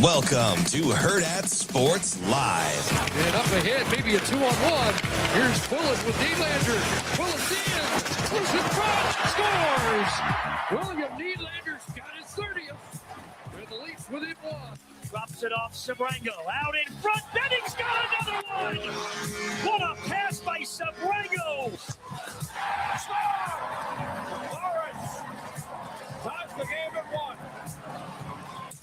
Welcome to Hurrdat Sports Live. And up ahead, maybe a 2-on-1. Here's Willis with Nylander. Willis in. Willis in front. Scores. William Nylander's got his 30th. And the Leafs within one. Drops it off Sabrango. Out in front. Benning's got another one. What a pass by Sabrango. Score. Lawrence ties the game at 1.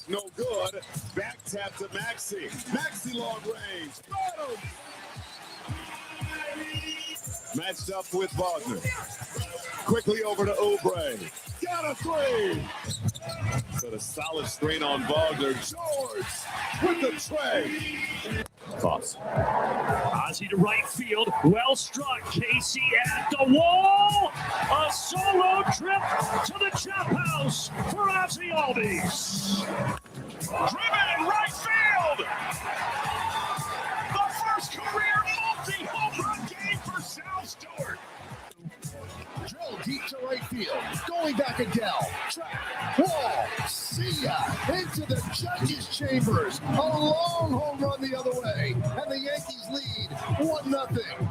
No good. Back tap to Maxey. Maxey long range. Got him. Matched up with Wagner. Quickly over to Oubre. Got a three. But a solid screen on Wagner. George with the tray. Toss. Ozzie to right field. Well struck. Casey at the wall. A solo trip to the chop house for Ozzie Albies. Driven in right field. The first career multi-home run game for Sal Stewart. Drill deep to right field. Going back Adele. Track. Wall. See ya. Into the judges' chambers. A long home run the other way. And the Yankees lead 1-0.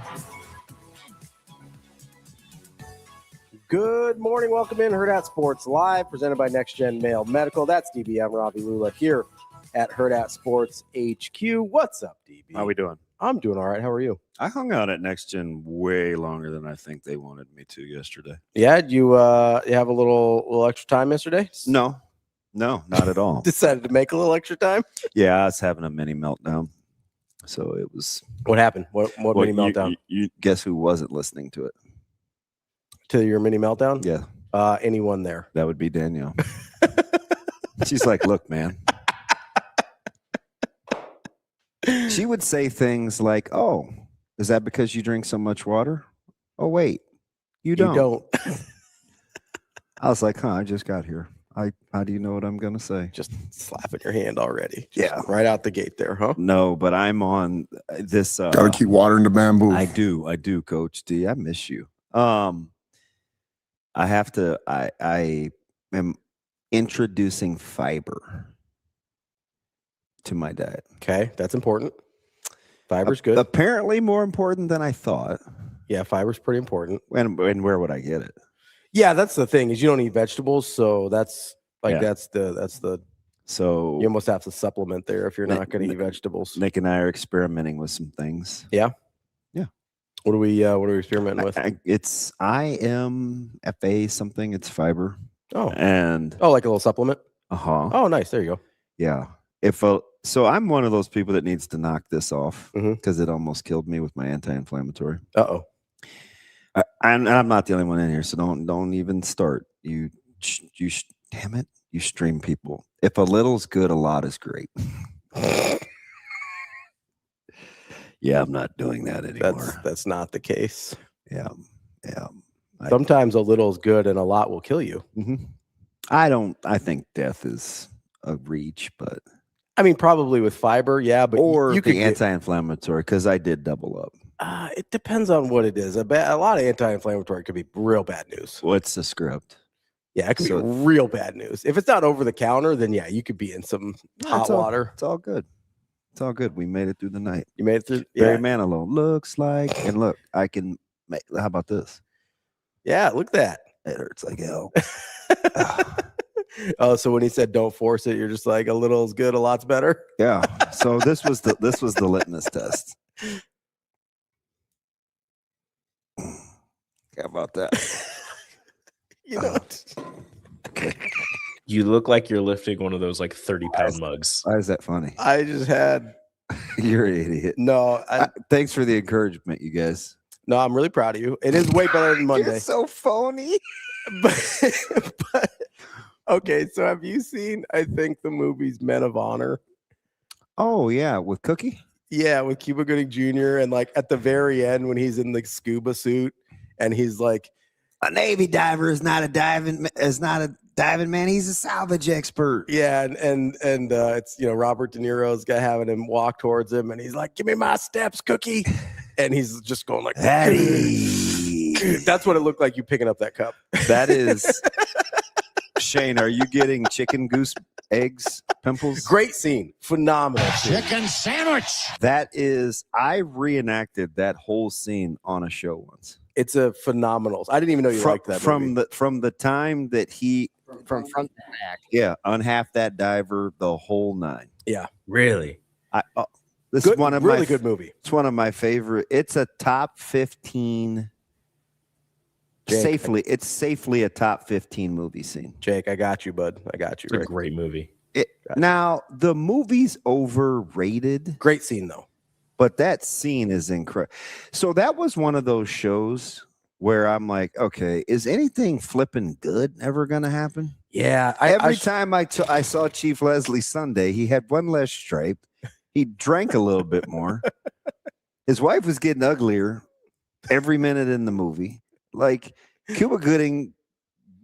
Good morning. Welcome in Hurrdat Sports Live, presented by Nextgen Male Medical. That's DB. I'm Ravi Lulla here at Hurrdat Sports HQ. What's up, DB? How we doing? I'm doing all right. How are you? I hung out at Nextgen way longer than I think they wanted me to yesterday. Yeah, you have a little extra time yesterday? No, not at all. Decided to make a little extra time? Yeah, I was having a mini meltdown. So it was. What happened? What mini meltdown? You guess who wasn't listening to it? To your mini meltdown? Yeah. Anyone there? That would be Danielle. She's like, look, man. She would say things like, oh, is that because you drink so much water? Oh, wait, you don't. You don't. I was like, I just got here. How do you know what I'm going to say? Just slapping your hand already. Yeah. Right out the gate there, huh? No, but I'm on this. Gotta keep watering the bamboo. I do, Coach D. I miss you. I am introducing fiber to my diet. Okay, that's important. Fiber's good. Apparently more important than I thought. Yeah, fiber's pretty important. And where would I get it? Yeah, that's the thing, is you don't eat vegetables, so that's like that's the So you almost have to supplement there if you're not going to eat vegetables. Nick and I are experimenting with some things. Yeah. Yeah. What are we experimenting with? It's IMFA something. It's fiber. Oh. And like a little supplement? Uh-huh. Oh, nice. There you go. Yeah. So I'm one of those people that needs to knock this off because it almost killed me with my anti-inflammatory. Uh-oh. And I'm not the only one in here, so don't even start. You damn it, you stream people. If a little's good, a lot is great. Yeah, I'm not doing that anymore. That's not the case. Yeah. Sometimes a little's good and a lot will kill you. I think death is a reach, but I mean, probably with fiber, yeah, but or you could the anti-inflammatory, because I did double up. It depends on what it is. A lot of anti-inflammatory could be real bad news. What's the script? Yeah, it could be real bad news. If it's not over the counter, then yeah, you could be in some hot water. It's all good. It's all good. We made it through the night. You made it through. Barry Manilow looks like, and look, I can make. How about this? Yeah, look at that. It hurts like hell. Oh, so when he said don't force it, you're just like a little is good, a lot's better. Yeah. So this was the litmus test. How about that? You know. Okay. You look like you're lifting one of those like 30-pound mugs. Why is that funny? I just had. You're an idiot. No. Thanks for the encouragement, you guys. No, I'm really proud of you. It is way better than Monday. You're so phony. but okay, so have you seen, I think, the movies Men of Honor? Oh, yeah, with Cookie? Yeah, with Cuba Gooding Jr. And like at the very end when he's in the scuba suit and he's like, a Navy diver is not a diving man. He's a salvage expert. Yeah, and it's Robert De Niro's guy having him walk towards him, and he's like, "Give me my steps, Cookie," and he's just going like, "That's what it looked like." You picking up that cup? That is Shane. Are you getting chicken goose eggs, pimples. Great scene. Phenomenal scene. Chicken sandwich. That is, I reenacted that whole scene on a show once. It's a phenomenal. I didn't even know you liked that movie. From the time that he from front to back. Yeah, on Half That Diver, the whole 9. Yeah, Really? This good, is one of really my good movie. It's one of my favorite. It's a top 15. Jake, It's safely a top 15 movie scene. Jake, I got you, bud. I got you. It's a great movie. Now the movie's overrated. Great scene though. But that scene is incredible. So that was one of those shows where I'm like, okay, is anything flipping good ever going to happen? Yeah. Every time I saw Chief Leslie Sunday, he had one less stripe. He drank a little bit more. His wife was getting uglier every minute in the movie. Like Cuba Gooding,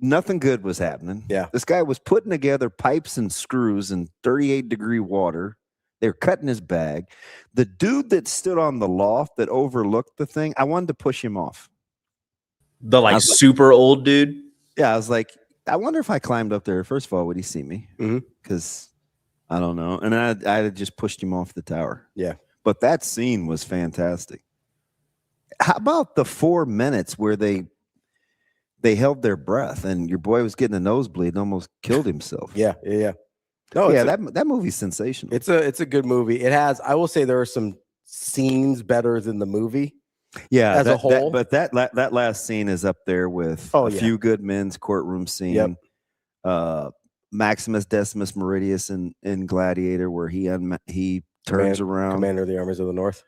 nothing good was happening. Yeah. This guy was putting together pipes and screws in 38-degree water. They're cutting his bag. The dude that stood on the loft that overlooked the thing, I wanted to push him off. The super old dude? Yeah, I was like, I wonder if I climbed up there. First of all, would he see me? Because I don't know. And I had just pushed him off the tower. Yeah. But that scene was fantastic. How about the 4 minutes where they held their breath and your boy was getting a nosebleed and almost killed himself? Yeah. No, yeah, that movie's sensational. It's a good movie. It has, I will say there are some scenes better than the movie. Yeah, as a whole. But that last scene is up there with a Few Good Men's courtroom scene. Yep. Maximus Decimus Meridius in Gladiator, where he turns around. Commander of the Armies of the North.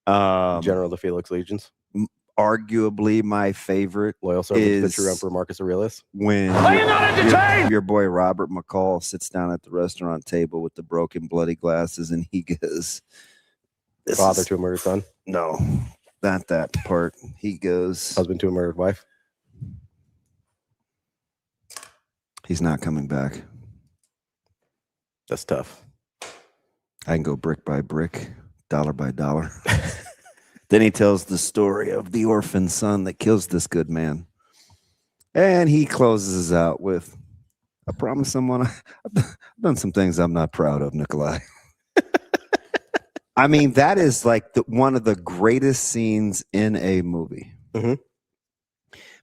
General of the Felix Legions. Arguably my favorite loyal servant to the true Emperor Marcus Aurelius. When your boy Robert McCall sits down at the restaurant table with the broken bloody glasses and he goes, father to a murdered son? No, not that part. He goes, husband to a murdered wife? He's not coming back. That's tough. I can go brick by brick, dollar by dollar. Then he tells the story of the orphan son that kills this good man. And he closes out with, I promise someone I've done some things I'm not proud of, Nikolai. I mean, that is like one of the greatest scenes in a movie. Mm-hmm.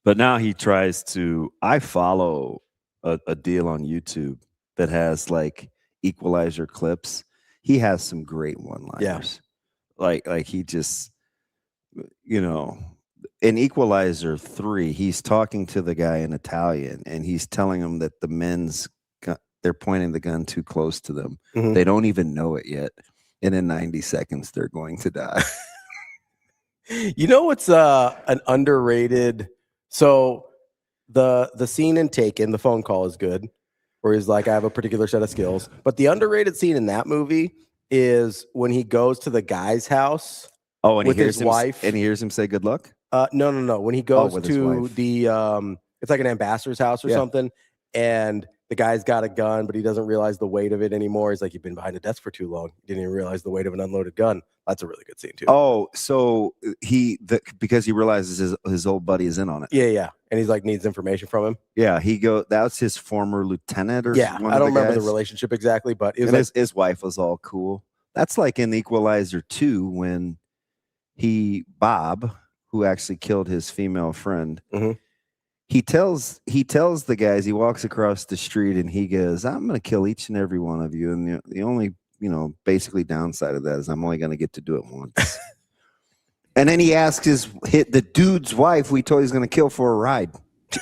But now he tries to, I follow a deal on YouTube that has like Equalizer clips. He has some great one-liners. Yeah. Like he just, you know, in Equalizer 3, he's talking to the guy in Italian and he's telling him that the men's they're pointing the gun too close to them. Mm-hmm. They don't even know it yet. And in 90 seconds, they're going to die. You know what's an underrated? So the scene in Taken, the phone call is good, where he's like, I have a particular set of skills. But the underrated scene in that movie is when he goes to the guy's house. Oh, and with he hears his wife, and he hears him say good luck. No. When he goes to the it's like an ambassador's house or something, and the guy's got a gun, but he doesn't realize the weight of it anymore. He's like, you've been behind a desk for too long. You didn't even realize the weight of an unloaded gun. That's a really good scene too. Oh, so because he realizes his old buddy is in on it. Yeah. And he's like needs information from him. Yeah, that's his former lieutenant or I don't remember the relationship exactly, but it was his wife was all cool. That's like in Equalizer 2 when Bob, who actually killed his female friend, mm-hmm. he tells the guys, he walks across the street and he goes, I'm going to kill each and every one of you. And the only, basically downside of that is I'm only going to get to do it once. And then he asks the dude's wife, who he told he's going to kill for a ride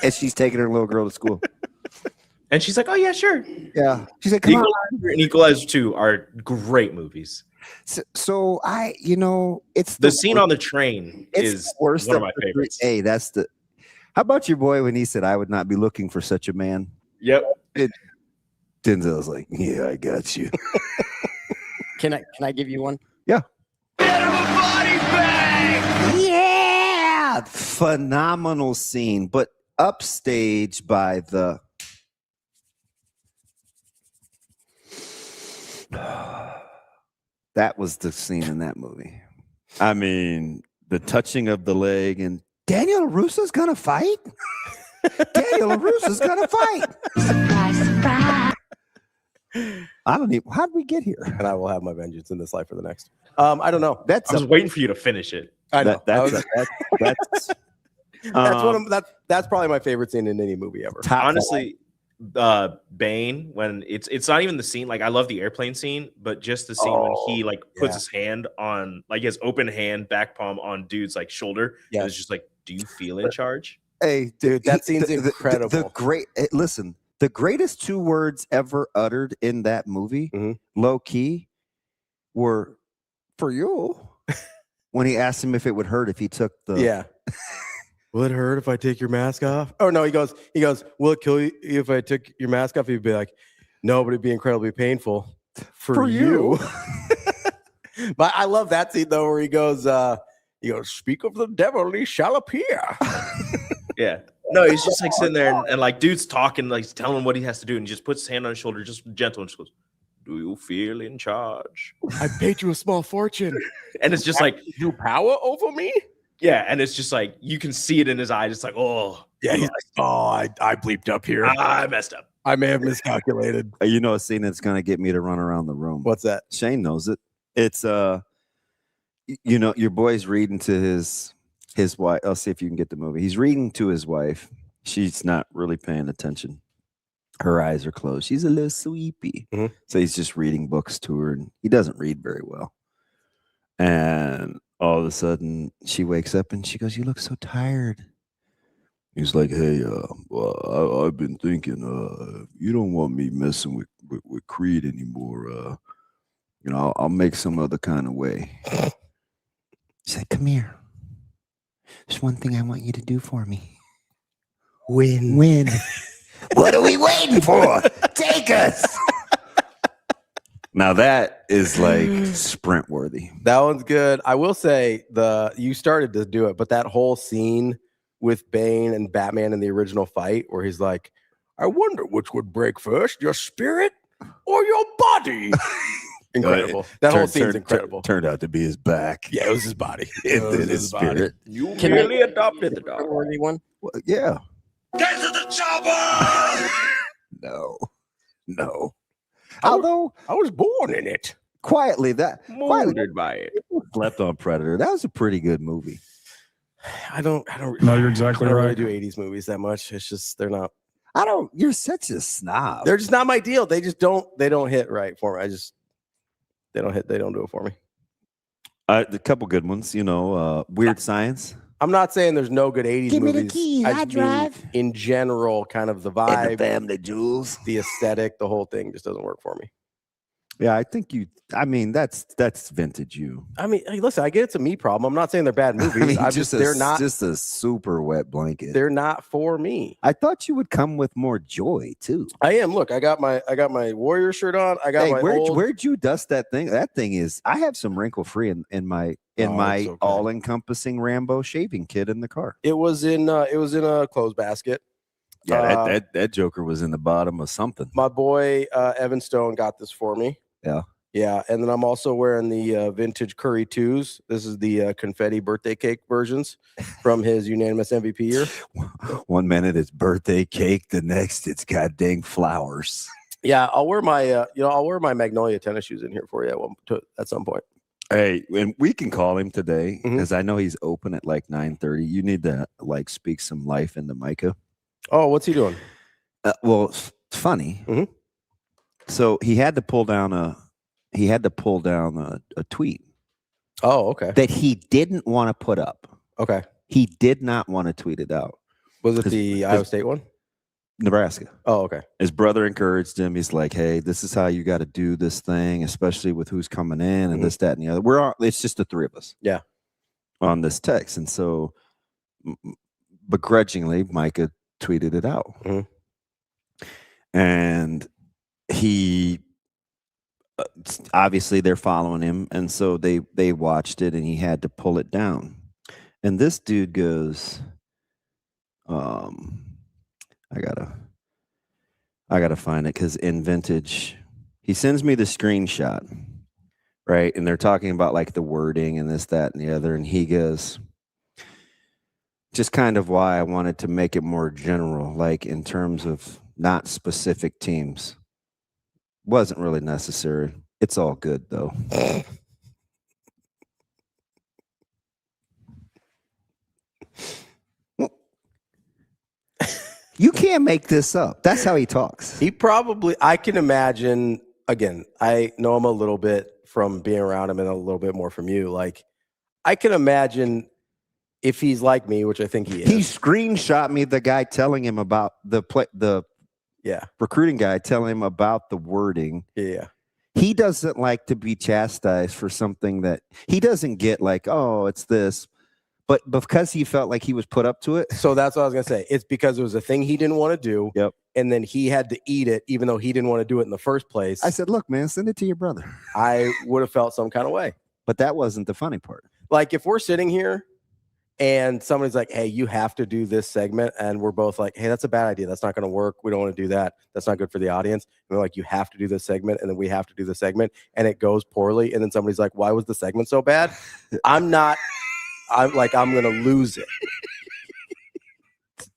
as she's taking her little girl to school. And she's like, oh, yeah, sure. Yeah. She's like, come on. And Equalizer 2 are great movies. So it's the scene on the train is one of my favorites. Hey, how about your boy when he said, I would not be looking for such a man? Yep. Denzel's like, yeah, I got you. Can I give you one? Yeah. Yeah. Phenomenal scene, but upstaged by the that was the scene in that movie. I mean, the touching of the leg and Daniel LaRusso's gonna fight. Daniel LaRusso's gonna fight. Surprise, surprise. I don't even. How did we get here? And I will have my vengeance in this life for the next. I don't know. I was waiting for you to finish it. I know. That's That's probably my favorite scene in any movie ever. Honestly, Bane, when it's not even the scene. Like, I love the airplane scene, but just the scene when he like puts his hand on, like, his open hand, back palm on dude's like shoulder. Yeah, it's just like, do you feel in charge? Hey, dude, that scene's incredible. Listen, the greatest 2 words ever uttered in that movie, low key, were "for you." When he asked him if it would hurt if he took the Will it hurt if I take your mask off? Oh no, he goes, will it kill you if I took your mask off? He'd be like, no, but it'd be incredibly painful for you. But I love that scene though, where he goes, speak of the devil, he shall appear. Yeah. No, he's just like sitting there and like dude's talking, like telling him what he has to do, and he just puts his hand on his shoulder, just gentle, and just goes, do you feel in charge? I paid you a small fortune. And it's just like, you power over me? Yeah, and it's just like you can see it in his eyes. It's like, oh, yeah, he's like, oh, I bleeped up here. I messed up. I may have miscalculated. You know a scene that's gonna get me to run around the room. What's that? Shane knows it. It's your boy's reading to his wife. I'll see if you can get the movie. He's reading to his wife. She's not really paying attention. Her eyes are closed. She's a little sleepy. So he's just reading books to her, and he doesn't read very well. And all of a sudden, she wakes up and she goes, "You look so tired." He's like, "Hey, well, I've been thinking, you don't want me messing with Creed anymore. I'll make some other kind of way." She's like, "Come here. There's one thing I want you to do for me. Win. What are we waiting for? Take us." Now that is like sprint worthy. That one's good. I will say you started to do it, but that whole scene with Bane and Batman in the original fight where he's like, I wonder which would break first, your spirit or your body. Incredible. That whole scene's incredible. Turned out to be his back. Yeah, it was his body. It was his spirit. You really adopted the dog. Worthy one? Well, yeah. Get to the chopper! No. Although I was born in it. Quietly Molded by it. Slept on Predator. That was a pretty good movie. I don't No, you're exactly I don't right. really do 80s movies that much. It's just they're not. You're such a snob. They're just not my deal. They don't hit right for me. They don't do it for me. A couple good ones, Weird Science. I'm not saying there's no good 80s Give movies. me the keys, I mean, drive. in general, kind of the vibe, And the family jewels, the aesthetic, the whole thing just doesn't work for me. Yeah, I think that's vintage you. I mean, hey, listen, I get it's a me problem. I'm not saying they're bad movies. They're not just a super wet blanket. They're not for me. I thought you would come with more joy too. I am. Look, I got my Warrior shirt on. I got where'd you dust that thing? That thing is. I have some wrinkle free in my all encompassing Rambo shaving kit in the car. It was in a clothes basket. Yeah, that Joker was in the bottom of something. My boy Evan Stone got this for me. Yeah, and then I'm also wearing the vintage Curry 2s. This is the confetti birthday cake versions from his unanimous MVP year. 1 minute it's birthday cake, the next it's god dang flowers. Yeah, I'll wear my Magnolia tennis shoes in here for you at some point. Hey, and we can call him today because I know he's open at like 9:30. You need to speak some life into Micah. Oh, what's he doing? Well, it's funny. So he had to pull down a tweet. Oh, okay. That he didn't want to put up. Okay. He did not want to tweet it out. Was it the Iowa State one? Nebraska. Oh, okay. His brother encouraged him. He's like, "Hey, this is how you got to do this thing, especially with who's coming in and this, that, and the other." It's just the three of us. Yeah. On this text, and so begrudgingly, Micah tweeted it out, and he obviously they're following him, and so they watched it, and he had to pull it down. And this dude goes, I gotta find it because in vintage, he sends me the screenshot, right? And they're talking about like the wording and this, that, and the other, and he goes, just kind of why I wanted to make it more general, like in terms of not specific teams. Wasn't really necessary. It's all good though. You can't make this up. That's how he talks. I can imagine, again, I know him a little bit from being around him and a little bit more from you. Like, I can imagine if he's like me, which I think he is. He screenshot me the guy telling him about the recruiting guy telling him about the wording. Yeah. He doesn't like to be chastised for something that he doesn't get, like, oh, it's this. But because he felt like he was put up to it. So that's what I was going to say. It's because it was a thing he didn't want to do. Yep. And then he had to eat it, even though he didn't want to do it in the first place. I said, look, man, send it to your brother. I would have felt some kind of way. But that wasn't the funny part. Like, if we're sitting here and somebody's like, hey, you have to do this segment. And we're both like, hey, that's a bad idea. That's not going to work. We don't want to do that. That's not good for the audience. And we're like, you have to do this segment. And then we have to do the segment. And it goes poorly. And then somebody's like, why was the segment so bad? I'm going to lose it.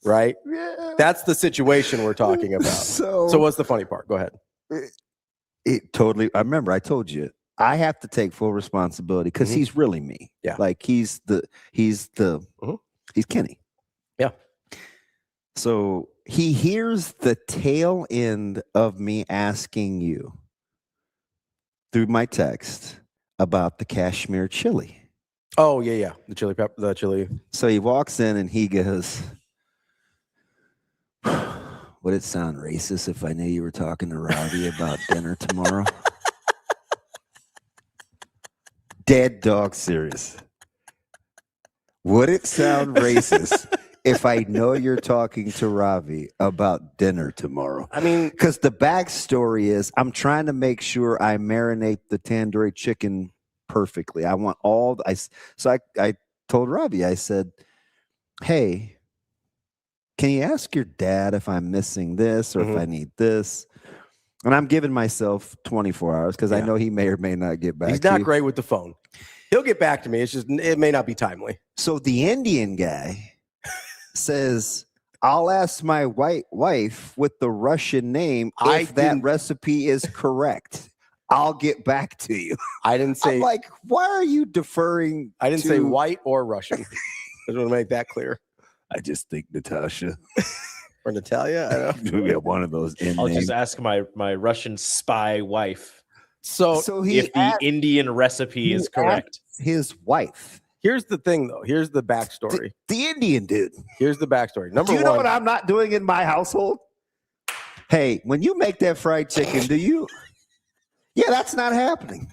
Right? Yeah. That's the situation we're talking about. So what's the funny part? Go ahead. It totally, I remember I told you, I have to take full responsibility because he's really me. Yeah. Like he's Kenny. Yeah. So he hears the tail end of me asking you through my text about the Kashmir chili. Oh, yeah. The chili pepper, the chili. So he walks in and he goes, would it sound racist if I knew you were talking to Ravi about dinner tomorrow? Dead dog serious. Would it sound racist if I know you're talking to Ravi about dinner tomorrow? I mean, because the backstory is I'm trying to make sure I marinate the tandoori chicken perfectly. I want all I told Ravi, I said, hey, can you ask your dad if I'm missing this or if I need this? And I'm giving myself 24 hours because I know he may or may not get back. He's not great with the phone. He'll get back to me. It's just, it may not be timely. So the Indian guy says, I'll ask my white wife with the Russian name if that recipe is correct. I'll get back to you. I didn't say. I'm like, why are you deferring? I didn't say white or Russian. I just want to make that clear. I just think Natasha or Natalia. I don't know. We got one of those. I'll just ask my Russian spy wife. So if the Indian recipe is correct, his wife. Here's the thing, though. Here's the backstory. The Indian dude. Here's the backstory. Number one. Do you know what I'm not doing in my household? Hey, when you make that fried chicken, do you? Yeah, that's not happening.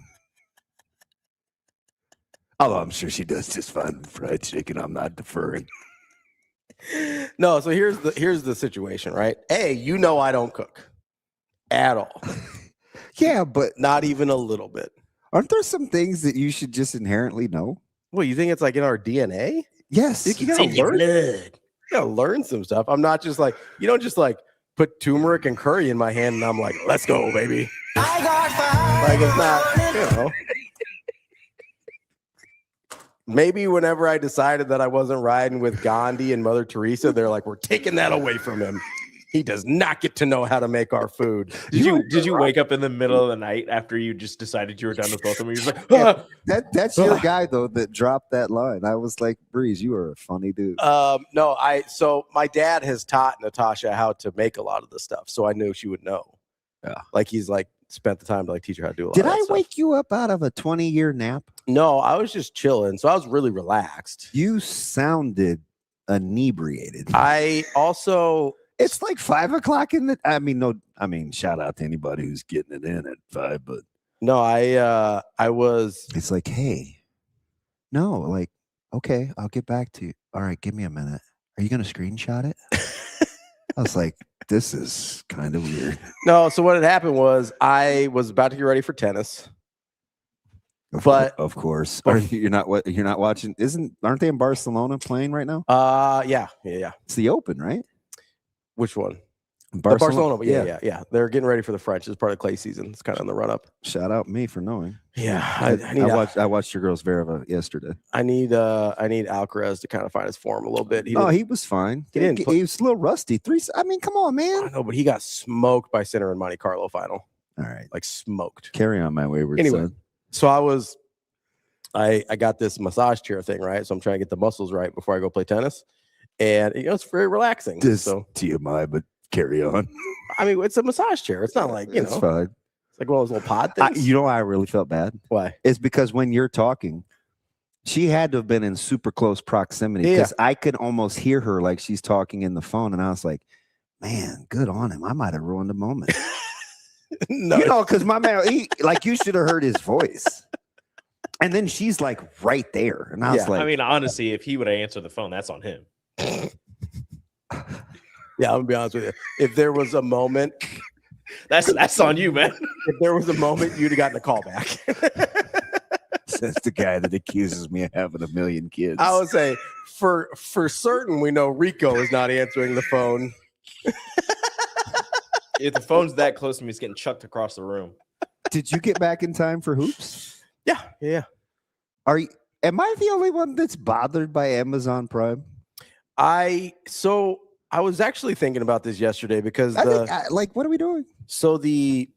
Although I'm sure she does just fine with fried chicken. I'm not deferring. No, so here's the situation, right? A, you know I don't cook at all. Yeah, but not even a little bit. Aren't there some things that you should just inherently know? Well, you think it's like in our DNA? Yes. You gotta learn. You gotta learn some stuff. I'm not just like, you don't just like put turmeric and curry in my hand and I'm like, let's go, baby. I got fire. Like it's not, you know. Maybe whenever I decided that I wasn't riding with Gandhi and Mother Teresa, they're like, we're taking that away from him. He does not get to know how to make our food. Did you wake up in the middle of the night after you just decided you were done with both of them? You're just like, that's your guy though that dropped that line. I was like, Breeze, you are a funny dude. So my dad has taught Natasha how to make a lot of the stuff, so I knew she would know. Yeah, like he's like spent the time to like teach her how to do a lot. Did of I stuff. wake you up out of a 20-year nap? No, I was just chilling, so I was really relaxed. You sounded inebriated. I also. It's like 5 o'clock in the. I mean, shout out to anybody who's getting it in at 5. But no, I was. It's like, hey, no, like, okay, I'll get back to you. All right, give me a minute. Are you gonna screenshot it? I was like, this is kind of weird. No, so what had happened was I was about to get ready for tennis. But of course, you're not watching. Aren't they in Barcelona playing right now? Yeah. It's the Open, right? Which one? Barcelona. Yeah. They're getting ready for the French. It's part of clay season. It's kind of on the run up. Shout out me for knowing. Yeah, I watched your girls Verva yesterday. I need Alcaraz to kind of find his form a little bit. He was fine. He was a little rusty. Come on, man. I know, but he got smoked by Sinner in Monte Carlo final. All right. Like smoked. Carry on, my wayward son. So I got this massage chair thing, right? So I'm trying to get the muscles right before I go play tennis. And, it's very relaxing. So TMI, but carry on. I mean, it's a massage chair. It's not like, It's fine. It's like one of those little pod things. You know why I really felt bad? Why? It's because when you're talking, she had to have been in super close proximity because I could almost hear her like she's talking in the phone. And I was like, man, good on him. I might have ruined the moment. No. Because my man, you should have heard his voice. And then she's like right there. And I was like, I mean, honestly, if he would have answered the phone, that's on him. Yeah, I'm gonna be honest with you. If there was a moment, that's on you, man. If there was a moment, you'd have gotten a call back. That's the guy that accuses me of having a million kids. I would say for certain, we know Rico is not answering the phone. If the phone's that close to me, it's getting chucked across the room. Did you get back in time for hoops? Yeah. Am I the only one that's bothered by Amazon Prime? I was actually thinking about this yesterday because what are we doing? So the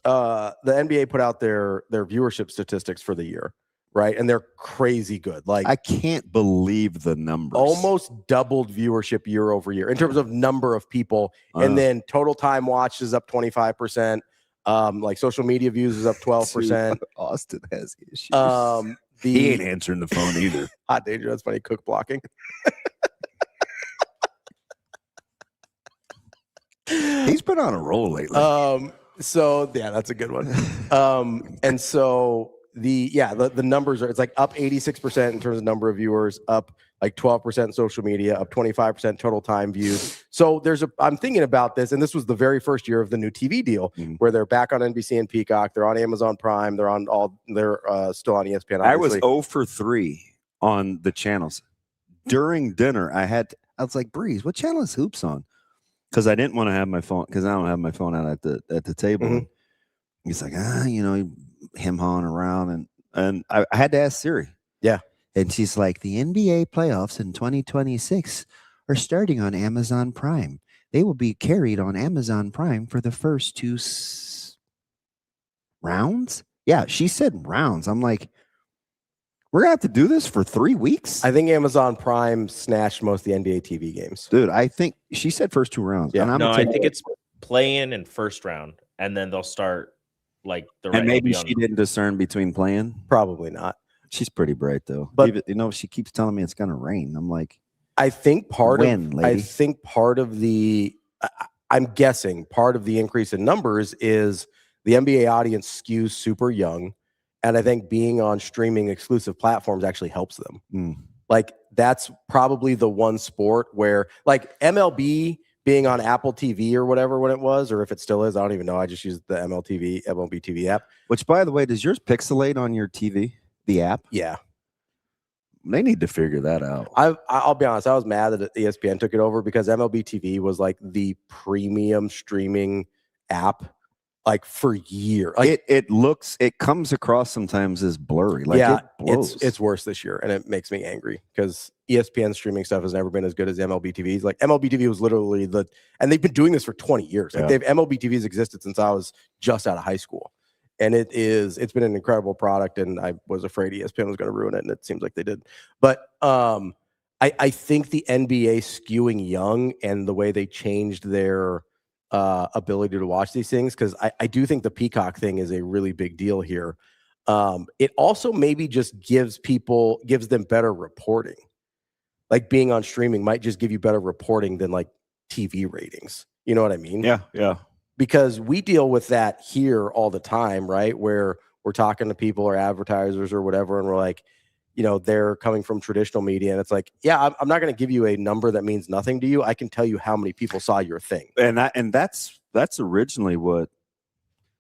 NBA put out their viewership statistics for the year, right? And they're crazy good. Like, I can't believe the numbers. Almost doubled viewership year over year in terms of number of people, and then total time watched is up 25%. Like social media views is up 12%. Austin has issues. He ain't answering the phone either. Hot danger. That's funny. Cook blocking. He's been on a roll lately. So yeah, that's a good one. And so the numbers are, it's like up 86% in terms of number of viewers, up like 12% social media, up 25% total time views. So I'm thinking about this, and this was the very first year of the new TV deal where they're back on NBC and Peacock, they're on Amazon Prime, they're still on ESPN. Obviously. I was 0 for 3 on the channels. During dinner, I was like, Breeze, what channel is Hoops on? Because I didn't want to have my phone, because I don't have my phone out at the table. Mm-hmm. He's like, him hawing around, and I had to ask Siri. Yeah. And she's like, the NBA playoffs in 2026 are starting on Amazon Prime. They will be carried on Amazon Prime for the first 2 rounds. Yeah, she said rounds. I'm like, we're going to have to do this for 3 weeks? I think Amazon Prime snatched most of the NBA TV games. Dude, I think she said first 2 rounds. Yeah. And I think it's play-in and first round, and then they'll start like the right. And maybe she didn't discern between playing? Probably not. She's pretty bright, though. But she keeps telling me it's going to rain. I'm like, I think part of I'm guessing part of the increase in numbers is the NBA audience skews super young. And I think being on streaming exclusive platforms actually helps them. Like, that's probably the one sport where, like, MLB being on Apple TV or whatever when it was, or if it still is, I don't even know. I just use the MLB TV app. Which, by the way, does yours pixelate on your TV, the app? Yeah. They need to figure that out. I'll be honest. I was mad that ESPN took it over because MLB TV was like the premium streaming app. Like for years, like it comes across sometimes as blurry. Like, yeah, it's worse this year, and it makes me angry because ESPN streaming stuff has never been as good as MLB TV's. Like MLB TV was literally and they've been doing this for 20 years. Like MLB TV's existed since I was just out of high school, and it's been an incredible product. And I was afraid ESPN was going to ruin it, and it seems like they did. But I think the NBA skewing young and the way they changed their ability to watch these things, because I do think the Peacock thing is a really big deal here. It also maybe just gives them better reporting. Like being on streaming might just give you better reporting than like TV ratings. You know what I mean? Yeah. Because we deal with that here all the time, right? Where we're talking to people or advertisers or whatever, and we're like, they're coming from traditional media, and it's like, yeah, I'm not going to give you a number that means nothing to you. I can tell you how many people saw your thing. And that's originally what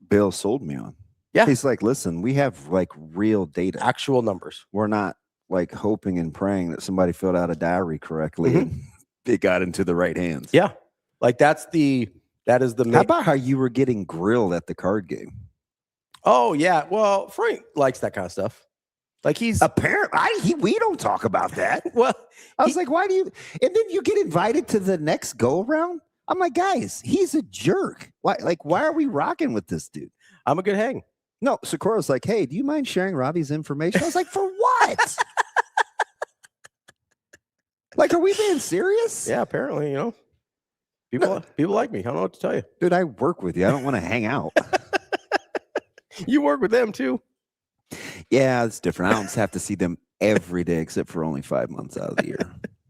Bill sold me on. Yeah. He's like, listen, we have like real data. Actual numbers. We're not like hoping and praying that somebody filled out a diary correctly and it got into the right hands. Yeah. Like that is the How about how you were getting grilled at the card game? Oh, yeah. Well, Frank likes that kind of stuff. Like he's apparently we don't talk about that. Well, I was like, why do you? And then you get invited to the next go around. I'm like, guys, he's a jerk. Why are we rocking with this dude? I'm a good hang. No, Socorro's like, hey, do you mind sharing Ravi's information? I was like, for what? Like, are we being serious? Yeah, apparently, people like me. I don't know what to tell you. Dude, I work with you. I don't want to hang out. You work with them too. Yeah, it's different. I don't have to see them every day except for only 5 months out of the year.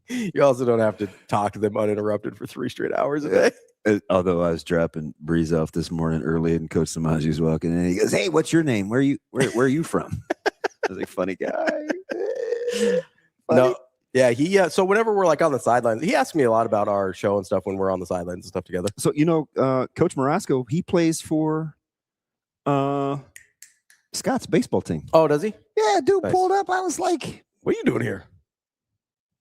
You also don't have to talk to them uninterrupted for 3 straight hours a day. Although I was dropping Breeze off this morning early, and Coach Samaji's walking in, and he goes, "Hey, what's your name? Where are you from?" I was like, "Funny guy." No, yeah, so whenever we're like on the sidelines, he asks me a lot about our show and stuff when we're on the sidelines and stuff together. So Coach Marasco, he plays for Scott's baseball team. Oh, does he? Yeah, dude, Nice. pulled up. I was like, "What are you doing here?"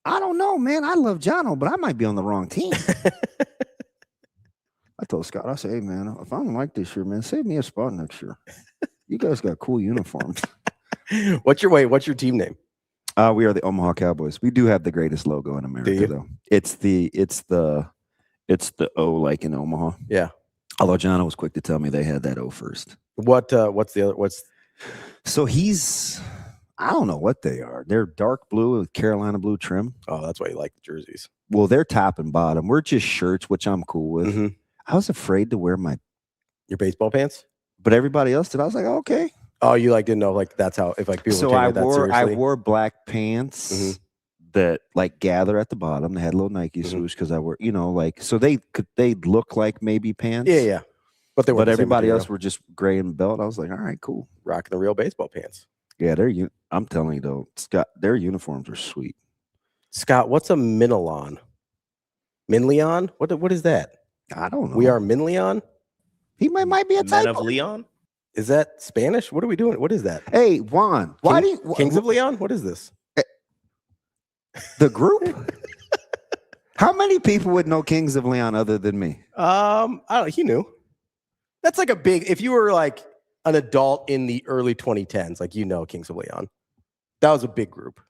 I don't know, man. I love Jono, but I might be on the wrong team. I told Scott, I said, hey, man, if I don't like this year, man, save me a spot next year. You guys got cool uniforms. What's your team name? We are the Omaha Cowboys. We do have the greatest logo in America, though. It's the O like in Omaha. Yeah. Although Jono was quick to tell me they had that O first. What's the other? So I don't know what they are. They're dark blue with Carolina blue trim. Oh, that's why you like the jerseys. Well, they're top and bottom. We're just shirts, which I'm cool with. Mm-hmm. I was afraid to wear your baseball pants, but everybody else did. I was like, okay. Oh, you didn't know that's how if people. So I wore black pants that gather at the bottom. They had little Nike swoosh because I wore so they'd look like maybe pants. Yeah. But everybody else were just gray and belt. I was like, all right, cool, rocking the real baseball pants. Yeah, I'm telling you though, Scott, their uniforms are sweet. Scott, what's a Minleon? Minleon? What is that? I don't know. We are Minleon? He might be a typo. Men of Leon? Is that Spanish? What are we doing? What is that? Hey, Juan, Kings of Leon? What is this? The group? How many people would know Kings of Leon other than me? I don't know. He knew. That's like a big, if you were like an adult in the early 2010s, Kings of Leon. That was a big group.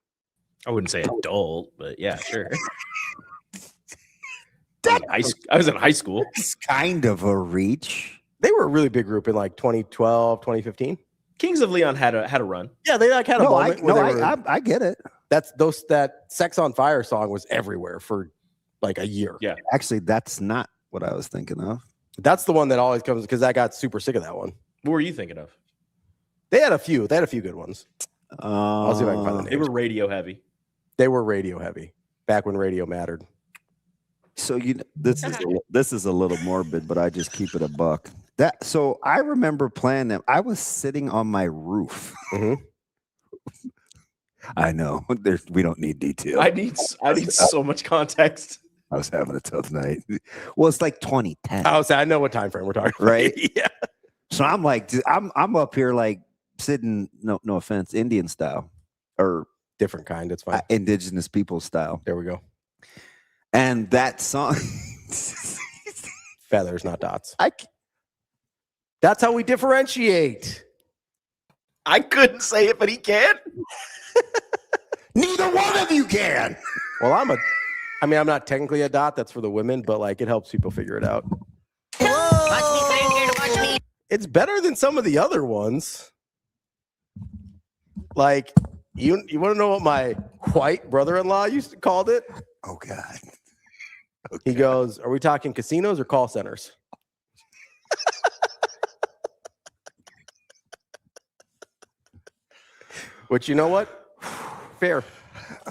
I wouldn't say adult, but yeah, sure. I was in high school. It's kind of a reach. They were a really big group in 2012, 2015. Kings of Leon had a run. Yeah, they had a moment. I get it. That Sex on Fire song was everywhere for a year. Yeah. Actually, that's not what I was thinking of. That's the one that always comes because I got super sick of that one. What were you thinking of? They had a few good ones. I'll see if I can find the names. They were radio heavy. They were radio heavy back when radio mattered. So this is a little morbid, but I just keep it a buck. So I remember playing them. I was sitting on my roof. Mm-hmm. I know. We don't need detail. I need so much context. I was having a tough night. Well, it's like 2010. I know what time frame we're talking about. Right? Yeah. So I'm like, I'm up here sitting, no offense, Indian style or different kind. It's fine. Indigenous people style. There we go. And that song, feathers, not dots. That's how we differentiate. I couldn't say it, but he can. Neither one of you can. Well, I'm not technically a dot. That's for the women, but it helps people figure it out. Watch me. It's better than some of the other ones. You want to know what my white brother-in-law called it? Oh God. Okay. He goes, "Are we talking casinos or call centers?" Which, you know what? Fair.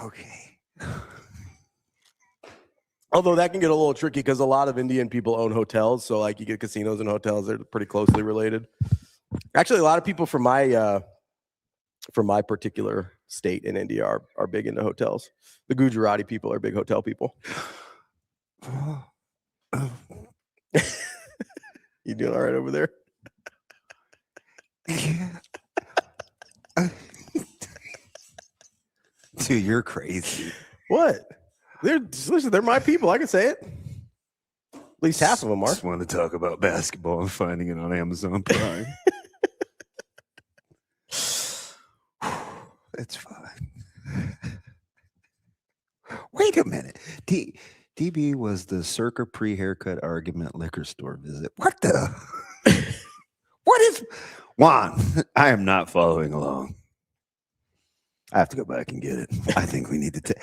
Okay. Although that can get a little tricky because a lot of Indian people own hotels. So you get casinos and hotels, they're pretty closely related. Actually, a lot of people from my particular state in India are big into hotels. The Gujarati people are big hotel people. You doing all right over there? Yeah. Dude, you're crazy. What? They're my people. I can say it. At least half of them are. Just want to talk about basketball and finding it on Amazon Prime. It's fine. Wait a minute. DB was the circa pre-haircut argument liquor store visit. What What is Juan? I am not following along. I have to go back and get it. I think we need to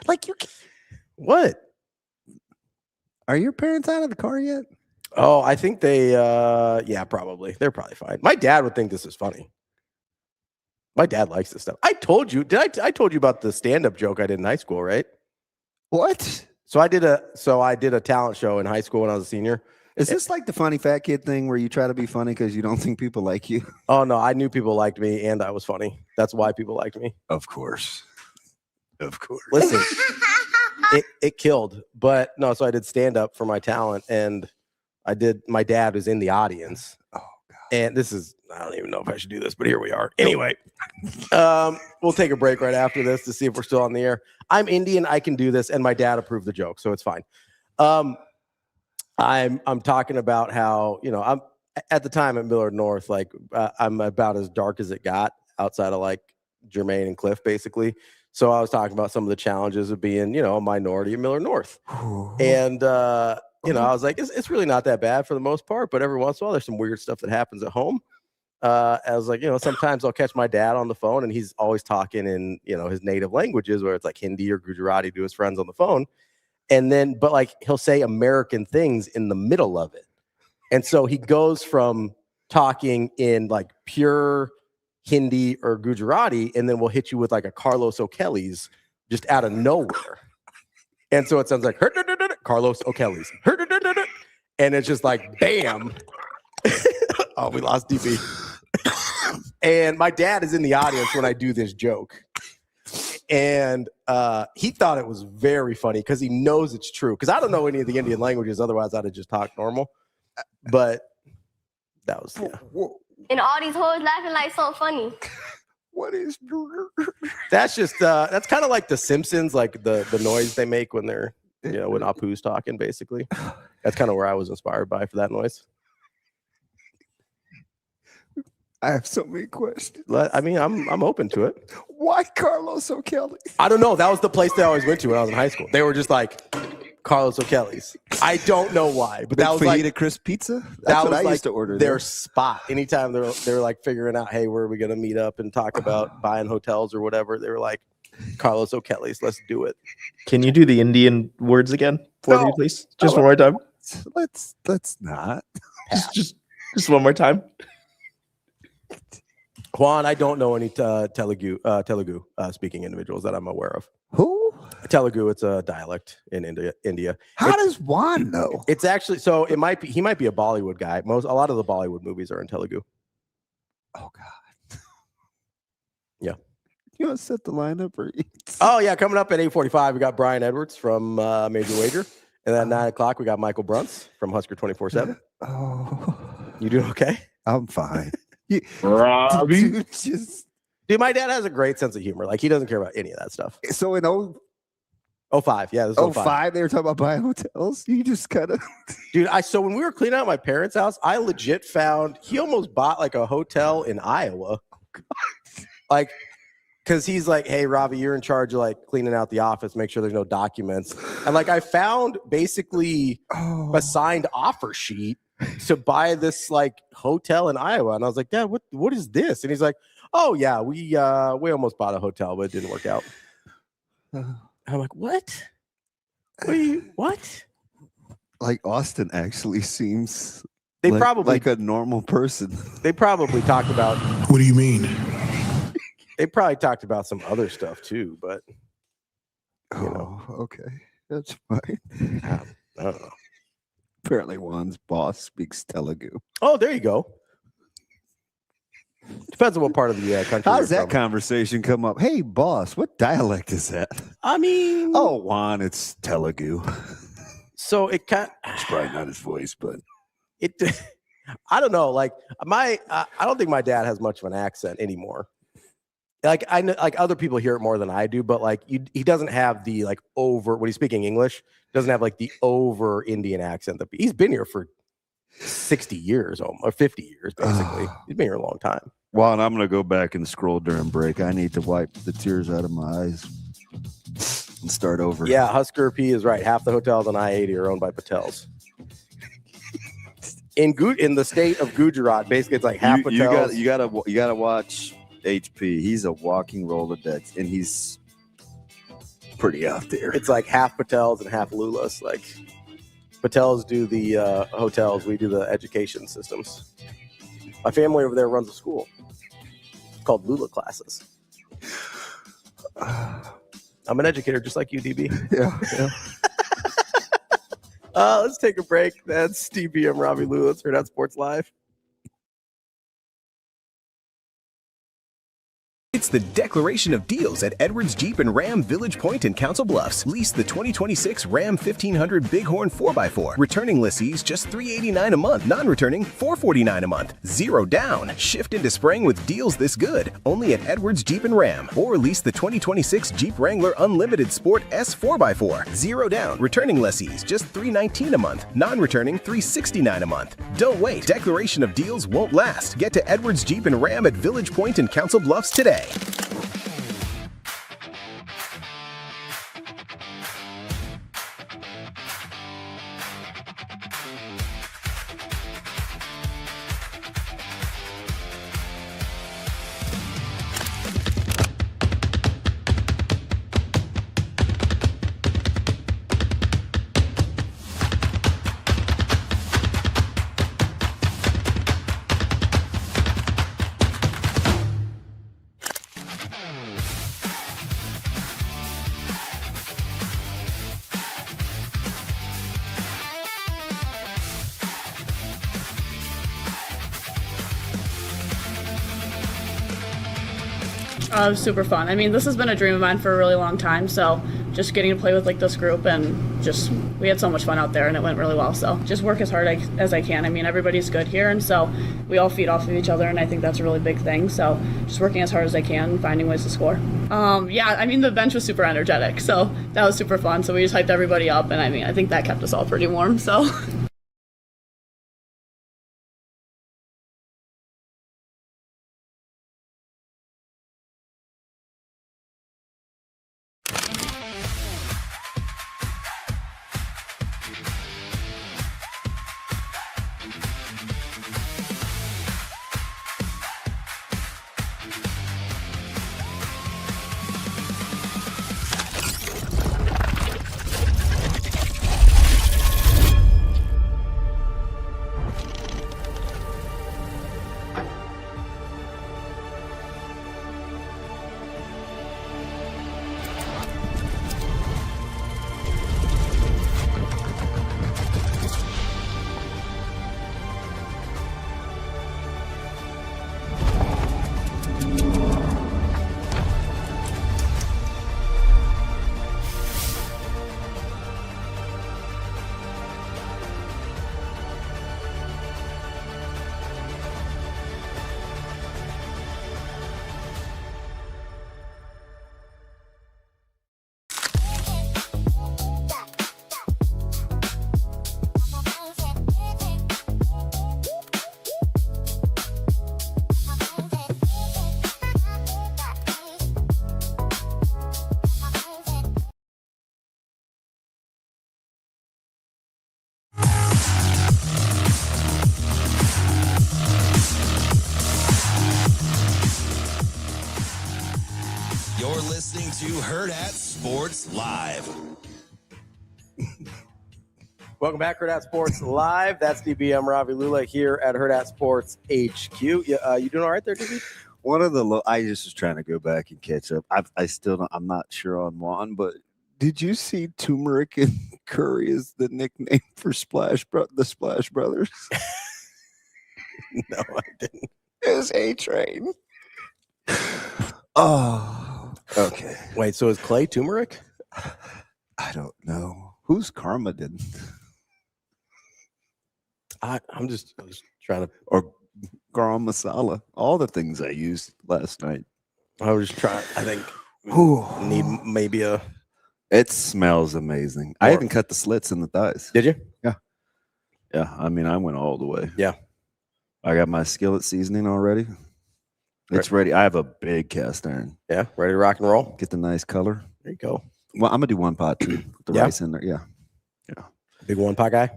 like you. What? Are your parents out of the car yet? Oh, I think they. Yeah, probably. They're probably fine. My dad would think this is funny. My dad likes this stuff. I told you. I told you about the stand-up joke I did in high school, right? What? So I did a talent show in high school when I was a senior. Is this like the funny fat kid thing where you try to be funny because you don't think people like you? Oh no, I knew people liked me and I was funny. That's why people liked me. Of course. Listen, it killed. But no, so I did stand-up for my talent, and my dad was in the audience. Oh God. And this is, I don't even know if I should do this, but here we are. Anyway, we'll take a break right after this to see if we're still on the air. I'm Indian. I can do this. And my dad approved the joke, so it's fine. I'm talking about how, I'm at the time at Millard North, like I'm about as dark as it got outside of like Jermaine and Cliff, basically. So I was talking about some of the challenges of being, a minority at Millard North. And, I was like, it's really not that bad for the most part, but every once in a while there's some weird stuff that happens at home. I was like, sometimes I'll catch my dad on the phone and he's always talking in, his native languages, where it's like Hindi or Gujarati to his friends on the phone. And then, but like he'll say American things in the middle of it. And so he goes from talking in like pure Hindi or Gujarati, and then we'll hit you with like a Carlos O'Kelly's just out of nowhere. And so it sounds like Carlos O'Kelly's. And it's just like, bam. Oh, we lost DP. And my dad is in the audience when I do this joke. And he thought it was very funny because he knows it's true. Because I don't know any of the Indian languages. Otherwise, I'd have just talked normal. But that was, yeah. And all these hoes laughing like so funny. What is... That's just, that's kind of like The Simpsons, like the noise they make when they're, when Apu's talking, basically. That's kind of where I was inspired by for that noise. I have so many questions. I mean, I'm open to it. Why Carlos O'Kelly? I don't know. That was the place they always went to when I was in high school. They were just like Carlos O'Kelly's. I don't know why, but that was like Fajita Crisp Pizza. That what was I like used to order. Their spot. Anytime they're like figuring out, hey, where are we gonna meet up and talk about buying hotels or whatever? They were like Carlos O'Kelly's. Let's do it. Can you do the Indian words again for me, please? Just one more time. Let's not. Just one more time. Juan, I don't know any Telugu speaking individuals that I'm aware of. Who? Telugu, it's a dialect in India. How does Juan know? It's actually, so he might be a Bollywood guy. A lot of the Bollywood movies are in Telugu. Oh God. Yeah. You want to set the lineup or? Oh yeah, coming up at 8:45, we got Brian Edwards from Major Wager, and then at 9:00 we got Michael BRUNTZ from Husker 24/7. Oh, you doing okay? I'm fine. Ravi. Dude, my dad has a great sense of humor. Like, he doesn't care about any of that stuff. So in 05, yeah, this is 05, they were talking about buying hotels. You just kind of, dude. So when we were cleaning out my parents' house, I legit found he almost bought like a hotel in Iowa, like, because he's like, hey, Ravi, you're in charge of like cleaning out the office, make sure there's no documents, and like I found basically a signed offer sheet to buy this like hotel in Iowa, and I was like, Dad, what is this? And he's like, oh yeah, we almost bought a hotel, but it didn't work out. I'm like, what? What? Like Austin actually seems probably like a normal person. They probably talked about. What do you mean? They probably talked about some other stuff too, but okay, that's fine. I don't know. Apparently, Juan's boss speaks Telugu. Oh, there you go. Depends on what part of the country. How does that conversation come up? Hey, boss, what dialect is that? I mean, Juan, it's Telugu. So it kind. It's probably not his voice, but it. I don't know. Like I don't think my dad has much of an accent anymore. Like I know, like other people hear it more than I do, but like he doesn't have the like over when he's speaking English. Doesn't have like the over Indian accent that he's been here for 60 years or 50 years basically. He's been here a long time. Well, and I'm gonna go back and scroll during break. I need to wipe the tears out of my eyes and start over. Yeah, Husker P is right. Half the hotels on I-80 are owned by Patels. in the state of Gujarat, basically it's like half Patels. You gotta watch HP. He's a walking Rolodex, and he's pretty out there. It's like half Patels and half Lullas. Like Patels do the hotels, we do the education systems. My family over there runs a school. It's called Lulla classes. I'm an educator just like you, DB. Yeah. Let's take a break. That's Steve B. I'm Ravi Lulla. Let's Hurrdat Sports Live. It's the declaration of deals at Edwards Jeep and Ram Village Point in Council Bluffs. Lease the 2026 Ram 1500 Bighorn 4x4. Returning lessees just $389 a month. Non-returning $449 a month. Zero down. Shift into spring with deals this good. Only at Edwards Jeep and Ram. Or lease the 2026 Jeep Wrangler Unlimited Sport S 4x4. Zero down. Returning lessees just $319 a month. Non-returning $369 a month. Don't wait. Declaration of deals won't last. Get to Edwards Jeep and Ram at Village Point in Council Bluffs today. It was super fun. I mean, this has been a dream of mine for a really long time, so just getting to play with like this group and just we had so much fun out there and it went really well. So just work as hard as I can. I mean, everybody's good here, and so we all feed off of each other, and I think that's a really big thing. So just working as hard as I can and finding ways to score. Yeah, I mean, the bench was super energetic, so that was super fun. So we just hyped everybody up, and I mean, I think that kept us all pretty warm. So. You're listening to Hurrdat Sports Live. Welcome back, Hurrdat Sports Live. That's DB. I'm Ravi Lulla here at Hurrdat Sports HQ. You doing all right there, DB? One of the I just was trying to go back and catch up. I still don't, I'm not sure on one, but did you see Turmeric and Curry is the nickname for the Splash Brothers? No, I didn't. It's A-Train. Oh. Okay. Wait, so is Clay turmeric? I don't know. Who's Karma did? I'm just trying to. Or garam masala. All the things I used last night. I was just trying. I think need maybe a. It smells amazing. I even cut the slits in the thighs. Did you? Yeah. Yeah. I mean, I went all the way. Yeah. I got my skillet seasoning already. It's ready. I have a big cast iron. Yeah, ready to rock and roll. Get the nice color. There you go. Well, I'm gonna do one pot too. Put the rice in there. Yeah. Yeah. Big one pot guy.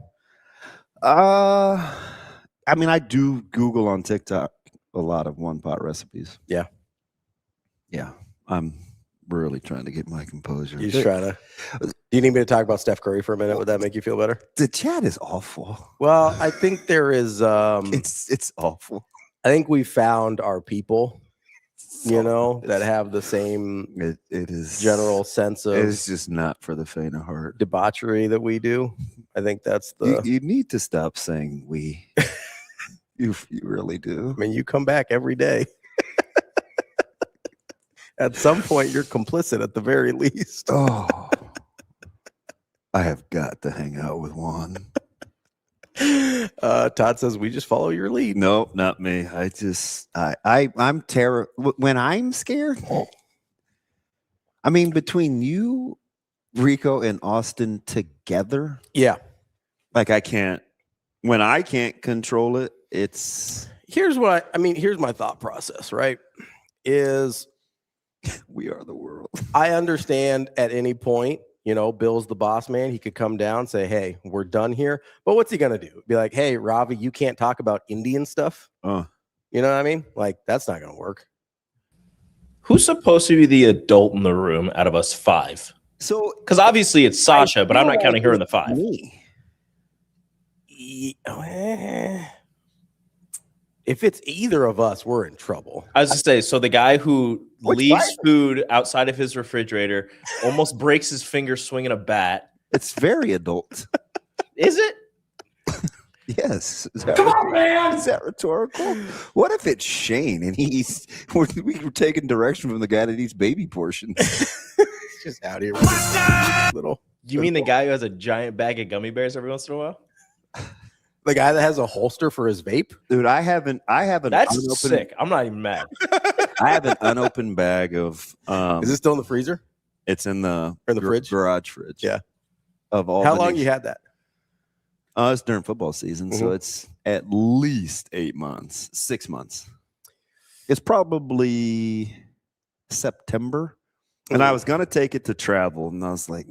I mean, I do Google on TikTok a lot of one pot recipes. Yeah. Yeah. I'm really trying to get my composure. You just trying to. Do you need me to talk about Steph Curry for a minute? Would that make you feel better? The chat is awful. Well, I think there is. It's awful. I think we found our people, that have the same it is general sense of it's just not for the faint of heart. Debauchery that we do. I think that's the you need to stop saying we. you really do. I mean, you come back every day. At some point, you're complicit at the very least. Oh, I have got to hang out with Juan. Todd says we just follow your lead. No, not me. I'm terrible when I'm scared. I mean, between you, Rico, and Austin together, yeah. Like I can't. When I can't control it, it's. Here's what I mean. Here's my thought process. Right? Is we are the world. I understand at any point. Bill's the boss man. He could come down, say, hey, we're done here. But what's he going to do? Be like, hey, Ravi, you can't talk about Indian stuff. You know what I mean? Like, that's not going to work. Who's supposed to be the adult in the room out of us 5? So, because obviously it's Sasha, but I'm not counting her in the 5. If it's either of us, we're in trouble. I was going to say, so the guy who leaves food outside of his refrigerator, almost breaks his finger swinging a bat. It's very adult. Is it? Yes. Come on, man. Is that rhetorical? What if it's Shane and we were taking direction from the guy that eats baby portions? He's just out here. Little. You mean the guy who has a giant bag of gummy bears every once in a while? The guy that has a holster for his vape? Dude, I haven't. That's sick. I'm not even mad. I have an unopened bag of. Is it still in the freezer? It's in the fridge? Garage fridge. Yeah. Of all. How long you had that? It's during football season, so it's at least 8 months, 6 months. It's probably September, and I was gonna take it to travel, and I was like,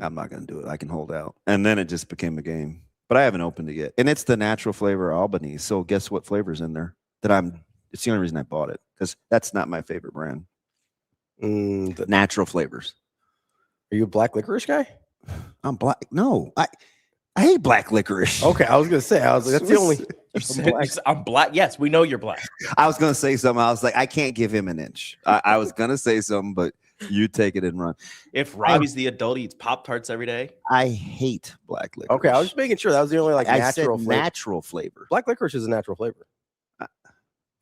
I'm not going to do it. I can hold out. And then it just became a game. But I haven't opened it yet. And it's the natural flavor Albany. So guess what flavor's in there? It's the only reason I bought it. Because that's not my favorite brand. The natural flavors. Are you a black licorice guy? I'm black. No. I hate black licorice. Okay, I was going to say. I was like, that's the only. I'm black. Yes, we know you're black. I was going to say something. I was like, I can't give him an inch. I was going to say something, but you take it and run. If Robbie's the adult, he eats Pop-Tarts every day. I hate black licorice. Okay, I was just making sure that was the only natural flavor. Natural flavor. Black licorice is a natural flavor.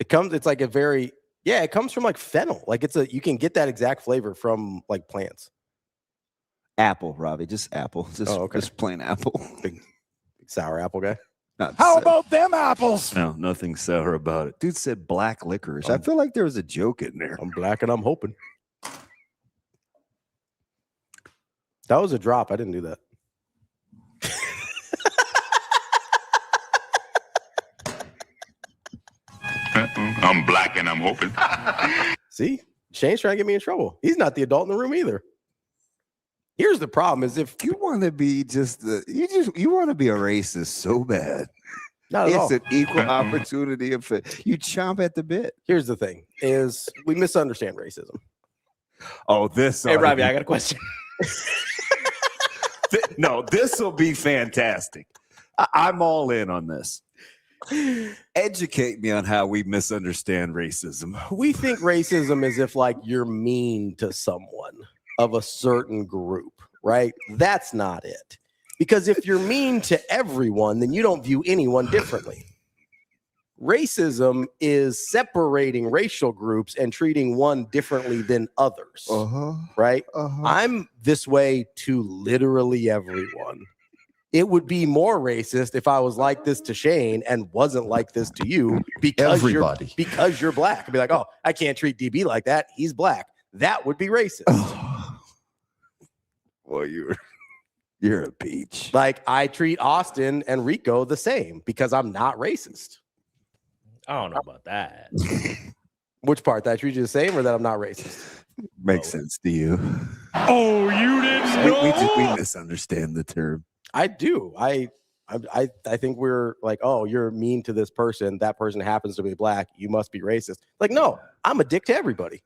It's like a very, it comes from like fennel. Like you can get that exact flavor from like plants. Apple, Ravi, just apple. Just plain apple. Big sour apple guy. How about them apples? No, nothing sour about it. Dude said black licorice. I feel like there was a joke in there. I'm black and I'm hoping. That was a drop. I didn't do that. I'm black and I'm hoping. See? Shane's trying to get me in trouble. He's not the adult in the room either. Here's the problem is if you want to be you want to be a racist so bad. Not at all. It's an equal opportunity of you chomp at the bit. Here's the thing is we misunderstand racism. Oh, this. Hey, Ravi, I got a question. No, this will be fantastic. I'm all in on this. Educate me on how we misunderstand racism. We think racism is if like you're mean to someone of a certain group, right? That's not it. Because if you're mean to everyone, then you don't view anyone differently. Racism is separating racial groups and treating one differently than others, right? I'm this way to literally everyone. It would be more racist if I was like this to Shane and wasn't like this to you because you're black. I'd be like, oh, I can't treat DB like that. He's black. That would be racist. Well, you're a peach. Like I treat Austin and Rico the same because I'm not racist. I don't know about that. Which part? That I treat you the same or that I'm not racist? Makes sense to you. Oh, you didn't know? We misunderstand the term. I do. I I think we're like, oh, you're mean to this person. That person happens to be black. You must be racist. Like, no, I'm a dick to everybody.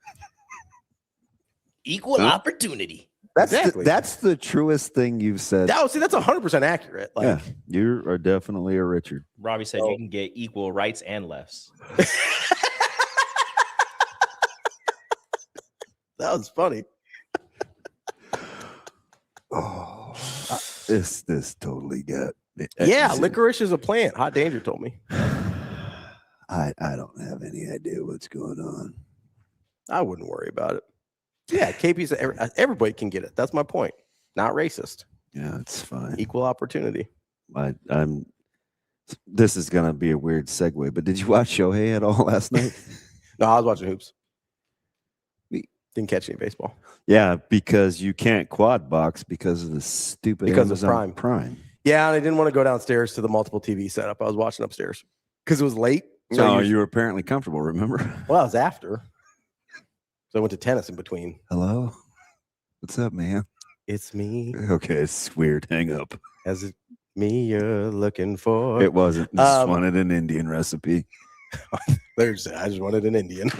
Equal opportunity. That's the truest thing you've said. That's 100% accurate. Like, yeah, you are definitely a Richard. Robbie said you can get equal rights and lefts. That was funny. Oh, this totally got it. Yeah, licorice is a plant. Hot Danger told me. I don't have any idea what's going on. I wouldn't worry about it. Yeah, KP said everybody can get it. That's my point. Not racist. Yeah, it's fine. Equal opportunity. I'm. This is gonna be a weird segue, but did you watch Shohei at all last night? No, I was watching hoops. Didn't catch any baseball. Yeah, because you can't quad box because of the stupid Amazon Prime. Yeah, and I didn't want to go downstairs to the multiple TV setup. I was watching upstairs because it was late. So no, you were apparently comfortable, remember? Well, I was after. So I went to tennis in between. Hello? What's up, man? It's me. Okay, it's weird. Hang up. As it me you're looking for. It wasn't. Just wanted an Indian recipe. I just wanted an Indian.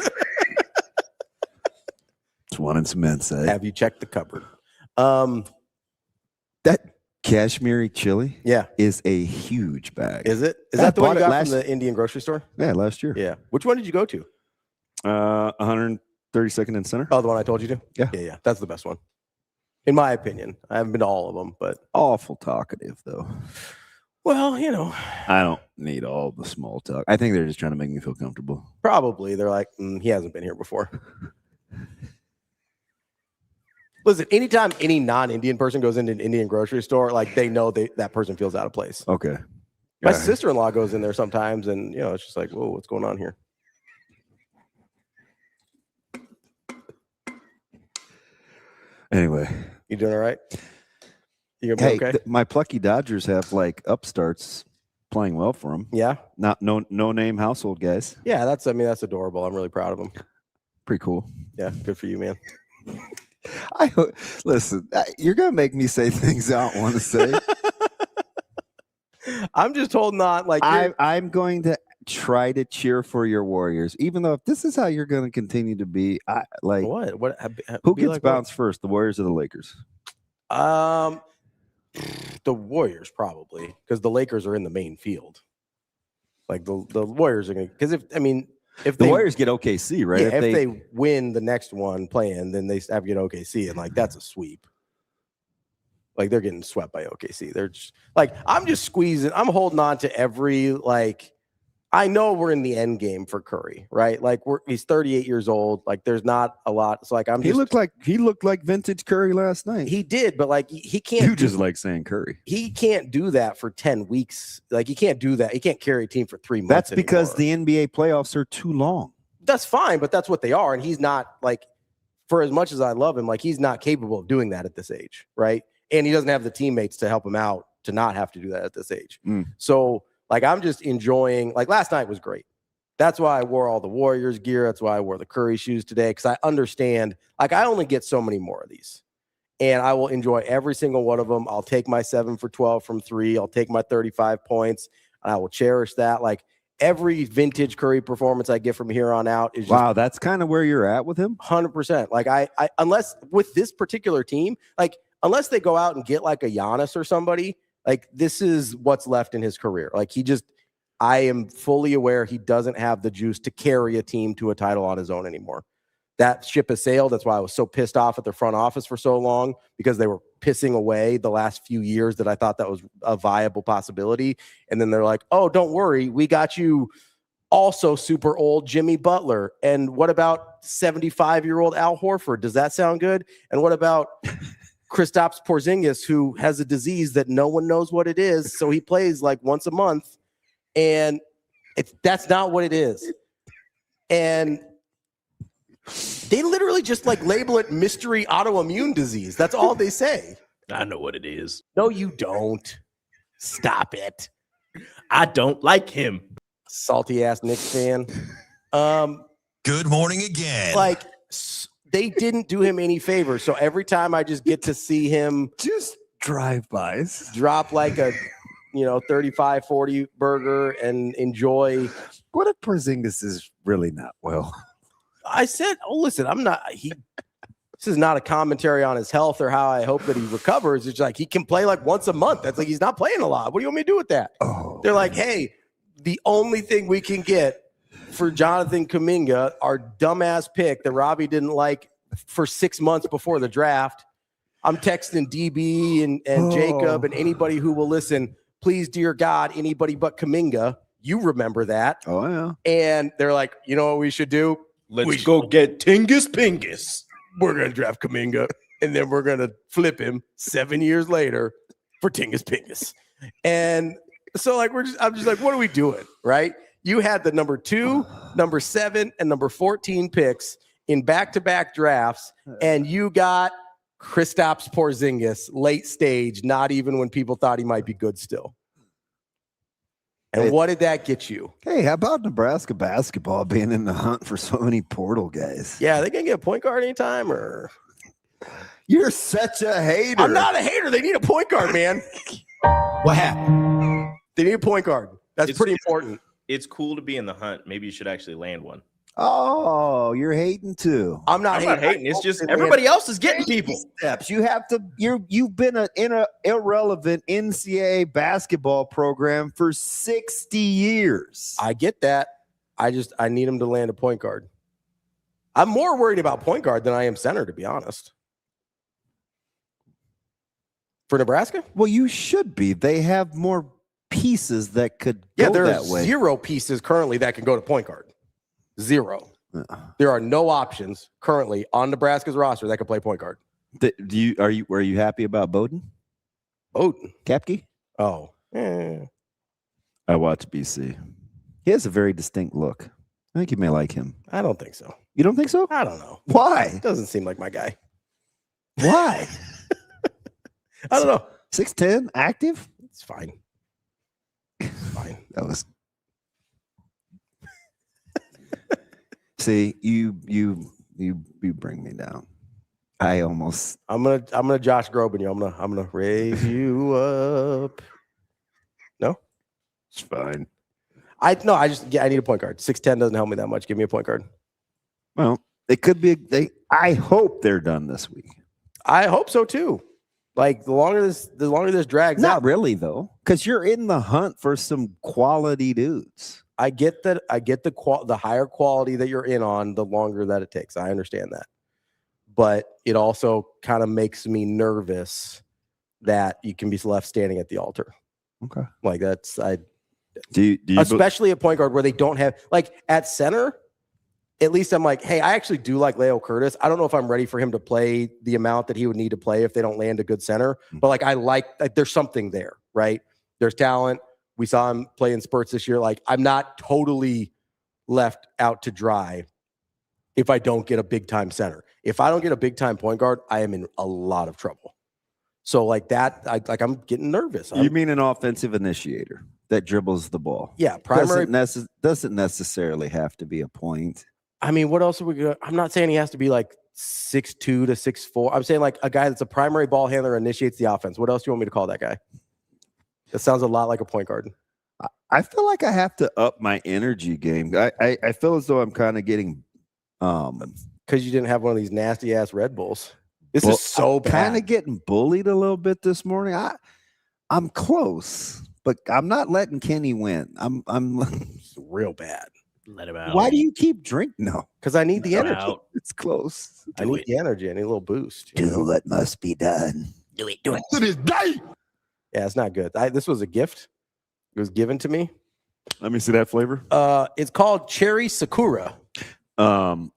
Just wanted some insight. Have you checked the cupboard? That Kashmiri chili, yeah, is a huge bag. Is it? Is that the one you got from the Indian grocery store? Yeah, last year. Yeah. Which one did you go to? 132nd and Center. Oh, the one I told you to? Yeah. Yeah. That's the best one. In my opinion. I haven't been to all of them, but awful talkative though. Well, you know. I don't need all the small talk. I think they're just trying to make me feel comfortable. Probably. They're like, he hasn't been here before. Listen, anytime any non-Indian person goes into an Indian grocery store, like they know that person feels out of place. Okay. My sister-in-law goes in there sometimes, and it's just like, whoa, what's going on here? Anyway, you doing all right? You gonna be okay? My plucky Dodgers have like upstarts playing well for them. Yeah. No name household guys. Yeah, that's adorable. I'm really proud of them. Pretty cool. Yeah, good for you, man. Listen, you're gonna make me say things I don't want to say. I'm just holding on. Like I'm going to try to cheer for your Warriors, even though if this is how you're going to continue to be, who gets bounced first, the Warriors or the Lakers? The Warriors probably, because the Lakers are in the main field. Like the Warriors are going to, because if the Warriors get OKC, right? Yeah, if they win the next one playing, then they have to get OKC, and like that's a sweep. Like they're getting swept by OKC. They're just like, I'm just squeezing. I'm holding on to every I know we're in the end game for Curry, right? Like he's 38 years old. Like there's not a lot. So like he looked like vintage Curry last night. He did, but like he can't. You just like saying Curry. He can't do that for 10 weeks. Like he can't do that. He can't carry a team for 3 months. That's because the NBA playoffs are too long. That's fine, but that's what they are, and he's not like. For as much as I love him, like he's not capable of doing that at this age, right? And he doesn't have the teammates to help him out to not have to do that at this age. So like I'm just enjoying. Like last night was great. That's why I wore all the Warriors gear. That's why I wore the Curry shoes today, because I understand. Like I only get so many more of these, and I will enjoy every single one of them. I'll take my 7 for 12 from 3. I'll take my 35 points, and I will cherish that. Like every vintage Curry performance I get from here on out is just, wow. That's kind of where you're at with him. 100%. Like I unless with this particular team, like unless they go out and get like a Giannis or somebody, like this is what's left in his career. Like I am fully aware he doesn't have the juice to carry a team to a title on his own anymore. That ship has sailed. That's why I was so pissed off at the front office for so long, because they were pissing away the last few years that I thought that was a viable possibility. And then they're like, oh, don't worry. We got you also super old Jimmy Butler. And what about 75-year-old Al Horford? Does that sound good? And what about Kristaps Porzingis, who has a disease that no one knows what it is, so he plays like once a month, and that's not what it is. And they literally just like label it mystery autoimmune disease. That's all they say. I know what it is. No, you don't. Stop it. I don't like him. Salty ass Knicks fan. Good morning again. Like they didn't do him any favors. So every time I just get to see him just drive-bys, drop like a 35, 40 burger and enjoy. What if Porzingis is really not well? I said, listen, this is not a commentary on his health or how I hope that he recovers. It's like he can play like once a month. That's like he's not playing a lot. What do you want me to do with that? They're like, hey, the only thing we can get for Jonathan Kuminga, our dumbass pick that Ravi didn't like for 6 months before the draft. I'm texting DB and Jacob and anybody who will listen. Please, dear God, anybody but Kuminga. You remember that. Oh, yeah. And they're like, you know what we should do? Let's go get Tingus Pingus. We're going to draft Kuminga, and then we're going to flip him 7 years later for Tingus Pingus. And so, like, I'm just like, what are we doing, right? You had the number 2, number 7, and number 14 picks in back-to-back drafts, and you got Kristaps Porzingis late stage, not even when people thought he might be good still. And what did that get you? Hey, how about Nebraska basketball being in the hunt for so many portal guys? Yeah, they gonna get a point guard anytime, or you're such a hater. I'm not a hater. They need a point guard, man. What happened? They need a point guard. It's pretty important. It's cool to be in the hunt. Maybe you should actually land one. Oh, you're hating too. I'm not hating. It's just everybody else is getting people. Steps. You have to. You've been in an irrelevant NCAA basketball program for 60 years. I get that. I need him to land a point guard. I'm more worried about point guard than I am center, to be honest. For Nebraska? Well, you should be. They have more pieces that could go that way. 0 pieces currently that can go to point guard. 0. There are no options currently on Nebraska's roster that can play point guard. Are you happy about Bowden? Kapke? Oh. I watch BC. He has a very distinct look. I think you may like him. I don't think so. You don't think so? I don't know. Why? Doesn't seem like my guy. Why? I don't know. 6'10", active? It's fine. It's fine. That was. See, you bring me down. I'm gonna Josh Groban you. I'm gonna raise you up. No, it's fine. I need a point guard. 6'10" doesn't help me that much. Give me a point guard. Well, it could be. I hope they're done this week. I hope so too. Like the longer this drags out. Not really though, because you're in the hunt for some quality dudes. I get that. I get the higher quality that you're in on, the longer that it takes. I understand that, but it also kind of makes me nervous that you can be left standing at the altar. Okay, like that's Do you especially at point guard where they don't have like at center. At least I'm like, hey, I actually do like Leo Curtis. I don't know if I'm ready for him to play the amount that he would need to play if they don't land a good center. But like I like there's something there, right? There's talent. We saw him play in spurts this year. Like, I'm not totally left out to dry if I don't get a big-time center. If I don't get a big-time point guard, I am in a lot of trouble. So, like that, I'm getting nervous. You mean an offensive initiator that dribbles the ball? Yeah, primary. Doesn't necessarily have to be a point. I mean, what else are we going to – I'm not saying he has to be like 6'2" to 6'4". I'm saying like a guy that's a primary ball handler initiates the offense. What else do you want me to call that guy? That sounds a lot like a point guard. I feel like I have to up my energy game. I feel as though I'm kind of getting because you didn't have one of these nasty ass Red Bulls. This is so bad. Kind of getting bullied a little bit this morning. I'm close, but I'm not letting Kenny win. I'm real bad. Let him out. Why do you keep drinking? No, because I need the energy. Out. It's close. I need the energy. I need a little boost. Do what must be done. Do it. Do it. To this day. Yeah, it's not good. This was a gift. It was given to me. Let me see that flavor. It's called Cherry Sakura. My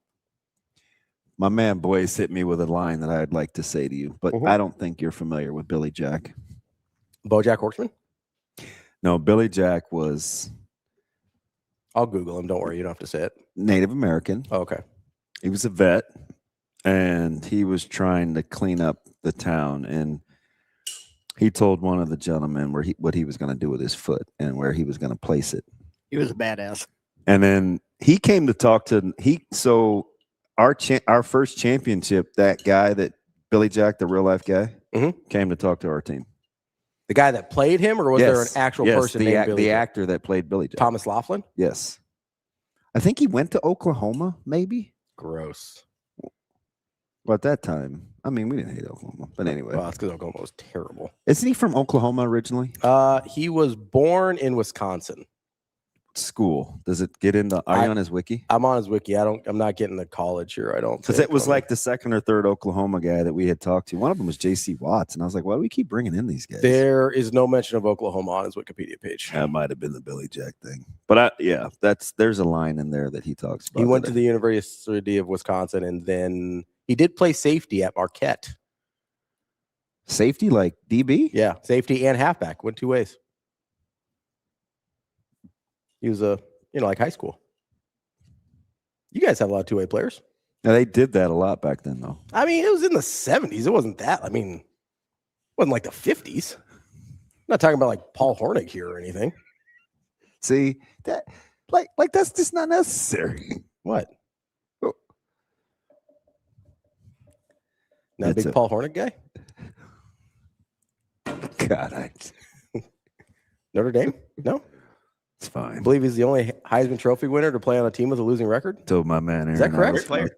man Boyce hit me with a line that I'd like to say to you, but I don't think you're familiar with Billy Jack. BoJack Horseman? No, Billy Jack was. I'll Google him. Don't worry. You don't have to say it. Native American. Oh, okay. He was a vet, and he was trying to clean up the town, and he told one of the gentlemen what he was going to do with his foot and where he was going to place it. He was a badass. And then he came to talk to so our first championship, that guy that Billy Jack, the real life guy, came to talk to our team. The guy that played him, or was there an actual person named Billy the Jack? actor that played Billy Jack. Thomas Laughlin? Yes. I think he went to Oklahoma, maybe. Gross. Well, at that time, I mean, we didn't hate Oklahoma. But anyway. Well, that's because Oklahoma was terrible. Isn't he from Oklahoma originally? He was born in Wisconsin. School. Does it get into, are you on his wiki? I'm on his wiki. I'm not getting to college here. I don't. Because it was like the second or third Oklahoma guy that we had talked to. One of them was J.C. Watts. And I was like, why do we keep bringing in these guys? There is no mention of Oklahoma on his Wikipedia page. That might have been the Billy Jack thing. But there's a line in there that he talks about. He went to the University of Wisconsin, and then he did play safety at Marquette. Safety, like DB? Yeah, safety and halfback. Went two ways. He was like high school. You guys have a lot of two-way players. Now, they did that a lot back then, though. I mean, it was in the 70s. It wasn't that. I mean, it wasn't like the 50s. I'm not talking about like Paul Hornig here or anything. See, that like that's just not necessary. What? Not a big Paul Hornig guy? God, Notre Dame? No? It's fine. I believe he's the only Heisman Trophy winner to play on a team with a losing record. Told my man. Is that correct? Great player.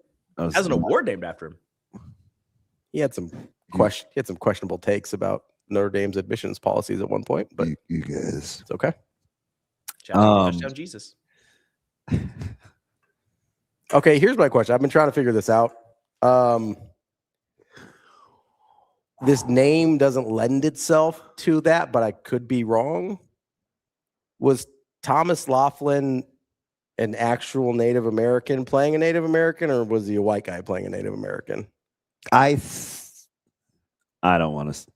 Has an award named after him. He had some questionable takes about Notre Dame's admissions policies at one point, but you guys, it's okay. Touchdown Jesus. Okay, here's my question. I've been trying to figure this out. This name doesn't lend itself to that, but I could be wrong. Was Thomas Laughlin an actual Native American playing a Native American, or was he a white guy playing a Native American? I don't want to.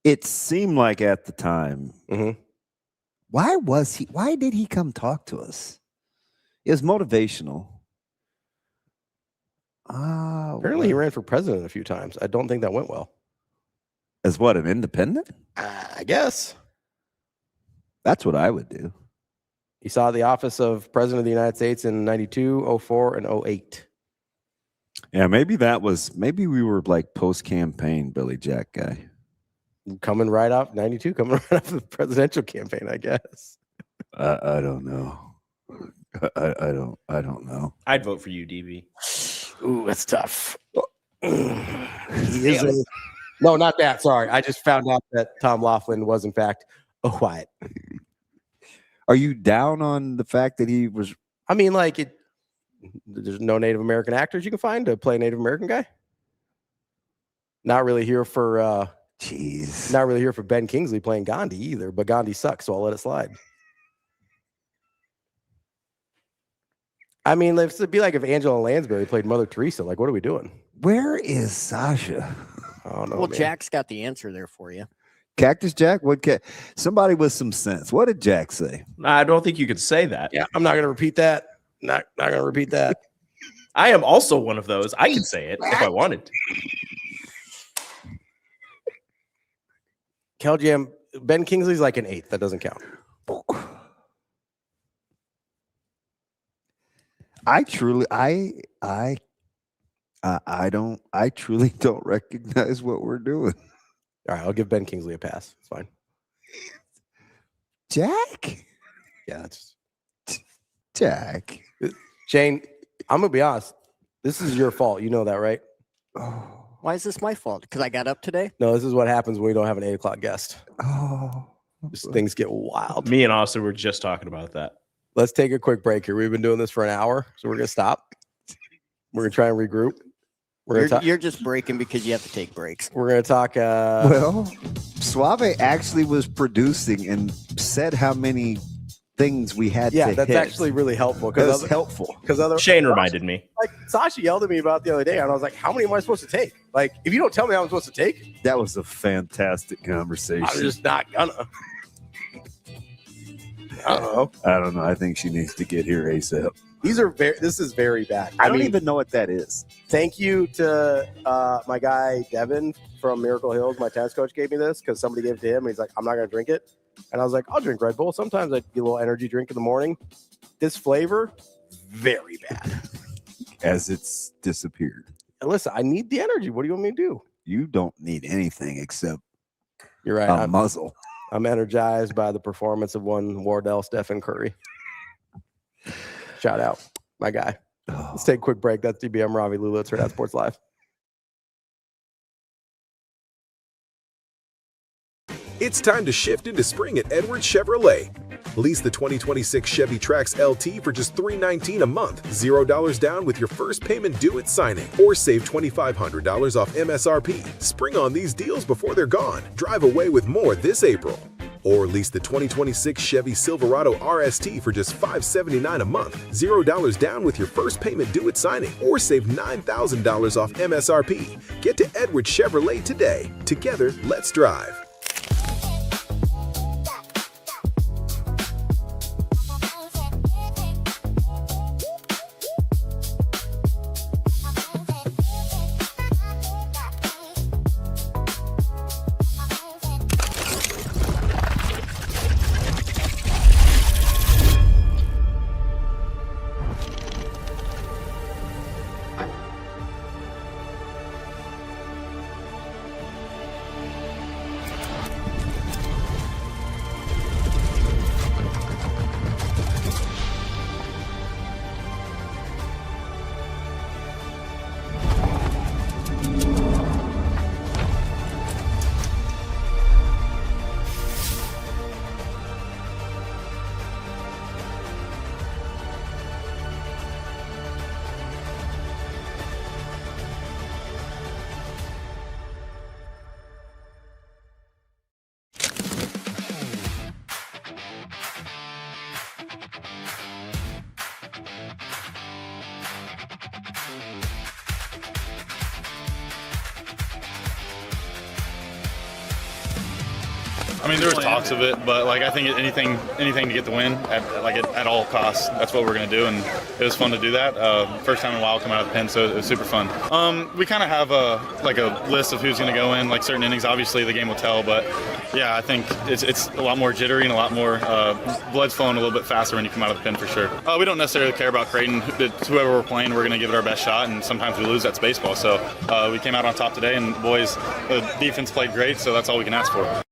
It seemed like at the time. Mm-hmm. Why did he come talk to us? It was motivational. Apparently, he ran for president a few times. I don't think that went well. As what, an independent? I guess. That's what I would do. He saw the office of president of the United States in 92, 04, and 08. Yeah, maybe we were like post-campaign Billy Jack guy. Coming right off 92, coming right off the presidential campaign, I guess. I don't know. I don't know. I'd vote for you, DB. Ooh, that's tough. No, not that. Sorry. I just found out that Tom Laughlin was, in fact, a white. Are you down on the fact that he was? I mean, there's no Native American actors you can find to play a Native American guy. Not really here for not really here for Ben Kingsley playing Gandhi either, but Gandhi sucks, so I'll let it slide. I mean, it'd be like if Angela Lansbury played Mother Teresa. Like, what are we doing? Where is Sasha? I don't know. Well, man. Jack's got the answer there for you. Cactus Jack? Somebody with some sense. What did Jack say? I don't think you could say that. Yeah, I'm not going to repeat that. Not going to repeat that. I am also one of those. I can say it if I wanted to. Keljam, Ben Kingsley's like an 8th. That doesn't count. I truly don't recognize what we're doing. All right, I'll give Ben Kingsley a pass. It's fine. Jack? Yeah, it's Jack. Shane, I'm gonna be honest. This is your fault. You know that, right? Oh. Why is this my fault? Because I got up today? No, this is what happens when we don't have an 8 o'clock guest. Oh. Just things get wild. Me and Austin were just talking about that. Let's take a quick break here. We've been doing this for an hour, so we're gonna stop. We're gonna try and regroup. You're just breaking because you have to take breaks. We're gonna talk. Well, Suave actually was producing and said how many things we had. Yeah, to that's hit. actually really helpful. That's helpful. Because Shane reminded me. Like Sasha yelled at me about the other day, and I was like, "How many am I supposed to take? Like, if you don't tell me how I'm supposed to take, that was a fantastic conversation. I'm just not gonna." I don't know. I think she needs to get here ASAP. This is very bad. I don't even know what that is. Thank you to my guy Devin from Miracle Hills. My tennis coach gave me this because somebody gave it to him. And he's like, I'm not going to drink it. And I was like, I'll drink Red Bull. Sometimes I get a little energy drink in the morning. This flavor, very bad. As it's disappeared. And listen, I need the energy. What do you want me to do? You don't need anything except You're right. A muzzle. I'm energized by the performance of one Wardell Stephen Curry. Shout out, my guy. Let's take a quick break. That's DBM Ravi Lulla. It's Hurrdat Sports Live. It's time to shift into spring at Edwards Chevrolet. Lease the 2026 Chevy Trax LT for just $319 a month, $0 down with your first payment due at signing, or save $2,500 off MSRP. Spring on these deals before they're gone. Drive away with more this April. Or lease the 2026 Chevy Silverado RST for just $579 a month, $0 down with your first payment due at signing, or save $9,000 off MSRP. Get to Edwards Chevrolet today. Together, let's drive. I mean, there was talks of it, but like I think anything to get the win at all costs. That's what we're gonna do, and it was fun to do that. First time in a while coming out of the pen, so it was super fun. We kind of have a list of who's gonna go in, like certain innings. Obviously, the game will tell, but yeah, I think it's a lot more jittery and a lot more blood's flowing a little bit faster when you come out of the pen for sure. We don't necessarily care about Creighton. Whoever we're playing, we're gonna give it our best shot, and sometimes we lose. That's baseball. So we came out on top today, and boys, the defense played great, so that's all we can ask for.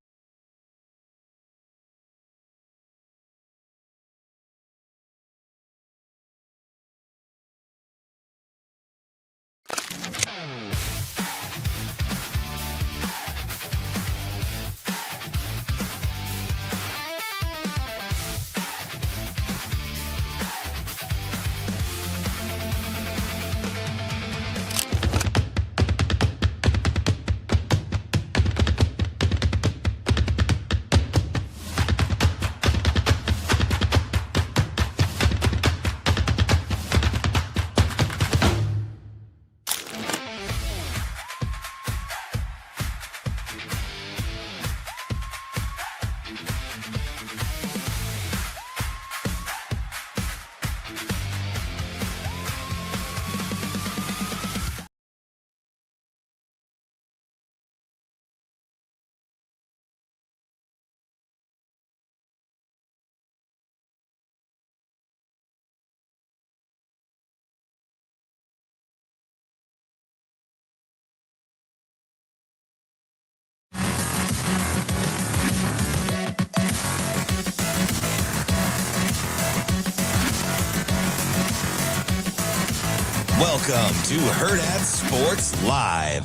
Welcome to Hurrdat Sports Live.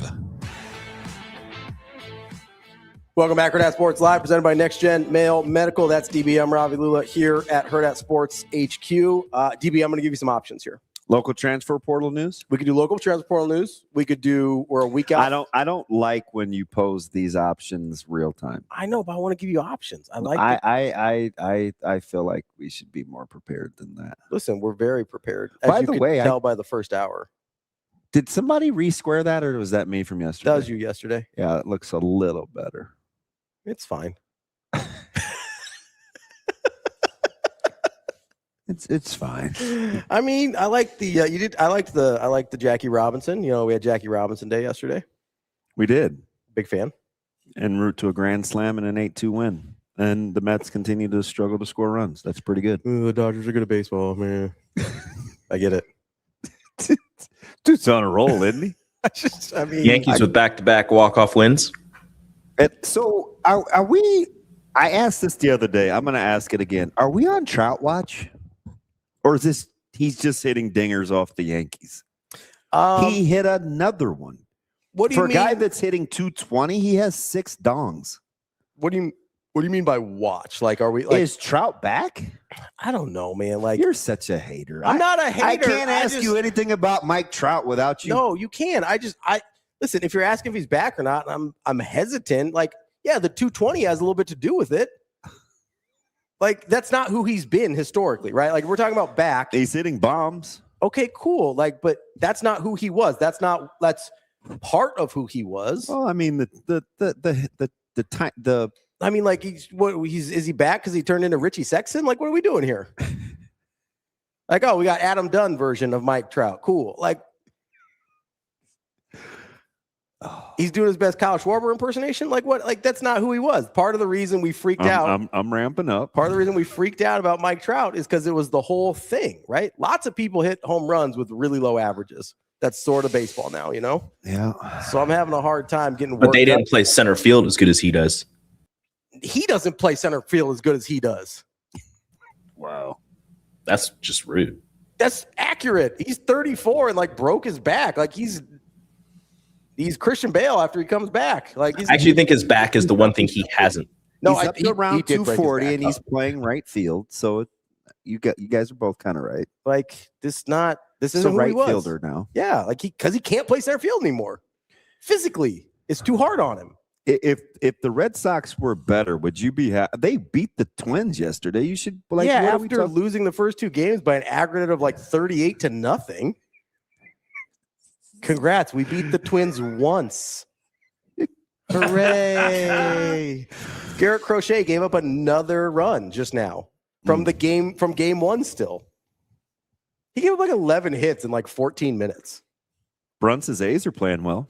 Welcome back, Hurrdat Sports Live, presented by Nextgen Male Medical. That's DB. I'm Ravi Lulla here at Hurrdat Sports HQ. DB, I'm going to give you some options here. Local transfer portal news. We could do local transfer portal news. We could do. We're a week out. I don't like when you pose these options real time. I know, but I want to give you options. I feel like we should be more prepared than that. Listen, we're very prepared. By the way, tell by the first hour. Did somebody re-square that, or was that me from yesterday? That was you yesterday. Yeah, it looks a little better. It's fine. It's fine. I mean, I like the I liked the Jackie Robinson. You know, we had Jackie Robinson Day yesterday. We did. Big fan. En route to a grand slam and an 8-2 win. And the Mets continue to struggle to score runs. That's pretty good. Ooh, the Dodgers are good at baseball, man. I get it. Dude's on a roll, isn't he? Yankees with back-to-back walk-off wins. So are we? I asked this the other day. I'm going to ask it again. Are we on Trout watch, or is this he's just hitting dingers off the Yankees? He hit another one. What do you For mean? a guy that's hitting 220, he has 6 dongs. What do you mean by watch? Like, are we? Like, is Trout back? I don't know, man. Like, you're such a hater. I'm not a hater. I can't ask you anything about Mike Trout without you. No, you can. I listen. If you're asking if he's back or not, I'm hesitant. Like, yeah, the 220 has a little bit to do with it. Like, that's not who he's been historically, right? Like, we're talking about back. He's hitting bombs. Okay, cool. Like, but that's not who he was. That's part of who he was. Well, I mean, the I mean, like, is he back because he turned into Richie Sexton? Like, what are we doing here? Like, oh, we got Adam Dunn version of Mike Trout. Cool. Like, he's doing his best Kyle Schwarber impersonation. Like, what? Like, that's not who he was. Part of the reason we freaked out. I'm ramping up. Part of the reason we freaked out about Mike Trout is because it was the whole thing, right? Lots of people hit home runs with really low averages. That's sort of baseball now, you know? Yeah. So I'm having a hard time getting But they worked didn't up. play center field as good as he does. He doesn't play center field as good as he does. Wow. That's just rude. That's accurate. He's 34 and like broke his back. Like he's Christian Bale after he comes back. Like I actually think his back is the one thing he hasn't. No, he's up to around he did break his 240 back and he's playing right field. So you guys are both kind of right. Like this isn't a who right he was. fielder now. Yeah, like because he can't play center field anymore. Physically, it's too hard on him. If the Red Sox were better, would you be happy? They beat the Twins yesterday. You should like after losing the first 2 games by an aggregate of like 38-0. Congrats, we beat the Twins once. Hooray! Garrett Crochet gave up another run just now from game 1 still. He gave up like 11 hits in like 14 minutes. BRUNTZ's A's are playing well.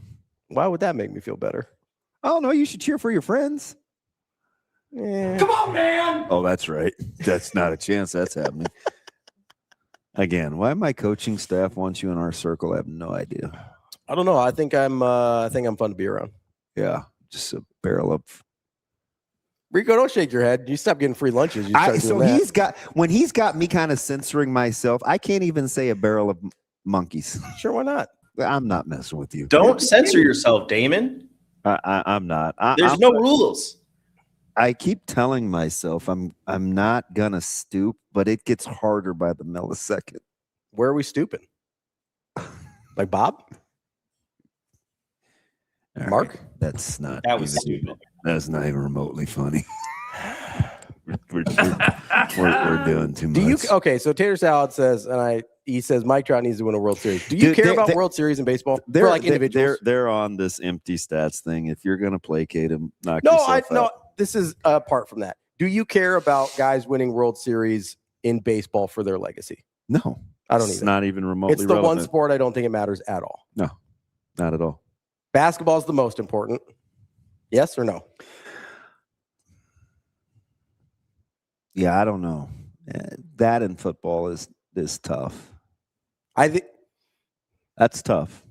Why would that make me feel better? Oh, no, you should cheer for your friends. Yeah. Come on, man. Oh, that's right. That's not a chance that's happening. Again, why my coaching staff wants you in our circle, I have no idea. I don't know. I think I'm fun to be around. Yeah, just a barrel of Rico, don't shake your head. You stop getting free lunches. You start doing that. he's got me kind of censoring myself. I can't even say a barrel of monkeys. Sure, why not? I'm not messing with you. Don't censor yourself, Damon. I'm not. There's no rules. I keep telling myself I'm not gonna stoop, but it gets harder by the millisecond. Where are we stooping? Like Bob? All Mark? right. That's not. That was stupid. That's not even remotely funny. we're doing too much. Okay, so Tater Salad says, he says Mike Trout needs to win a World Series. Do you care about World Series in baseball? They're like individuals. They're on this empty stats thing. If you're gonna placate them, knock yourself out. This is apart from that. Do you care about guys winning World Series in baseball for their legacy? No, I don't it's either. not even remotely. It's the relevant. one sport I don't think it matters at all. No, not at all. Basketball is the most important. Yes or no? Yeah, I don't know. That in football is tough. I think that's tough.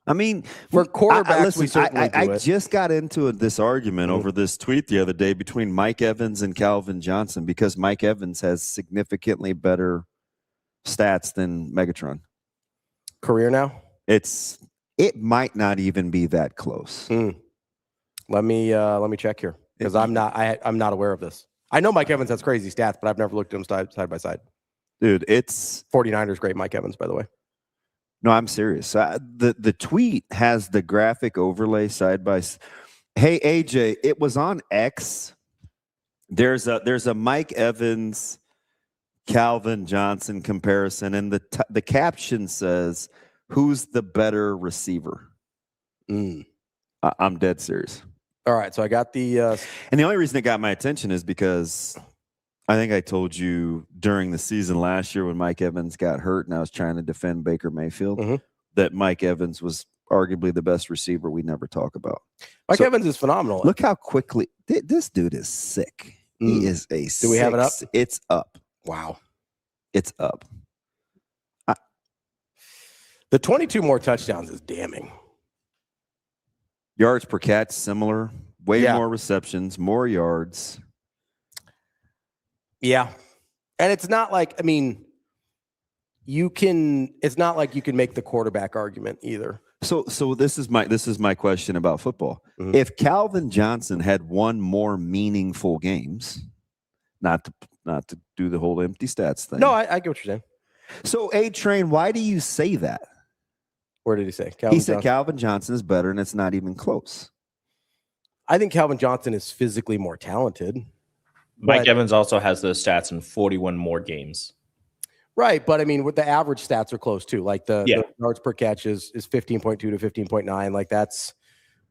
I mean, for quarterbacks, we certainly do I it. just got into this argument over this tweet the other day between Mike Evans and Calvin Johnson because Mike Evans has significantly better stats than Megatron. Career now? It might not even be that close. Let me check here because I'm not aware of this. I know Mike Evans has crazy stats, but I've never looked at him side by side. Dude, it's 49ers great Mike Evans, by the way. No, I'm serious. The tweet has the graphic overlay side by side. Hey AJ, it was on X. There's a Mike Evans, Calvin Johnson comparison, and the caption says, "Who's the better receiver?" I'm dead serious. All right, so I got the and the only reason it got my attention is because I think I told you during the season last year when Mike Evans got hurt and I was trying to defend Baker Mayfield that Mike Evans was arguably the best receiver we never talk about. Mike Evans is phenomenal. Look how quickly this dude is sick. He is a Do we have it up? It's up. Wow. It's up. The 22 more touchdowns is damning. Yards per catch, similar. Way more receptions, more yards. Yeah. And it's not like, I mean, it's not like you can make the quarterback argument either. So this is my question about football. Mm-hmm. If Calvin Johnson had won more meaningful games, not to do the whole empty stats thing. No, I get what you're saying. So A-Train, why do you say that? Where did he say? He said Calvin Johnson is better, and it's not even close. I think Calvin Johnson is physically more talented. Mike Evans also has those stats in 41 more games. Right, but I mean, with the average stats are close too. Like the yards per catch is 15.2 to 15.9. Like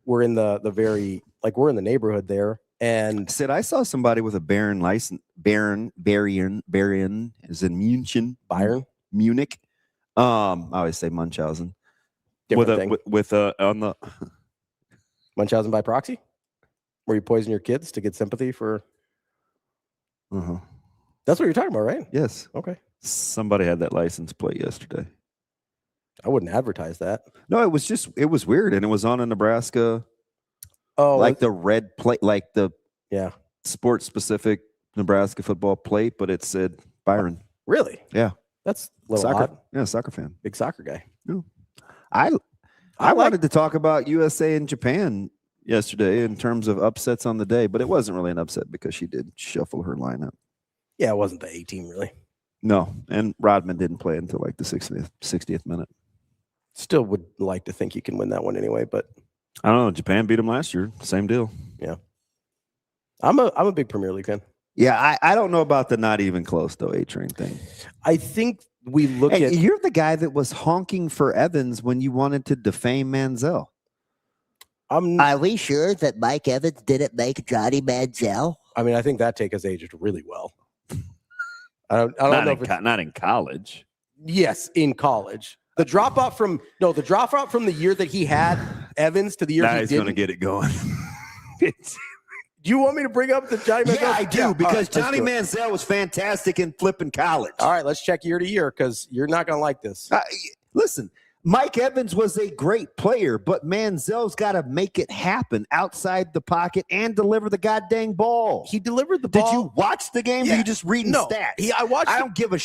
we're in the very, like we're in the neighborhood there. And Sid, I saw somebody with a Bayern license. Bayern is in Munich. I always say Munchausen. With on the Munchausen by proxy, where you poison your kids to get sympathy for. That's what you're talking about, right? Yes. Okay. Somebody had that license plate yesterday. I wouldn't advertise that. No, it was weird, and it was on a Nebraska. Oh, like the red plate, like the sports specific Nebraska football plate, but it said Byron. Really? Yeah. That's a little soccer. odd. Yeah, soccer fan. Big soccer guy. No. I wanted to talk about USA and Japan yesterday in terms of upsets on the day, but it wasn't really an upset because she did shuffle her lineup. Yeah, it wasn't the A team really. No, and Rodman didn't play until like the 60th minute. Still would like to think you can win that one anyway, but I don't know. Japan beat them last year. Same deal. Yeah. I'm a big Premier League fan. Yeah, I don't know about the not even close though A-Train thing. I think we look at you're the guy that was honking for Evans when you wanted to defame Manziel. Are we sure that Mike Evans didn't make Johnny Manziel? I mean, I think that take has aged really well. I don't know not in college. Yes, in college. The drop off from the year that he had Evans to the year he's going to get it going. Do you want me to bring up the Johnny Manziel? Yeah, I do, because Johnny Manziel was fantastic in flipping college. All right, let's check year to year because you're not going to like this. Listen, Mike Evans was a great player, but Manziel's got to make it happen outside the pocket and deliver the goddamn ball. He delivered the ball. Did you watch the game? Yeah. Or you just reading stats? I watched. I don't give a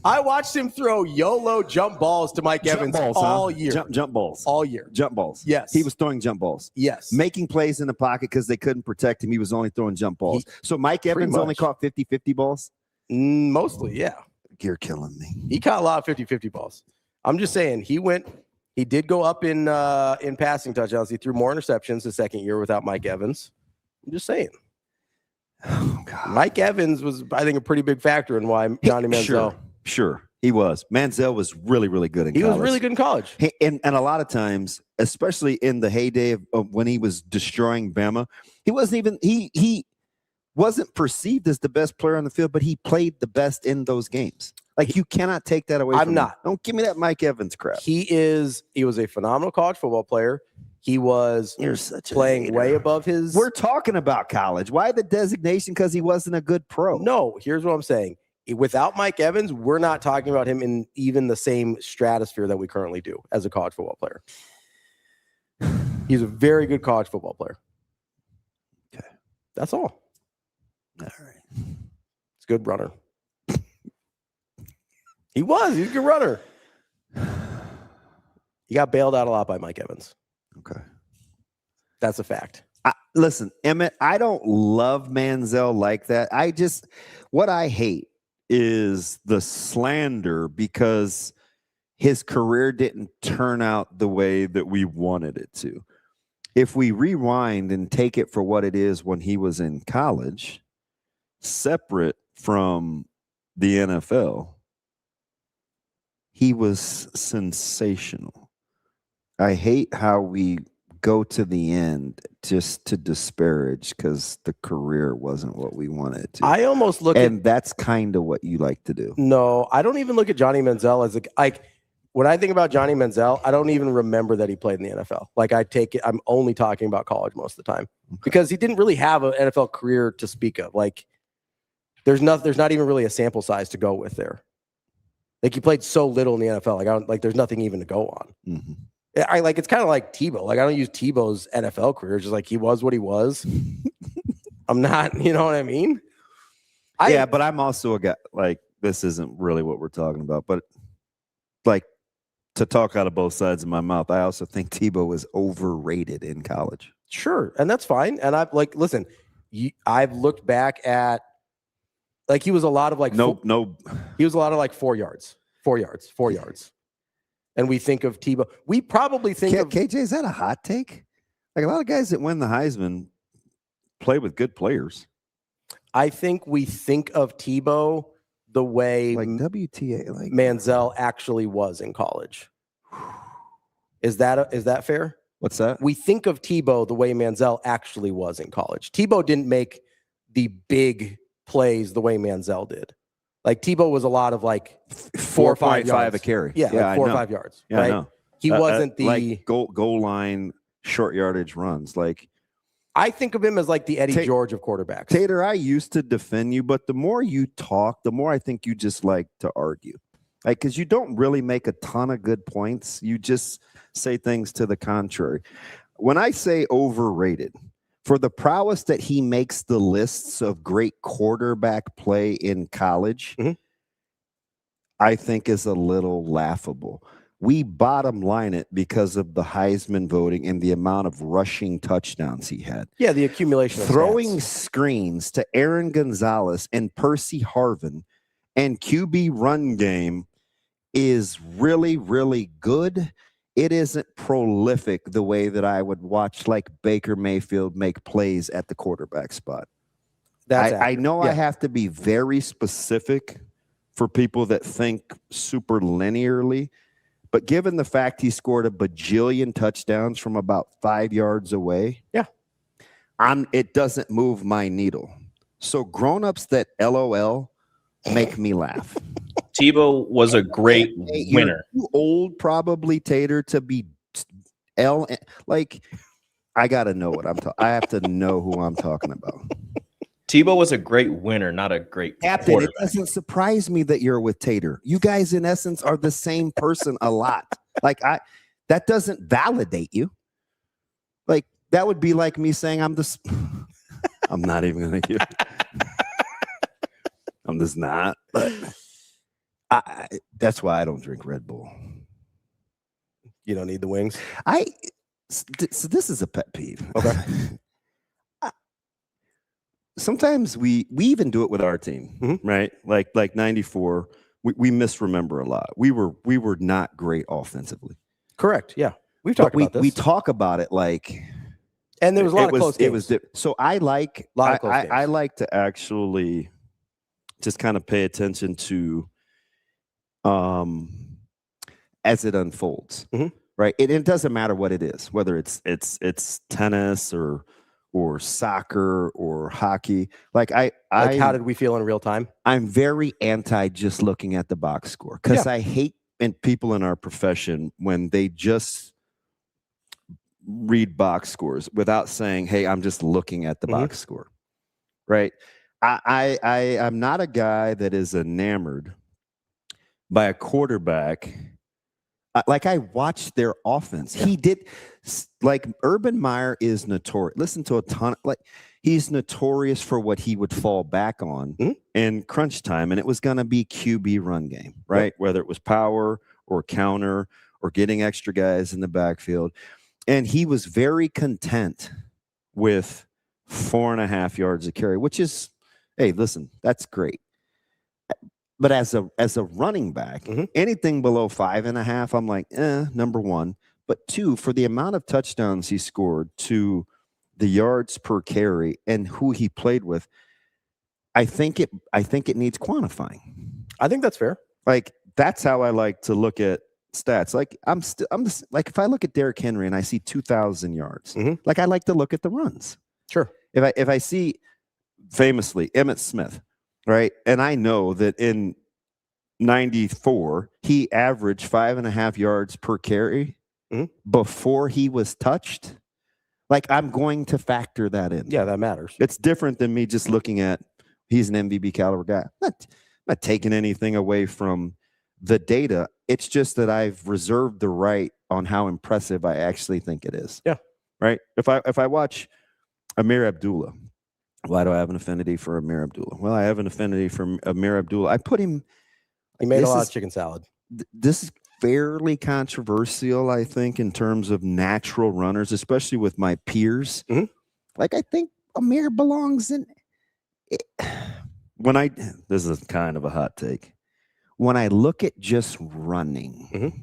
I watched him throw YOLO jump balls to Mike Evans all year. Jump balls. All year. Jump balls. Yes. He was throwing jump balls. Yes. Making plays in the pocket because they couldn't protect him. He was only throwing jump balls. So Mike Evans only caught 50-50 balls? Mostly, yeah. You're killing me. He caught a lot of 50-50 balls. I'm just saying, he did go up in passing touchdowns. He threw more interceptions the second year without Mike Evans. I'm just saying. Oh, God. Mike Evans was, I think, a pretty big factor in why Johnny Manziel. Sure, he was. Manziel was really, really good in college. He was really good in college. And a lot of times, especially in the heyday of when he was destroying Bama, he wasn't perceived as the best player on the field, but he played the best in those games. Like, you cannot take that away from him. Don't give me that Mike Evans crap. He was a phenomenal college football player. He was playing way above his. We're talking about college. Why the designation? Because he wasn't a good pro. No, here's what I'm saying. Without Mike Evans, we're not talking about him in even the same stratosphere that we currently do as a college football player. He's a very good college football player. Okay. That's all. All right. It's a good runner. He was a good runner. He got bailed out a lot by Mike Evans. Okay. That's a fact. Listen, Emmett, I don't love Manziel like that. What I hate is the slander because his career didn't turn out the way that we wanted it to. If we rewind and take it for what it is when he was in college, separate from the NFL, he was sensational. I hate how we go to the end just to disparage because the career wasn't what we wanted it to. I almost look and that's kind of what you like to do. No, I don't even look at Johnny Manziel as when I think about Johnny Manziel, I don't even remember that he played in the NFL. Like, I'm only talking about college most of the time because he didn't really have an NFL career to speak of. Like, there's not even really a sample size to go with there. Like he played so little in the NFL. Like I don't like. There's nothing even to go on. Mm-hmm. I like. It's kind of like Tebow. Like I don't use Tebow's NFL career. It's just like he was what he was. I'm not. You know what I mean? Yeah, but I'm also a guy. Like this isn't really what we're talking about. But like to talk out of both sides of my mouth, I also think Tebow was overrated in college. Sure, and that's fine. And I've like listen. I've looked back at. Like he was a lot of like he was a lot of like 4 yards, and we think of Tebow. We probably think of KJ. Is that a hot take? Like a lot of guys that win the Heisman play with good players. I think we think of Tebow the way like WTA, like Manziel actually was in college. Is that fair? What's that? We think of Tebow the way Manziel actually was in college. Tebow didn't make the big plays the way Manziel did. Like Tebow was a lot of like 4 or 5 yards a carry. Yeah, like 4 or 5 yards. Yeah, right? I know. He wasn't the like goal line short yardage runs. Like I think of him as like the Eddie George of quarterbacks. Tater, I used to defend you, but the more you talk, the more I think you just like to argue. Like because you don't really make a ton of good points. You just say things to the contrary. When I say overrated, for the prowess that he makes the lists of great quarterback play in college, I think is a little laughable. We bottom line it because of the Heisman voting and the amount of rushing touchdowns he had. Yeah, the accumulation of throwing screens to Aaron Gonzalez and Percy Harvin and QB run game is really, really good. It isn't prolific the way that I would watch like Baker Mayfield make plays at the quarterback spot. I know I have to be very specific for people that think super linearly, but given the fact he scored a bajillion touchdowns from about 5 yards away, it doesn't move my needle. So grown-ups that LOL make me laugh. Tebow was a great winner. You're too old, probably, Tater, to be like. I got to know what I'm talking. I have to know who I'm talking about. Tebow was a great winner, not a great Captain. It doesn't surprise me that you're with Tater. You guys, in essence, are the same person a lot. Like that doesn't validate you. Like that would be like me saying I'm not even going to give. I'm just not. But that's why I don't drink Red Bull. You don't need the wings. So this is a pet peeve. Okay. Sometimes we even do it with our team, right? Like 94, we misremember a lot. We were not great offensively. Correct. Yeah, we've talked about this. We talk about it like, and there was a lot of close games. So I like to actually just kind of pay attention to as it unfolds, right? It doesn't matter what it is, whether it's tennis or soccer or hockey. Like how did we feel in real time? I'm very anti just looking at the box score because I hate people in our profession when they just read box scores without saying, "Hey, I'm just looking at the box score." Right? I'm not a guy that is enamored by a quarterback. Like I watched their offense. He did like Urban Meyer is notorious. Listen to a ton he's notorious for what he would fall back on in crunch time, and it was going to be QB run game, right? Yep. Whether it was power or counter or getting extra guys in the backfield. And he was very content with 4.5 yards a carry, which is, hey, listen, that's great. But as a running back, anything below 5.5, I'm like, number one. But two, for the amount of touchdowns he scored to the yards per carry and who he played with, I think it needs quantifying. I think that's fair. Like that's how I like to look at stats. Like I'm just like if I look at Derrick Henry and I see 2,000 yards, like I like to look at the runs. Sure. If I see famously Emmitt Smith, right, and I know that in 94 he averaged 5.5 yards per carry before he was touched. Like I'm going to factor that in. Yeah, that matters. It's different than me just looking at he's an MVP caliber guy. I'm not taking anything away from the data. It's just that I've reserved the right on how impressive I actually think it is. Yeah. Right. If I watch Amir Abdullah, why do I have an affinity for Amir Abdullah? Well, I have an affinity for Amir Abdullah. I put him. He made a lot of chicken salad. This is fairly controversial, I think, in terms of natural runners, especially with my peers. Mm-hmm. Like, I think Amir belongs in. This is kind of a hot take. When I look at just running,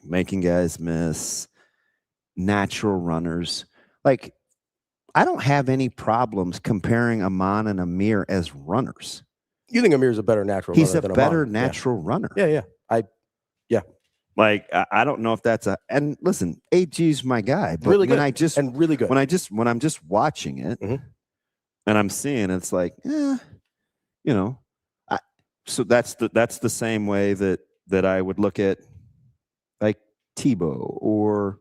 making guys miss, natural runners, like, I don't have any problems comparing Aman and Amir as runners. You think Amir's a better natural runner? He's a than better Aman. natural runner. Yeah. Like, I don't know if that's and listen, AG's my guy, but really good. Really good. When I'm just watching it and I'm seeing it's like, so that's the same way that I would look at like Tebow or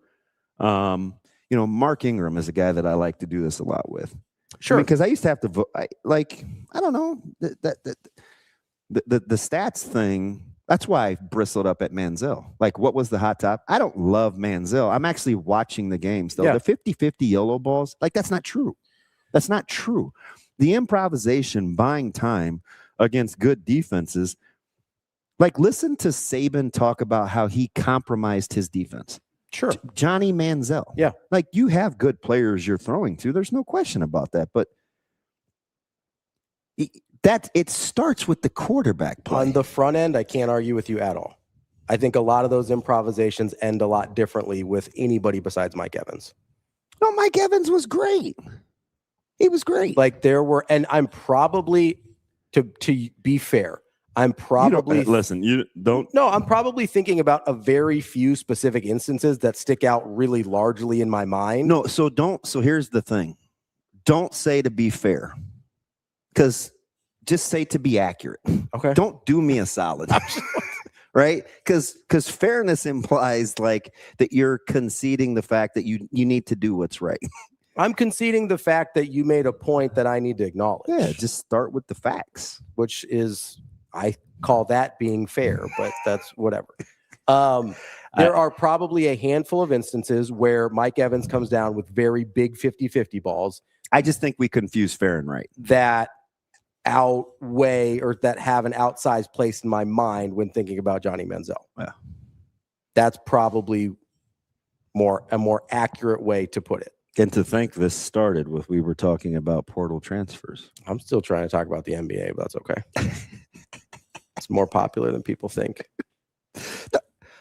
Mark Ingram is a guy that I like to do this a lot with. Sure. Because I used to have to vote. I don't know the stats thing. That's why I bristled up at Manziel. Like, what was the hot top? I don't love Manziel. I'm actually watching the games, though. Yeah. The 50-50 YOLO balls, like, that's not true. That's not true. The improvisation, buying time against good defenses, like, listen to Saban talk about how he compromised his defense. Sure. Johnny Manziel. Yeah. Like, you have good players you're throwing to. There's no question about that. But it starts with the quarterback play. On the front end, I can't argue with you at all. I think a lot of those improvisations end a lot differently with anybody besides Mike Evans. No, Mike Evans was great. He was great. Like, and I'm probably, to be fair, I'm probably I'm probably thinking about a very few specific instances that stick out really largely in my mind. No, so here's the thing. Don't say to be fair. Because just say to be accurate. Okay. Don't do me a solid. Right? Because fairness implies like that you're conceding the fact that you need to do what's right. I'm conceding the fact that you made a point that I need to acknowledge. Yeah, just start with the facts. Which is, I call that being fair, but that's whatever. There are probably a handful of instances where Mike Evans comes down with very big 50-50 balls. I just think we confuse fair and right. That outweigh or that have an outsized place in my mind when thinking about Johnny Manziel. Yeah. That's probably a more accurate way to put it. And to think this started with we were talking about portal transfers. I'm still trying to talk about the NBA, but that's okay. It's more popular than people think.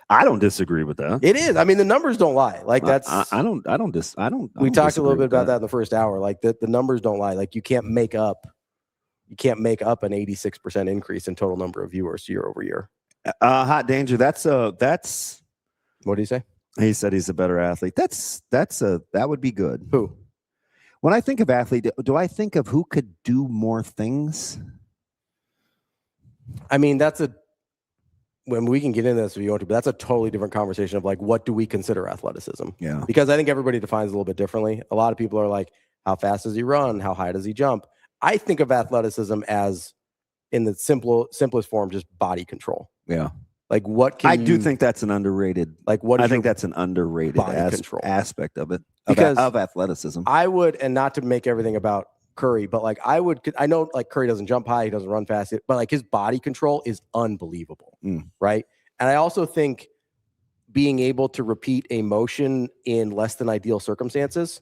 I don't disagree with that. It is. I mean, the numbers don't lie. Like, that's I don't. We talked a little bit about that in the first hour. Like, the numbers don't lie. Like, you can't make up an 86% increase in total number of viewers year over year. Hot danger. That's what did he say? He said he's a better athlete. That would be good. Who? When I think of athlete, do I think of who could do more things? I mean, when we can get into this if you want to, but that's a totally different conversation of like, what do we consider athleticism? Yeah. Because I think everybody defines a little bit differently. A lot of people are like, how fast does he run? How high does he jump? I think of athleticism as, in the simplest form, just body control. Yeah. Like, what can I do think that's an underrated. Like, what? I think that's an underrated aspect of it, because of athleticism. I would, and not to make everything about Curry, but like I know like Curry doesn't jump high, he doesn't run fast, but like his body control is unbelievable, right? And I also think being able to repeat a motion in less than ideal circumstances,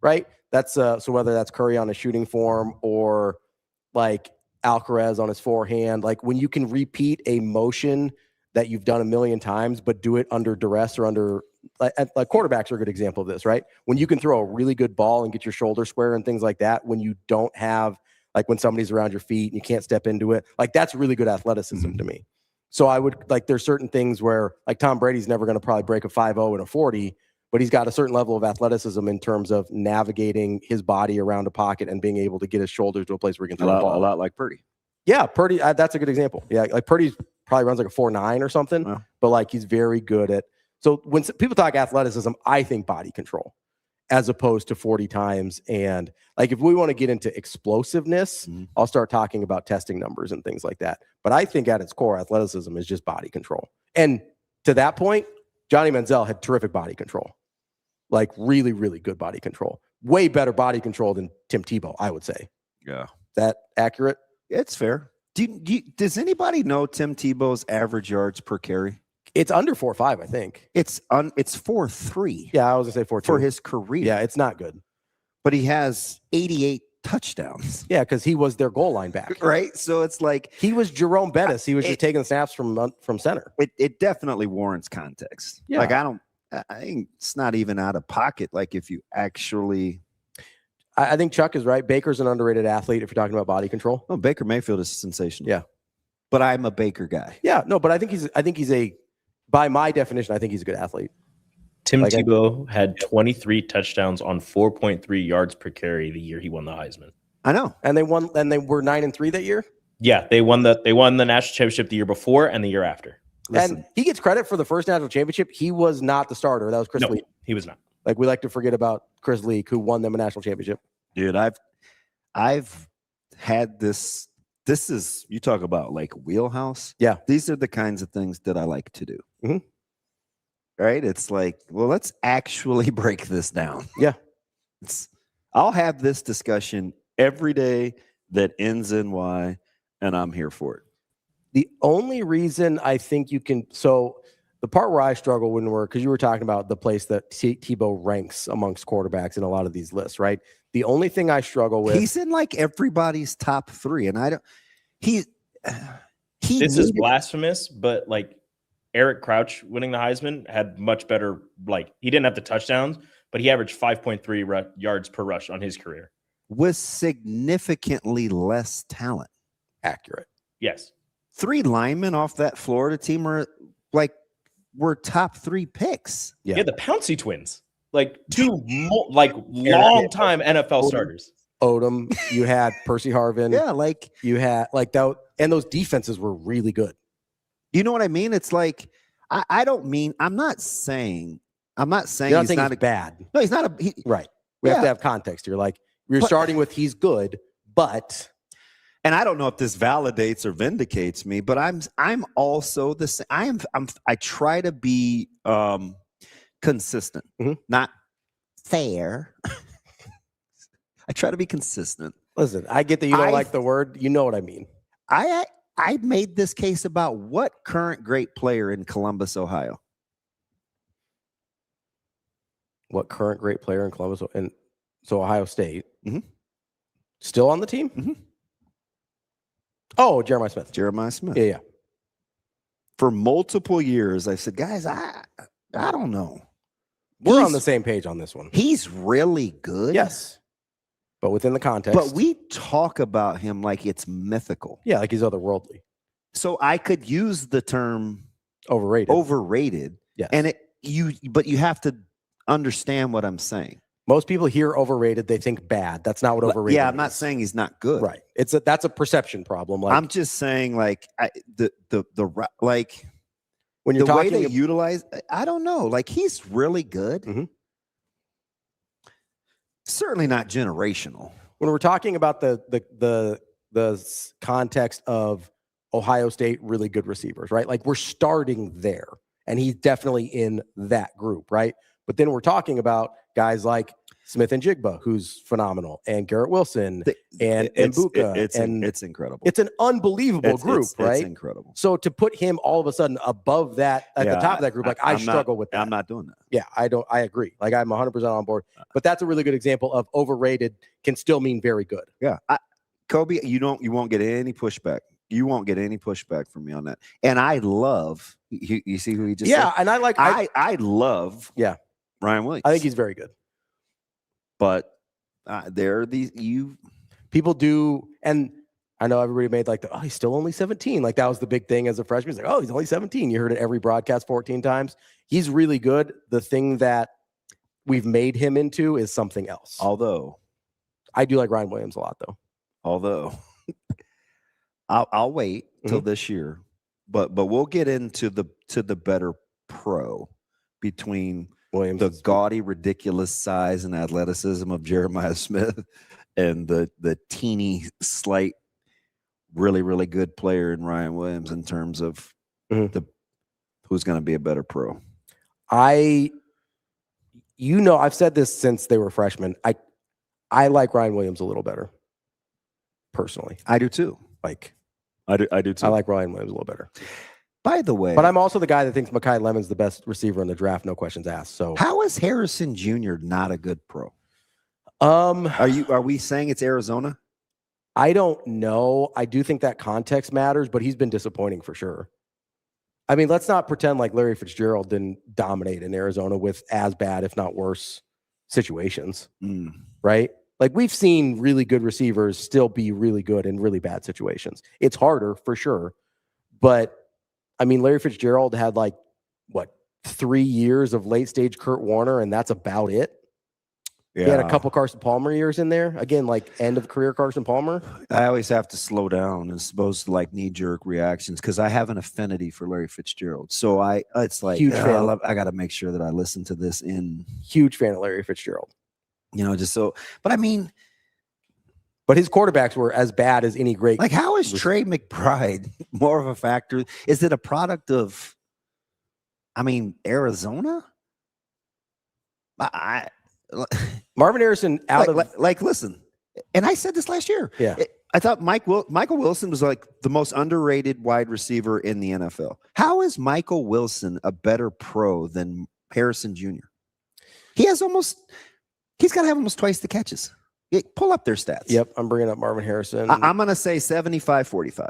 right? That's so whether that's Curry on a shooting form or like Alcaraz on his forehand, like when you can repeat a motion that you've done a million times, but do it under duress or under like quarterbacks are a good example of this, right? When you can throw a really good ball and get your shoulder square and things like that, when you don't have, like when somebody's around your feet and you can't step into it, like that's really good athleticism to me. So I would like, there's certain things where like Tom Brady's never going to probably break a 5.0 and a 40, but he's got a certain level of athleticism in terms of navigating his body around a pocket and being able to get his shoulders to a place where he can throw the ball. A lot like Purdy. Yeah, Purdy, that's a good example. Yeah, like Purdy's probably runs like a 4.9 or something, but like he's very good at. So when people talk athleticism, I think body control. as opposed to 40 times. And like, if we want to get into explosiveness, I'll start talking about testing numbers and things like that. But I think at its core, athleticism is just body control. And to that point, Johnny Manziel had terrific body control, like really, really good body control. Way better body control than Tim Tebow, I would say. Yeah. That accurate? It's fair. Does anybody know Tim Tebow's average yards per carry? It's under 4.5, I think. It's 4.3. Yeah, I was gonna say 4.2 for his career. Yeah, it's not good. But he has 88 touchdowns. Yeah, because he was their goal line back. Right. So it's like he was Jerome Bettis. He was just taking snaps from center. It definitely warrants context. Yeah. Like I think it's not even out of pocket. Like if you actually, I think Chuck is right. Baker's an underrated athlete if you're talking about body control. Oh, Baker Mayfield is sensational. Yeah. But I'm a Baker guy. Yeah, no, but I think he's a, by my definition, I think he's a good athlete. Tim Tebow had 23 touchdowns on 4.3 yards per carry the year he won the Heisman. I know. And they won, and they were 9-3 that year? Yeah, they won the national championship the year before and the year after. Listen. And he gets credit for the first national championship. He was not the starter. That was Chris Leak. He was not. Like, we like to forget about Chris Leak, who won them a national championship. Dude, I've had this. This is, you talk about like wheelhouse. Yeah. These are the kinds of things that I like to do. Mm-hmm. Right? It's like, well, let's actually break this down. Yeah. I'll have this discussion every day that ends in Y, and I'm here for it. The only reason I think you can, so the part where I struggle wouldn't work, because you were talking about the place that Tebow ranks amongst quarterbacks in a lot of these lists, right? The only thing I struggle with, he's in like everybody's top 3, and I don't. He this is blasphemous, but like Eric Crouch winning the Heisman had much better. Like, he didn't have the touchdowns, but he averaged 5.3 yards per rush on his career with significantly less talent. Accurate. Yes. 3 linemen off that Florida team were top 3 picks. Yeah, the Pouncey twins, like 2 long time NFL starters. Odom, you had Percy Harvin. Yeah, like you had like that, and those defenses were really good. You know what I mean? It's like I don't mean, I'm not saying You're not saying he's bad. No, he's not right. We have to have context here. Like, you're starting with he's good, but. And I don't know if this validates or vindicates me, but I'm also the same. I try to be consistent, not fair. I try to be consistent. Listen, I get that you don't like the word. You know what I mean. I made this case about what current great player in Columbus, Ohio. What current great player in Columbus, and so Ohio State, still on the team? Oh, Jeremiah Smith. Yeah. For multiple years, I said, guys, I don't know. We're on the same page on this one. He's really good. Yes. But within the context. But we talk about him like it's mythical. Yeah, like he's otherworldly. So I could use the term overrated. Yeah. And but you have to understand what I'm saying. Most people hear overrated, they think bad. That's not what overrated is. Yeah, I'm not saying he's not good. Right. That's a perception problem. Like, I'm just saying, like, when you're the way talking they utilize, I don't know. Like, he's really good. Certainly not generational. When we're talking about the context of Ohio State really good receivers, right? Like, we're starting there, and he's definitely in that group, right? But then we're talking about guys like Smith and Jigba, who's phenomenal, and Garrett Wilson, and Mbuka. It's incredible. It's an unbelievable group, right? It's incredible. So to put him all of a sudden above that, at the top of that group, like, I struggle with that. I'm not doing that. Yeah, I agree. Like, I'm 100% on board. But that's a really good example of overrated can still mean very good. Yeah. Kobe, you won't get any pushback. You won't get any pushback from me on that. And I love, you see who he just said? And I love Ryan Williams. I think he's very good. But people do, and I know everybody made like he's still only 17. Like, that was the big thing as a freshman. He's like, oh, he's only 17. You heard it every broadcast 14 times. He's really good. The thing that we've made him into is something else. Although I do like Ryan Williams a lot, though. Although I'll wait till this year, but we'll get into the better pro between Williams. The gaudy, ridiculous size and athleticism of Jeremiah Smith and the teeny, slight, really, really good player in Ryan Williams in terms of who's going to be a better pro. I've said this since they were freshmen. I like Ryan Williams a little better, personally. I do too. I do too. I like Ryan Williams a little better. By the way, but I'm also the guy that thinks Mekhi Lemon's the best receiver in the draft, no questions asked. So how is Harrison Jr. not a good pro? Are we saying it's Arizona? I don't know. I do think that context matters, but he's been disappointing for sure. I mean, let's not pretend like Larry Fitzgerald didn't dominate in Arizona with as bad, if not worse, situations, right? Like we've seen really good receivers still be really good in really bad situations. It's harder for sure, but I mean, Larry Fitzgerald had 3 years of late stage Kurt Warner, and that's about it. Yeah. He had a couple Carson Palmer years in there. Again, end of career Carson Palmer. I always have to slow down as opposed to knee-jerk reactions because I have an affinity for Larry Fitzgerald. So it's like huge fan. I got to make sure that I listen to this in. Huge fan of Larry Fitzgerald. Just so. But I mean. But his quarterbacks were as bad as any great. How is Trey McBride more of a factor? Is it a product of, Arizona? Marvin Harrison listen, and I said this last year. Yeah. I thought Michael Wilson was the most underrated wide receiver in the NFL. How is Michael Wilson a better pro than Harrison Jr.? He's got to have almost twice the catches. Pull up their stats. Yep, I'm bringing up Marvin Harrison. I'm going to say 75-45.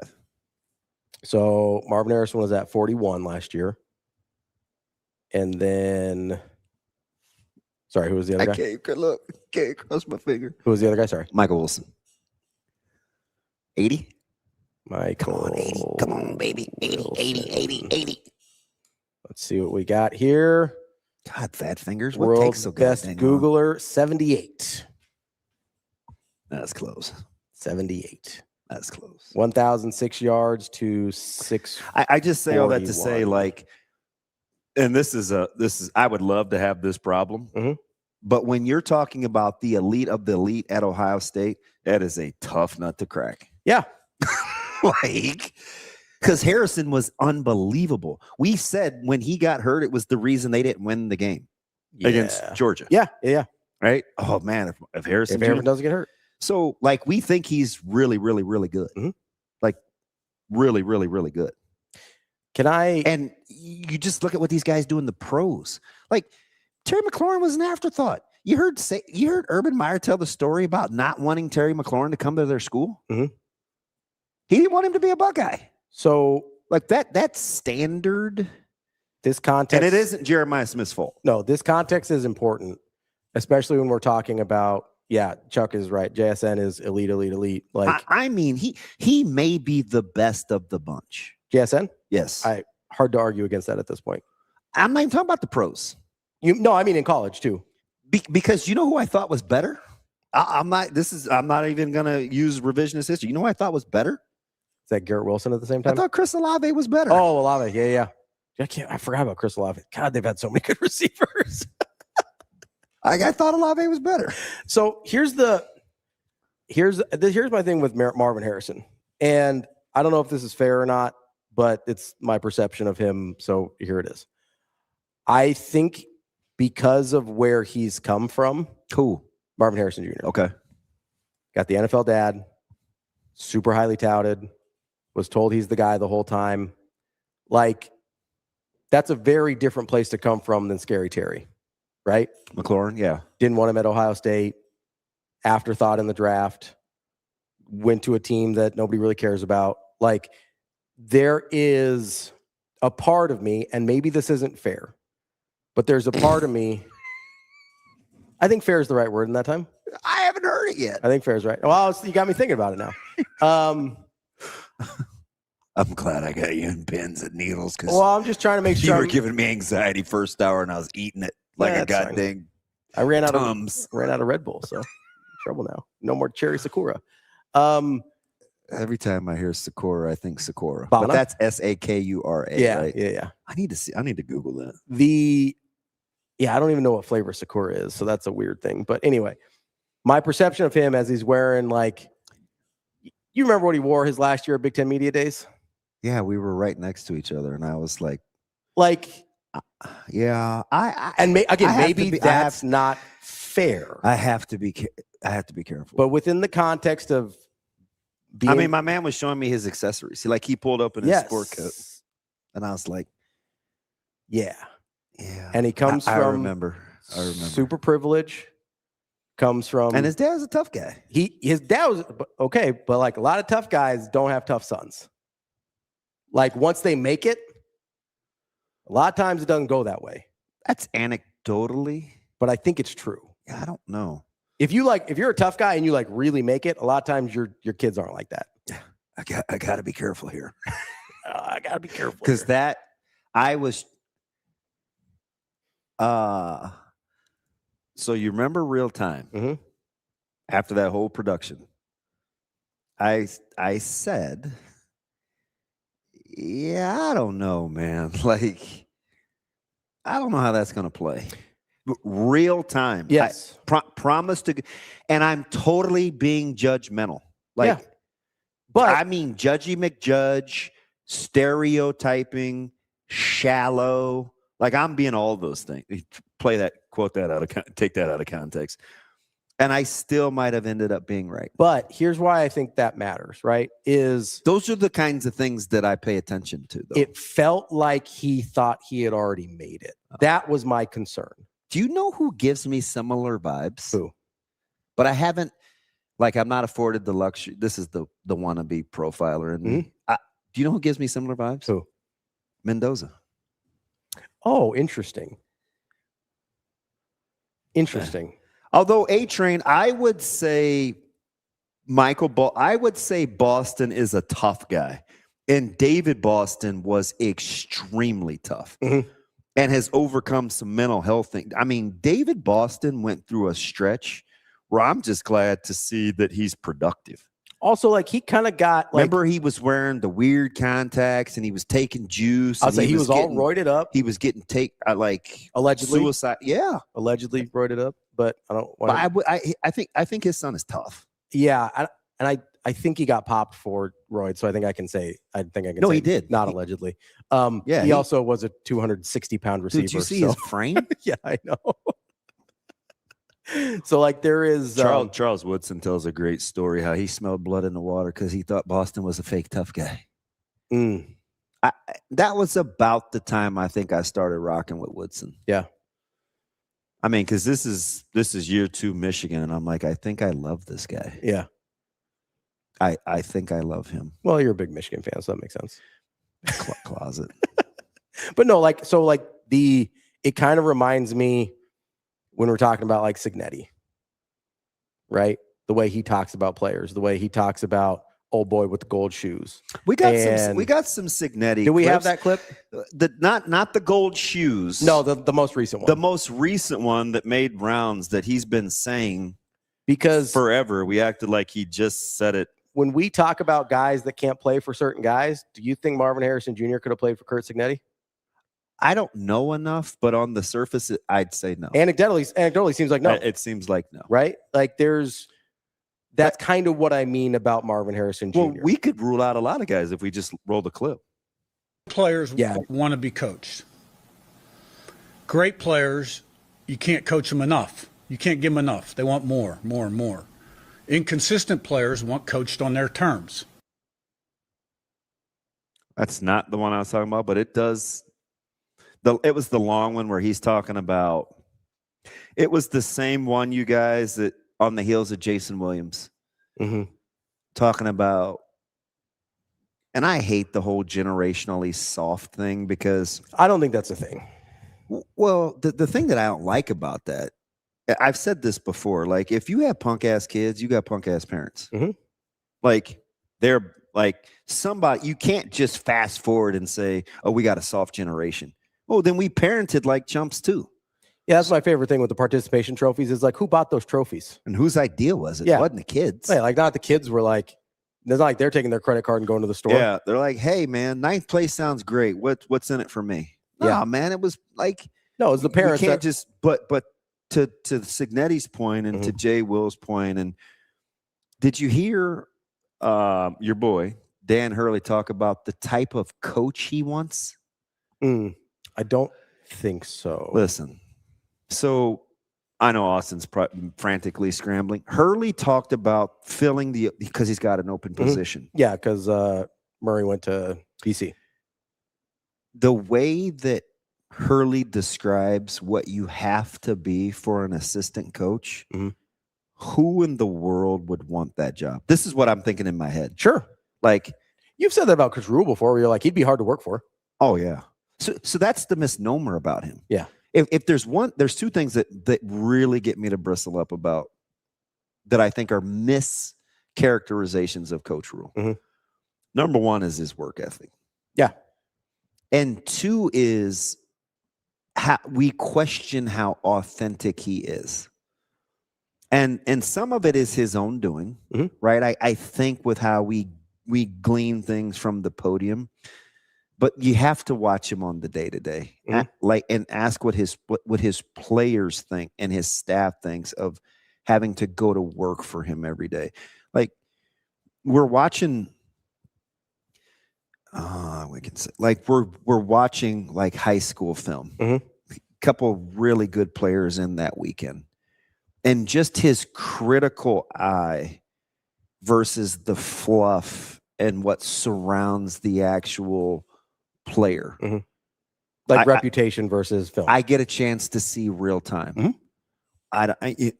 So Marvin Harrison was at 41 last year. And then, sorry, who was the other guy? Can't cross my finger. Who was the other guy? Sorry. Michael Wilson. 80? Michael. Come on, baby. 80. Let's see what we got here. God, fat fingers. What World's takes so best Googler, 78. That's close. 78. That's close. 1,006 yards to 6. I just say all that to say, and this is I would love to have this problem. But when you're talking about the elite of the elite at Ohio State, that is a tough nut to crack. Yeah. Because Harrison was unbelievable. We said when he got hurt, it was the reason they didn't win the game against Georgia. Yeah. Right? Oh, man, if Harrison doesn't get hurt. So, we think he's really, really, really good. Really, really, really good. And you just look at what these guys do in the pros. Terry McLaurin was an afterthought. You heard Urban Meyer tell the story about not wanting Terry McLaurin to come to their school? He didn't want him to be a Buckeye. So, that's standard. This context. And it isn't Jeremiah Smith's fault. No, this context is important, especially when we're talking about, Chuck is right. JSN is elite. He may be the best of the bunch. JSN? Yes. Hard to argue against that at this point. I'm not even talking about the pros. I mean in college too. Because you know who I thought was better? I'm not even going to use revisionist history. You know who I thought was better? Is that Garrett Wilson at the same time? I thought Chris Olave was better. Oh, Olave. Yeah. I forgot about Chris Olave. God, they've had so many good receivers. I thought Olave was better. So here's my thing with Marvin Harrison. And I don't know if this is fair or not, but it's my perception of him. So here it is. I think because of where he's come from. Who? Marvin Harrison Jr. Okay. Got the NFL dad. Super highly touted. Was told he's the guy the whole time. That's a very different place to come from than Scary Terry. Right? McLaurin, yeah. Didn't want him at Ohio State. Afterthought in the draft. Went to a team that nobody really cares about. There is a part of me, and maybe this isn't fair, but there's a part of me. I think fair is the right word in that time. I haven't heard it yet. I think fair is right. Well, you got me thinking about it now. I'm glad I got you in pins and needles because I'm just trying to make sure you were giving me anxiety first hour, and I was eating it like a goddamn. I ran out of Red Bull, so trouble now. No more cherry Sakura. Every time I hear Sakura, I think Sakura, Bana? but that's Sakura. Yeah, right? Yeah. I need to Google that. Yeah, I don't even know what flavor Sakura is, so that's a weird thing. But anyway, my perception of him as he's wearing like, you remember what he wore his last year at Big Ten Media Days? Yeah, we were right next to each other, and I was like, yeah, maybe that's not fair. I have to be careful. But within the context of being, my man was showing me his accessories. He pulled open his sport coat, and I was like, yeah. And he comes from I remember super privilege. Comes from, and his dad's a tough guy. His dad was okay, but like a lot of tough guys don't have tough sons. Like once they make it, a lot of times it doesn't go that way. That's anecdotally, but I think it's true. Yeah, I don't know. If you're a tough guy and you like really make it, a lot of times your kids aren't like that. I got to be careful here. I got to be careful because I was. So you remember Real Time? Mm-hmm. After that whole production, I said, yeah, I don't know, man. Like, I don't know how that's going to play. Real Time. Yes. Promise to, and I'm totally being judgmental. Like, yeah. But I mean, Judgy McJudge, stereotyping, shallow. Like I'm being all those things. Play that, quote that out of, take that out of context. And I still might have ended up being right. But here's why I think that matters, right? Those are the kinds of things that I pay attention to, though. It felt like he thought he had already made it. That was my concern. Do you know who gives me similar vibes? Who? But I haven't, like, I'm not afforded the luxury. This is the wannabe profiler in me. Do you know who gives me similar vibes? Who? Mendoza. Oh, interesting. Interesting. Although A-Train, I would say I would say Boston is a tough guy. And David Boston was extremely tough and has overcome some mental health things. I mean, David Boston went through a stretch where I'm just glad to see that he's productive. Also, like he kind of got like, remember he was wearing the weird contacts and he was taking juice. I'll say he was all roided up. He was getting like allegedly suicide. Yeah, allegedly roided up. But I don't. But I think his son is tough. Yeah, I think he got popped for roids. So I think I can say. No, he did. Not allegedly. Yeah, he also was a 260-pound receiver. Did you see his frame? Yeah, I know. So like there is Charles Woodson tells a great story how he smelled blood in the water because he thought Boston was a fake tough guy. That was about the time I think I started rocking with Woodson. Yeah. I mean, because this is year 2 Michigan, and I'm like, I think I love this guy. Yeah. I think I love him. Well, you're a big Michigan fan, so that makes sense. Closet. But no, like so like it kind of reminds me when we're talking about like Cignetti, right? The way he talks about players, the way he talks about old boy with the gold shoes. We got some Cignetti. Do we have that clip? Not the gold shoes. No, the most recent one. The most recent one that made rounds that he's been saying because forever. We acted like he just said it. When we talk about guys that can't play for certain guys, do you think Marvin Harrison Jr. could have played for Curt Cignetti? I don't know enough, but on the surface, I'd say no. Anecdotally seems like no. It seems like no. Right? Like that's kind of what I mean about Marvin Harrison Jr. Well, we could rule out a lot of guys if we just roll the clip. Players want to be coached. Great players, you can't coach them enough. You can't give them enough. They want more, more, and more. Inconsistent players want coached on their terms. That's not the one I was talking about, but it does. It was the long one where he's talking about. It was the same one, you guys, that on the heels of Jason Williams, talking about. And I hate the whole generationally soft thing because I don't think that's a thing. Well, the thing that I don't like about that, I've said this before. Like, if you have punk ass kids, you got punk ass parents. Like, they're like somebody. You can't just fast forward and say, "Oh, we got a soft generation." Oh, then we parented like chumps too. Yeah, that's my favorite thing with the participation trophies is like, who bought those trophies? And whose idea was it? Yeah. It wasn't the kids. Yeah, like not the kids were like, it's not like they're taking their credit card and going to the store. Yeah, they're like, hey, man, 9th place sounds great. What's in it for me? No, man, it was like No, it's the parents. You can't just. But to Signetti's point and to Jay Will's point, and did you hear your boy Dan Hurley talk about the type of coach he wants? I don't think so. Listen, so I know Austin's frantically scrambling. Hurley talked about filling because he's got an open position. Yeah, because Murray went to PC. The way that Hurley describes what you have to be for an assistant coach, who in the world would want that job? This is what I'm thinking in my head. Sure. Like, you've said that about Chris Rule before, where you're like, he'd be hard to work for. Oh, yeah. So that's the misnomer about him. Yeah. If there's two things that really get me to bristle up about that I think are mischaracterizations of Coach Rule. Number one is his work ethic. Yeah. And two is how we question how authentic he is. And some of it is his own doing, right? I think with how we glean things from the podium. But you have to watch him on the day-to-day, and ask what his players think and his staff thinks of having to go to work for him every day. Like, we're watching, we can say, like we're watching like high school film. A couple really good players in that weekend, and just his critical eye versus the fluff and what surrounds the actual player, like reputation versus film. I get a chance to see real time.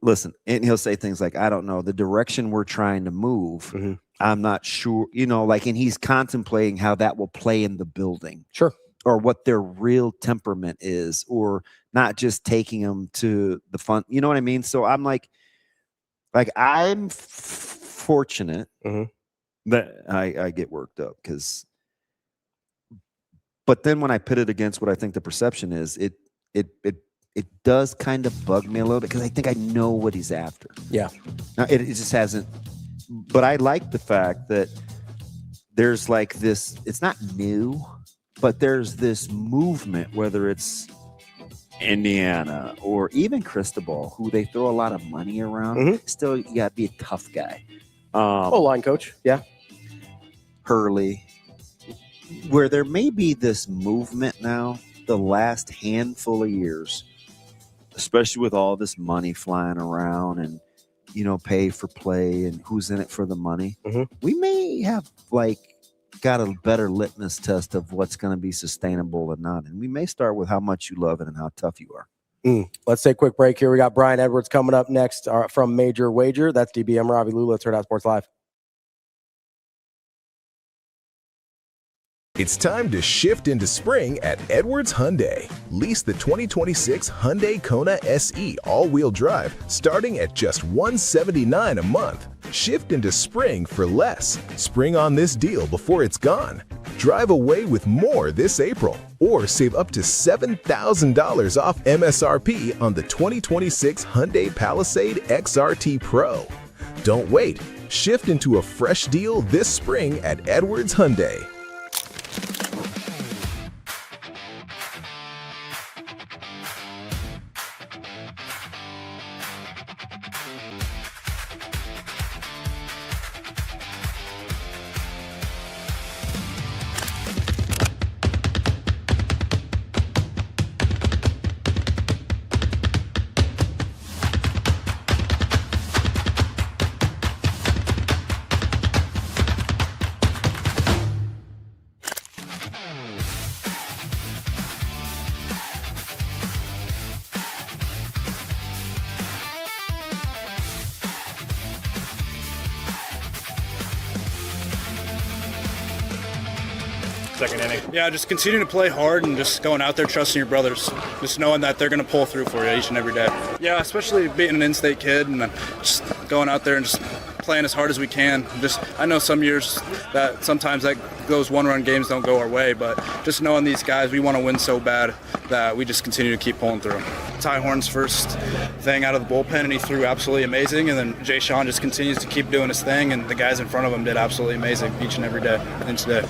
Listen, and he'll say things like, I don't know the direction we're trying to move. I'm not sure, and he's contemplating how that will play in the building. Sure. Or what their real temperament is, or not just taking them to the fun. You know what I mean? So I'm like I'm fortunate that I get worked up because. But then when I pit it against what I think the perception is, it does kind of bug me a little bit because I think I know what he's after. Yeah. Now, it just hasn't. But I like the fact that there's like this, it's not new, but there's this movement, whether it's Indiana or even Cristobal, who they throw a lot of money around. Still, you got to be a tough guy. Line coach. Yeah. Hurley. Where there may be this movement now, the last handful of years, especially with all this money flying around and, pay for play and who's in it for the money, we may have got a better litmus test of what's going to be sustainable or not. And we may start with how much you love it and how tough you are. Let's take a quick break here. We got Brian Edwards coming up next from Major Wager. That's DBM Ravi Lulla. It's Hurrdat Sports Live. It's time to shift into spring at Edwards Hyundai. Lease the 2026 Hyundai Kona SE all-wheel drive starting at just $179 a month. Shift into spring for less. Spring on this deal before it's gone. Drive away with more this April or save up to $7,000 off MSRP on the 2026 Hyundai Palisade XRT Pro. Don't wait. Shift into a fresh deal this spring at Edwards Hyundai. Second inning. Yeah, just continuing to play hard and just going out there trusting your brothers. Just knowing that they're going to pull through for you each and every day. Yeah, especially being an in-state kid and just going out there and just playing as hard as we can. I know some years that sometimes those one-run games don't go our way, but just knowing these guys, we want to win so bad that we just continue to keep pulling through. Ty Horn's first thing out of the bullpen, and he threw absolutely amazing. And then Jay Sean just continues to keep doing his thing, and the guys in front of him did absolutely amazing each and every day and today.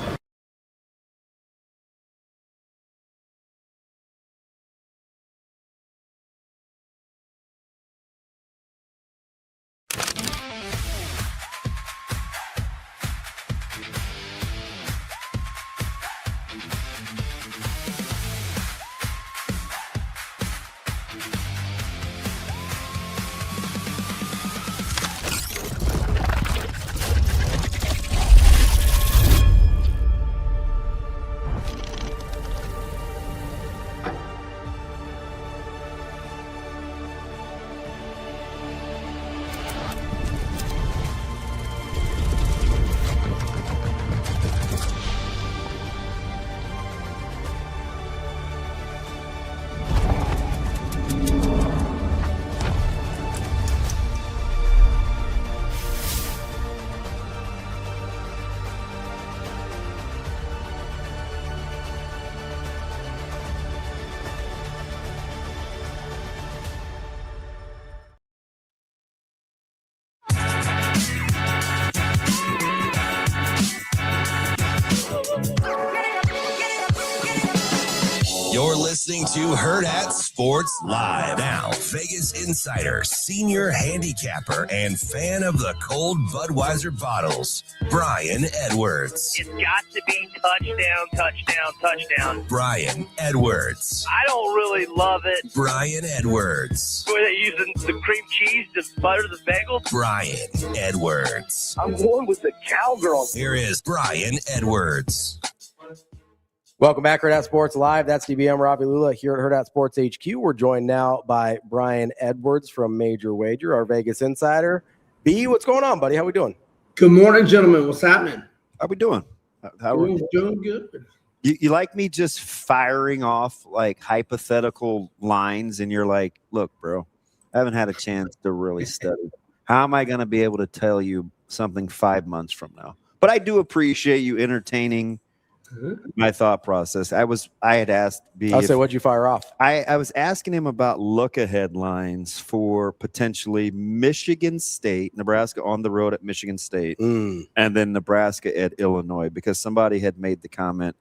listening to Hurrdat Sports Live. Now, Vegas insider, senior handicapper, and fan of the cold Budweiser bottles, Brian Edwards. It's got to be touchdown, touchdown, touchdown. Brian Edwards. I don't really love it. Brian Edwards. Were they using the cream cheese to butter the bagel? Brian Edwards. I'm going with the cowgirl. Here is Brian Edwards. Welcome back, Hurrdat Sports Live. That's DBM Ravi Lulla here at Hurrdat Sports HQ. We're joined now by Brian Edwards from Major Wager, our Vegas insider. B, what's going on, buddy? How we doing? Good morning, gentlemen. What's happening? How we doing? How are you? Doing good. You like me just firing off like hypothetical lines, and you're like, look, bro, I haven't had a chance to really study. How am I going to be able to tell you something 5 months from now? But I do appreciate you entertaining my thought process. I had asked B. I'll say, what'd you fire off? I was asking him about look-ahead lines for potentially Michigan State, Nebraska on the road at Michigan State, and then Nebraska at Illinois, because somebody had made the comment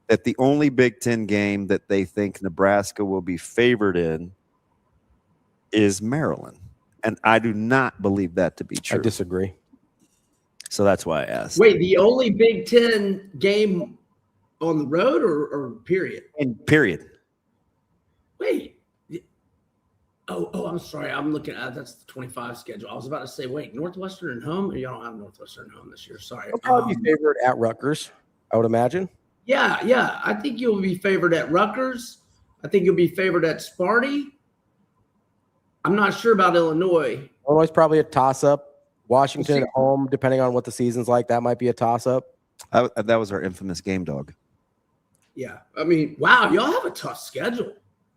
that the only Big Ten game that they think Nebraska will be favored in is Maryland. And I do not believe that to be true. I disagree. So that's why I asked. Wait, the only Big Ten game on the road or period? Period. Wait. Oh, I'm sorry. I'm looking at that's the 25 schedule. I was about to say, wait, Northwestern and home? Y'all don't have Northwestern home this year. Sorry. You'll probably be favored at Rutgers, I would imagine. Yeah. I think you'll be favored at Rutgers. I think you'll be favored at Sparty. I'm not sure about Illinois. Illinois probably a toss-up. Washington at home, depending on what the season's like, that might be a toss-up. That was our infamous game dog. Yeah. I mean, wow, y'all have a tough schedule.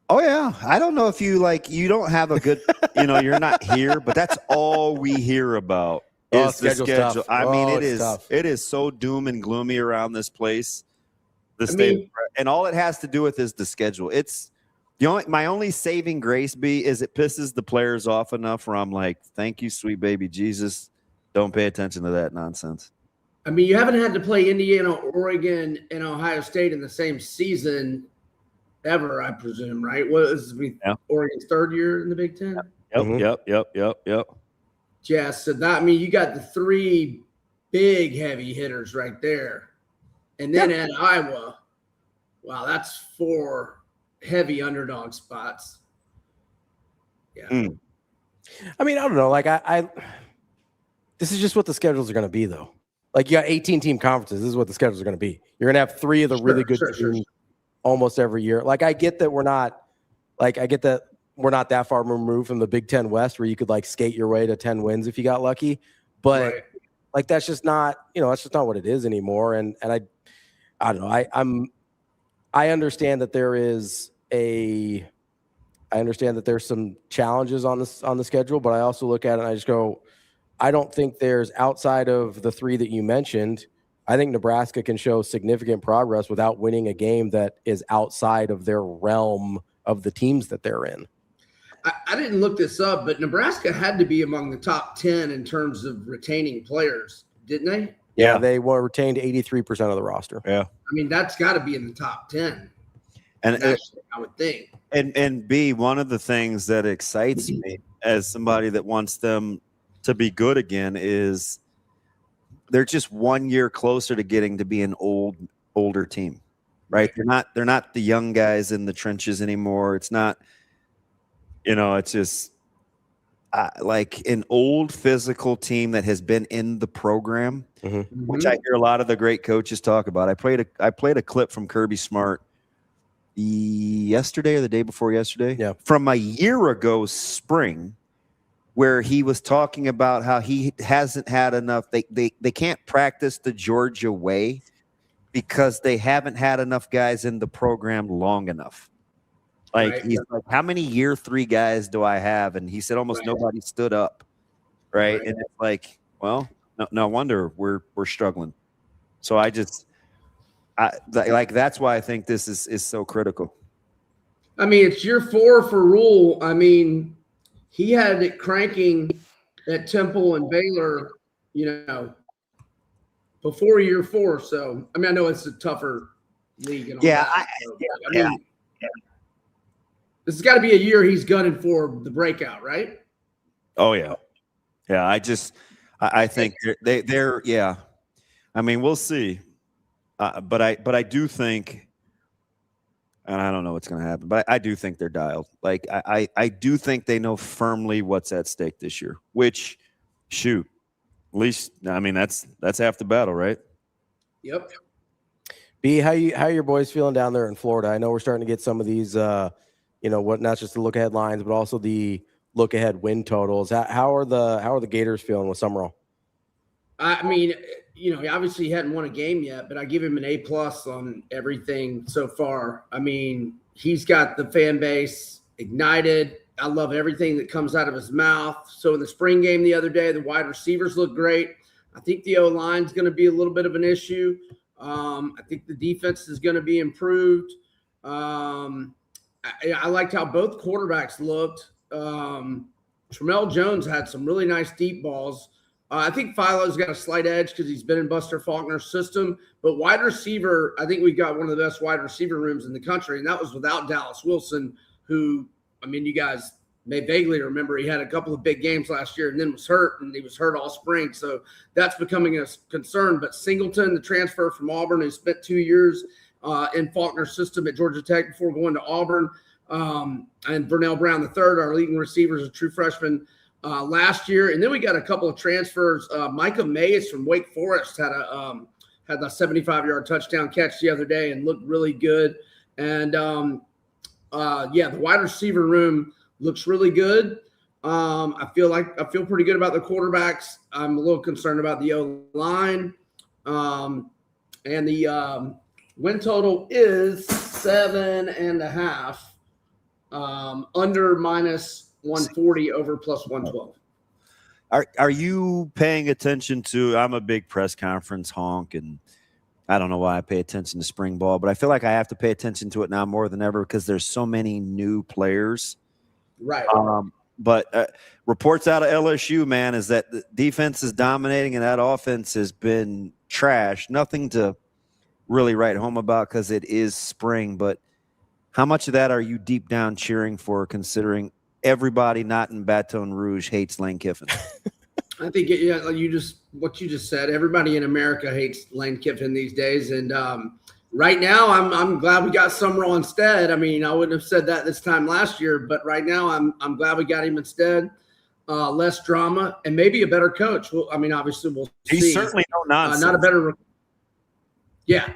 Oh, yeah. I don't know if you don't have a good, you're not here, but that's all we hear about is the schedule. Tough. I mean, tough. It is so doom and gloomy around this place. And all it has to do with is the schedule. It's my only saving grace, B, is it pisses the players off enough where I'm like, thank you, sweet baby Jesus. Don't pay attention to that nonsense. I mean, you haven't had to play Indiana, Oregon, and Ohio State in the same season ever, I presume, right? Oregon's third year in the Big Ten? Yep. Yeah, so you got the three big heavy hitters right there. And then at Iowa, wow, that's 4 heavy underdog spots. Yeah. I mean, I don't know. Like, this is just what the schedules are going to be, though. Like, you got 18-team conferences. This is what the schedules are going to be. You're going to have 3 of the really good teams almost every year. Like, I get that we're not that far removed from the Big Ten West where you could, like, skate your way to 10 wins if you got lucky. But, like, that's just not, that's just not what it is anymore. And I don't know. I understand that there's some challenges on the schedule, but I also look at it and I just go, I don't think there's, outside of the 3 that you mentioned, I think Nebraska can show significant progress without winning a game that is outside of their realm of the teams that they're in. I didn't look this up, but Nebraska had to be among the top 10 in terms of retaining players, didn't they? Yeah, they were retained 83% of the roster. Yeah. I mean, that's got to be in the top 10. And I would think. And B, one of the things that excites me as somebody that wants them to be good again is they're just 1 year closer to getting to be an older team, right? They're not the young guys in the trenches anymore. It's not, it's just like an old physical team that has been in the program, which I hear a lot of the great coaches talk about. I played a clip from Kirby Smart yesterday or the day before yesterday, from a year ago spring, where he was talking about how he hasn't had enough. They can't practice the Georgia way because they haven't had enough guys in the program long enough. Like, he's like, how many year 3 guys do I have? And he said almost nobody stood up. Right. And it's like, well, no wonder we're struggling. So that's why I think this is so critical. I mean, it's year 4 for Rule. I mean, he had it cranking at Temple and Baylor, before year 4. So, I mean, I know it's a tougher league. And all that. This has got to be a year he's gunning for the breakout, right? Oh yeah. Yeah. I think they're yeah. I mean, we'll see. But I do think, and I don't know what's going to happen, but I do think they're dialed. Like I do think they know firmly what's at stake this year, which shoot, at least, I mean, that's half the battle, right? Yep. B, how are your boys feeling down there in Florida? I know we're starting to get some of these, not just the look ahead lines, but also the look ahead win totals. How are the Gators feeling with Summerall? I mean, he obviously hadn't won a game yet, but I give him an A+ on everything so far. I mean, he's got the fan base ignited. I love everything that comes out of his mouth. So in the spring game the other day, the wide receivers look great. I think the O-line is going to be a little bit of an issue. I think the defense is going to be improved. I liked how both quarterbacks looked. Tramel Jones had some really nice deep balls. I think Philo's got a slight edge because he's been in Buster Faulkner's system. But wide receiver, I think we've got one of the best wide receiver rooms in the country, and that was without Dallas Wilson, who, I mean, you guys may vaguely remember he had a couple of big games last year and then was hurt, and he was hurt all spring. So that's becoming a concern. But Singleton, the transfer from Auburn, who spent 2 years in Faulkner's system at Georgia Tech before going to Auburn, and Burnell Brown III, our leading receivers, a true freshman last year. And then we got a couple of transfers. Micah Mays from Wake Forest had a 75-yard touchdown catch the other day and looked really good. And, the wide receiver room looks really good. I feel pretty good about the quarterbacks. I'm a little concerned about the O-line. And the win total is 7.5. Under minus 140, over plus 112. Are you paying attention to? I'm a big press conference honk, and I don't know why I pay attention to spring ball, but I feel like I have to pay attention to it now more than ever because there's so many new players. Right. But reports out of LSU, man, is that the defense is dominating and that offense has been trash. Nothing to really write home about because it is spring, but how much of that are you deep down cheering for, considering everybody not in Baton Rouge hates Lane Kiffin? I think what you just said. Everybody in America hates Lane Kiffin these days, and right now I'm glad we got Summerall instead. I mean, I wouldn't have said that this time last year, but right now I'm glad we got him instead. Less drama and maybe a better coach. Well, I mean, obviously we'll see. He's certainly no nonsense. Not a better. Yeah.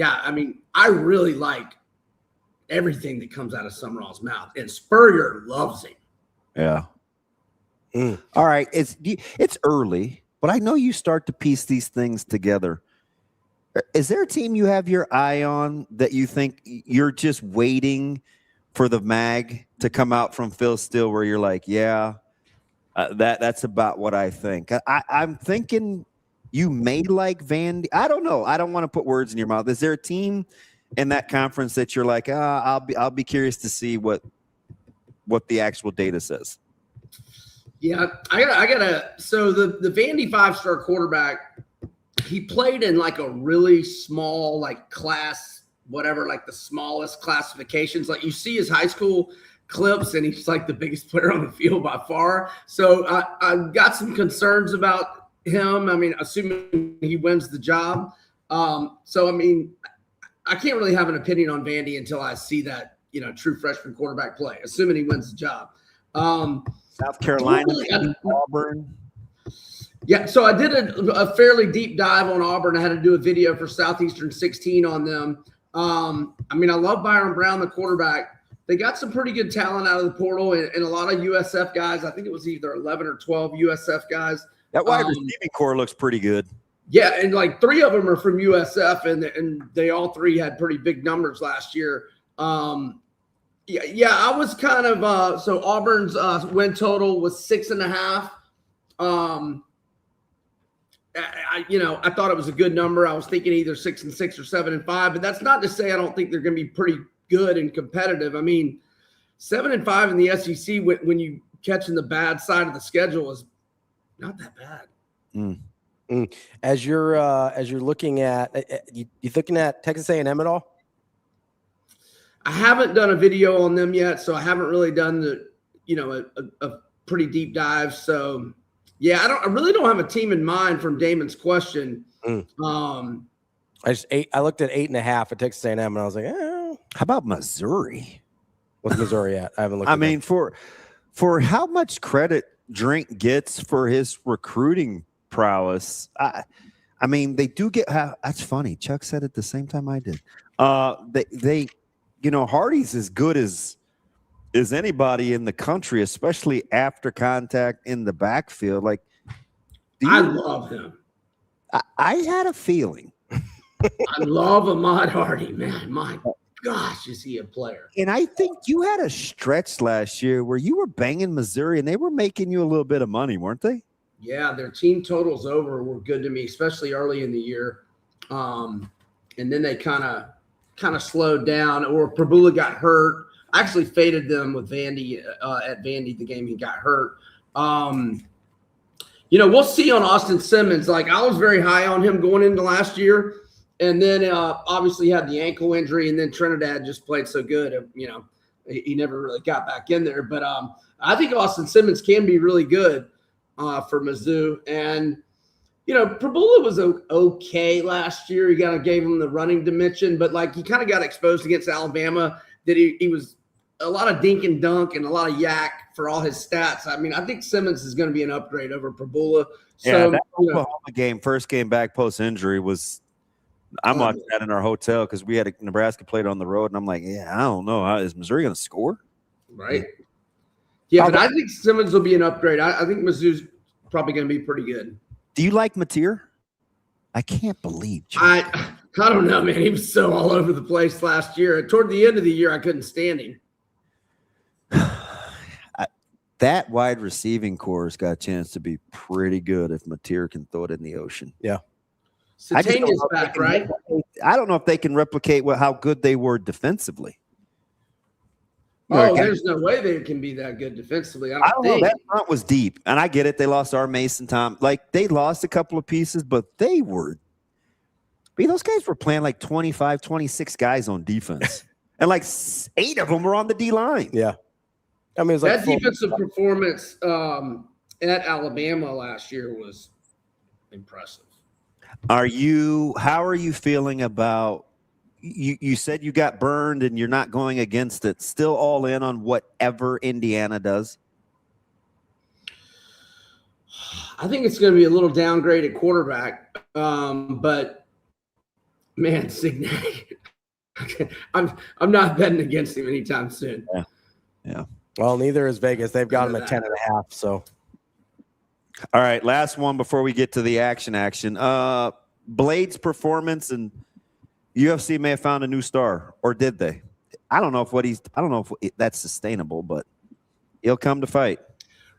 I mean, I really like everything that comes out of Summerall's mouth, and Spurrier loves him. Yeah. All right. It's early, but I know you start to piece these things together. Is there a team you have your eye on that you think you're just waiting for the mag to come out from Phil Steele where you're like, yeah, that's about what I think. I'm thinking you may like Vandy. I don't know. I don't want to put words in your mouth. Is there a team in that conference that you're like, I'll be curious to see what the actual data says? Yeah, I gotta. So the Vandy 5-star quarterback, he played in like a really small, like class, whatever, like the smallest classifications. Like you see his high school clips, and he's like the biggest player on the field by far. So I've got some concerns about him. I mean, assuming he wins the job. So I mean, I can't really have an opinion on Vandy until I see that, true freshman quarterback play, assuming he wins the job. South Carolina, Auburn. Yeah, so I did a fairly deep dive on Auburn. I had to do a video for Southeastern 16 on them. I mean, I love Byron Brown, the quarterback. They got some pretty good talent out of the portal and a lot of USF guys. I think it was either 11 or 12 USF guys. That wide receiving core looks pretty good. Yeah, and like 3 of them are from USF, and they all 3 had pretty big numbers last year. I was kind of so Auburn's win total was 6.5. I thought it was a good number. I was thinking either 6-6 or 7-5, but that's not to say I don't think they're going to be pretty good and competitive. I mean, 7-5 in the SEC when you catching the bad side of the schedule is not that bad. As you're looking at, you thinking at Texas A&M at all? I haven't done a video on them yet, so I haven't really done a pretty deep dive. So yeah, I really don't have a team in mind from Damon's question. I looked at 8.5 at Texas A&M, and I was like, how about Missouri? What's Missouri at? I haven't looked. I mean, for how much credit Drink gets for his recruiting prowess, I mean, they do get. That's funny. Chuck said it the same time I did. They Hardy's as good as anybody in the country, especially after contact in the backfield. Like, I love him. I had a feeling. I love Ahmad Hardy, man. My gosh, is he a player? And I think you had a stretch last year where you were banging Missouri, and they were making you a little bit of money, weren't they? Yeah, their team totals were good to me, especially early in the year. And then they kind of slowed down, or Prabula got hurt. I actually faded them with Vandy at Vandy the game he got hurt. We'll see on Austin Simmons. Like, I was very high on him going into last year, and then obviously had the ankle injury, and then Trinidad just played so good. He never really got back in there. But I think Austin Simmons can be really good for Mizzou. And, Prabula was okay last year. He kind of gave him the running dimension, but like he kind of got exposed against Alabama that he was a lot of dink and dunk and a lot of yak for all his stats. I mean, I think Simmons is going to be an upgrade over Prabula. So, that Oklahoma game, first game back post-injury was – I'm watching that in our hotel because we had Nebraska played on the road, and I'm like, I don't know. Is Missouri going to score? Right. Yeah, but I think Simmons will be an upgrade. I think Mizzou's probably going to be pretty good. Do you like Mateer? I can't believe you. I don't know, man. He was so all over the place last year. Toward the end of the year, I couldn't stand him. That wide receiving core's got a chance to be pretty good if Mateer can throw it in the ocean. Yeah. Satania's back, right? I don't know if they can replicate how good they were defensively. There's no way they can be that good defensively. I don't think. That front was deep, and I get it. They lost our Mason Tom. Like, they lost a couple of pieces, but they were – those guys were playing like 25, 26 guys on defense, and like 8 of them were on the D-line. Yeah. I mean, it was like that defensive performance at Alabama last year was impressive. How are you feeling about you said you got burned and you're not going against it, still all in on whatever Indiana does? I think it's going to be a little downgrade at quarterback. But man, Signet, I'm not betting against him anytime soon. Yeah. Well, neither is Vegas. They've got him at 10.5. So, all right, last one before we get to the action. Blade's performance, and UFC may have found a new star, or did they? I don't know if that's sustainable, but he'll come to fight.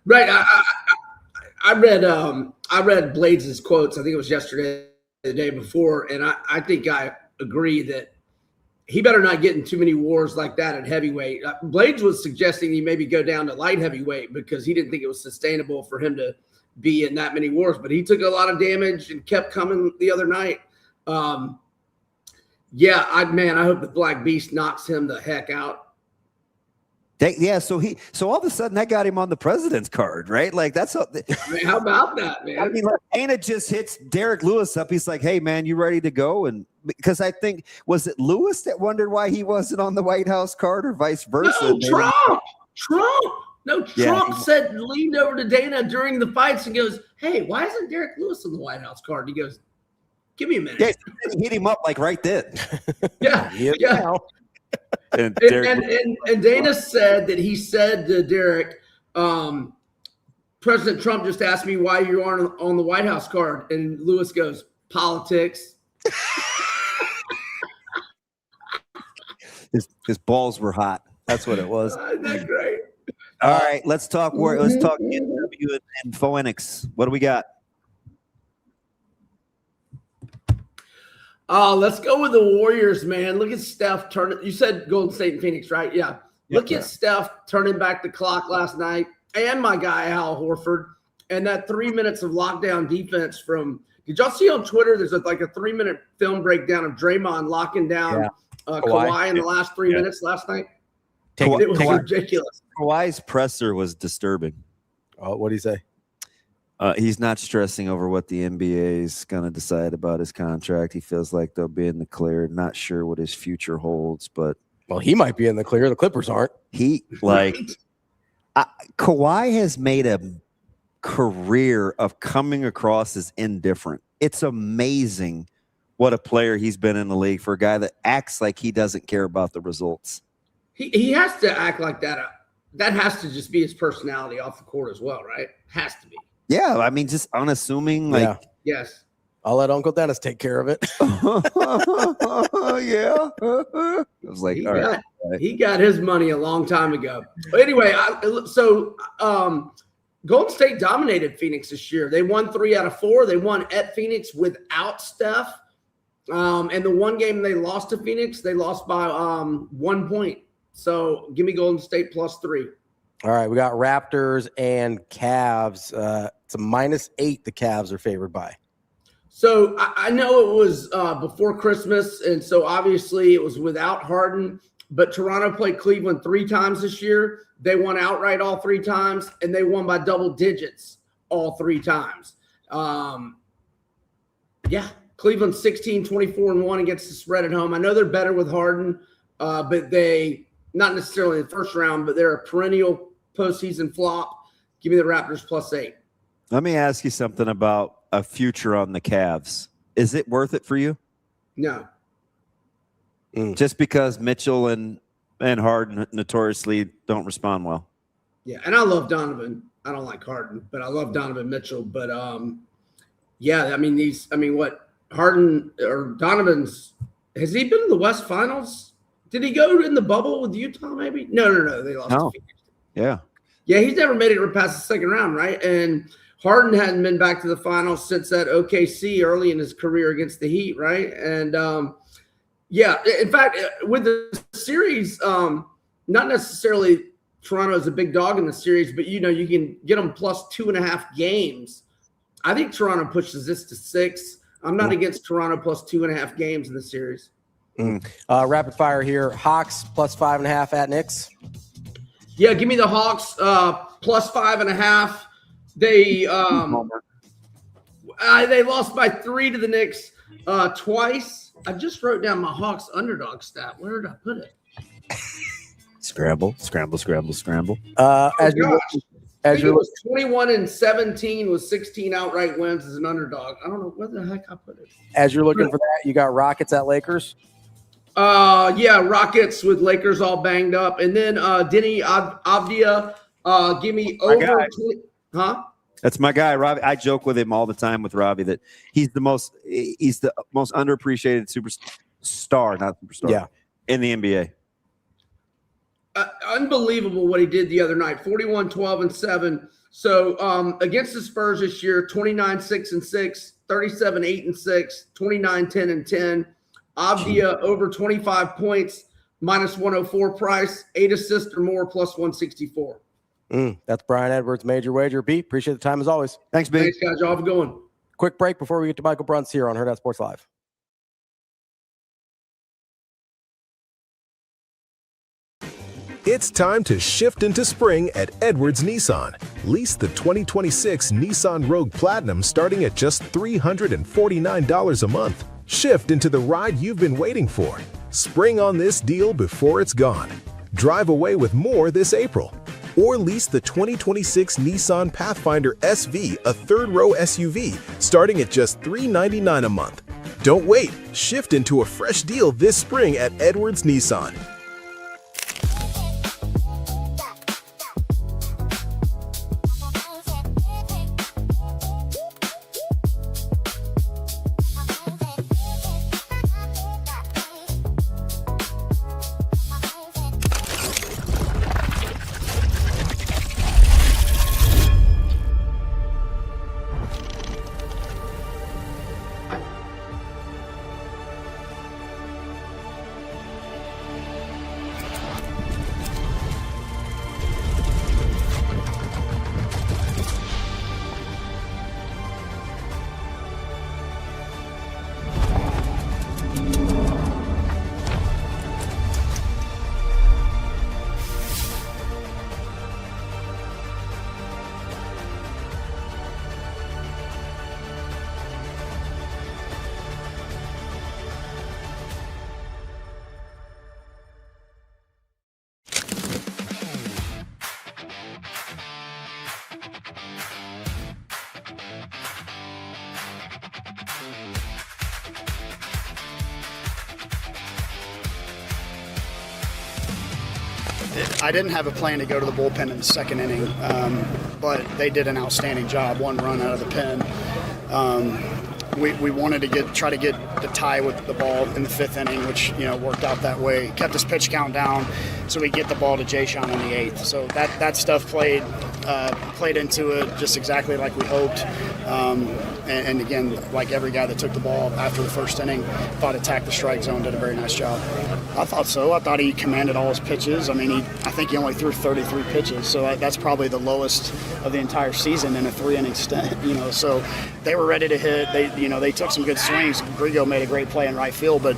Right. I read Blades' quotes. I think it was yesterday, the day before, and I think I agree that he better not get in too many wars like that at heavyweight. Blades was suggesting he maybe go down to light heavyweight because he didn't think it was sustainable for him to be in that many wars. But he took a lot of damage and kept coming the other night. I hope the Black Beast knocks him the heck out. So all of a sudden that got him on the president's card, right? Like, that's how about that, man? I mean, Dana just hits Derek Lewis up. He's like, "Hey, man, you ready to go?" And because I think, was it Lewis that wondered why he wasn't on the White House card, or vice versa? No, Trump leaned over to Dana during the fights and goes, "Hey, why isn't Derek Lewis on the White House card?" He goes, "Give me a minute." Yeah, he hit him up like right then. Yeah. And Dana said that he said to Derek, President Trump just asked me why you aren't on the White House card. And Lewis goes, politics. His balls were hot. That's what it was. Isn't that great? All right, let's talk NW and Phoenix. What do we got? Let's go with the Warriors, man. Look at Steph turning. You said Golden State and Phoenix, right? Yeah. Look at Steph turning back the clock last night, and my guy Al Horford, and that 3 minutes of lockdown defense from. Did y'all see on Twitter? There's like a 3-minute film breakdown of Draymond locking down Kawhi in the last 3 minutes last night. It was ridiculous. Kawhi's presser was disturbing. Oh, what did he say? He's not stressing over what the NBA is going to decide about his contract. He feels like they'll be in the clear. Not sure what his future holds, but he might be in the clear. The Clippers aren't. Kawhi has made a career of coming across as indifferent. It's amazing what a player he's been in the league for a guy that acts like he doesn't care about the results. He has to act like that. That has to just be his personality off the court as well, right? Has to be. Yeah, I mean, just unassuming. Yes. I'll let Uncle Dennis take care of it. Yeah. I was like, he got his money a long time ago. But anyway, Golden State dominated Phoenix this year. They won 3 out of 4. They won at Phoenix without Steph. And the one game they lost to Phoenix, they lost by 1 point. So give me Golden State +3. All right, we got Raptors and Cavs. It's a -8 the Cavs are favored by. So I know it was before Christmas, and so obviously it was without Harden, but Toronto played Cleveland 3 times this year. They won outright all 3 times, and they won by double digits all 3 times. Cleveland 16-24-1 against the spread at home. I know they're better with Harden, but they not necessarily in the first round, but they're a perennial postseason flop. Give me the Raptors +8. Let me ask you something about a future on the Cavs. Is it worth it for you? No. Just because Mitchell and Harden notoriously don't respond well. Yeah, and I love Donovan. I don't like Harden, but I love Donovan Mitchell. But Harden or Donovan's, has he been in the West Finals? Did he go in the bubble with Utah maybe? No. They lost to Phoenix. Yeah. Yeah, he's never made it past the second round, right? And Harden hadn't been back to the finals since that OKC early in his career against the Heat, right? And, in fact, with the series, not necessarily Toronto is a big dog in the series, but, you can get them +2.5 games. I think Toronto pushes this to 6. I'm not against Toronto +2.5 games in the series. Rapid fire here. Hawks +5.5 at Knicks. Yeah, give me the Hawks +5.5. They lost by 3 to the Knicks twice. I just wrote down my Hawks underdog stat. Where did I put it? Scramble. As it was 21-17 with 16 outright wins as an underdog. I don't know where the heck I put it. As you're looking for that, you got Rockets at Lakers. Rockets with Lakers all banged up, and then Denny Avdia. Give me over. That's my guy, Ravi. I joke with him all the time with Ravi that he's the most underappreciated superstar, in the NBA. Unbelievable what he did the other night. 41, 12, and 7. So against the Spurs this year, 29, 6 and 6, 37, 8 and 6, 29, 10 and 10. Avdia over 25 points, -104 price, 8 assists or more, +164. That's Brian Edwards, Major Wager. B, appreciate the time as always. Thanks, B. Thanks, guys. Y'all have a good one. Quick break before we get to Michael Bruntz here on Hurrdat Sports Live. It's time to shift into spring at Edwards Nissan. Lease the 2026 Nissan Rogue Platinum starting at just $349 a month. Shift into the ride you've been waiting for. Spring on this deal before it's gone. Drive away with more this April. Or lease the 2026 Nissan Pathfinder SV, a third-row SUV, starting at just $399 a month. Don't wait. Shift into a fresh deal this spring at Edwards Nissan. I didn't have a plan to go to the bullpen in the second inning, but they did an outstanding job. One run out of the pen. We wanted to try to get the tie with the ball in the fifth inning, which worked out that way. Kept his pitch count down, so we get the ball to Jay Sean in the eighth. So that stuff played into it just exactly like we hoped. And again, like every guy that took the ball after the first inning, thought attacked the strike zone, did a very nice job. I thought so. I thought he commanded all his pitches. I mean, I think he only threw 33 pitches, so that's probably the lowest of the entire season in a 3-inning stint. So they were ready to hit. They took some good swings. Grigo made a great play in right field, but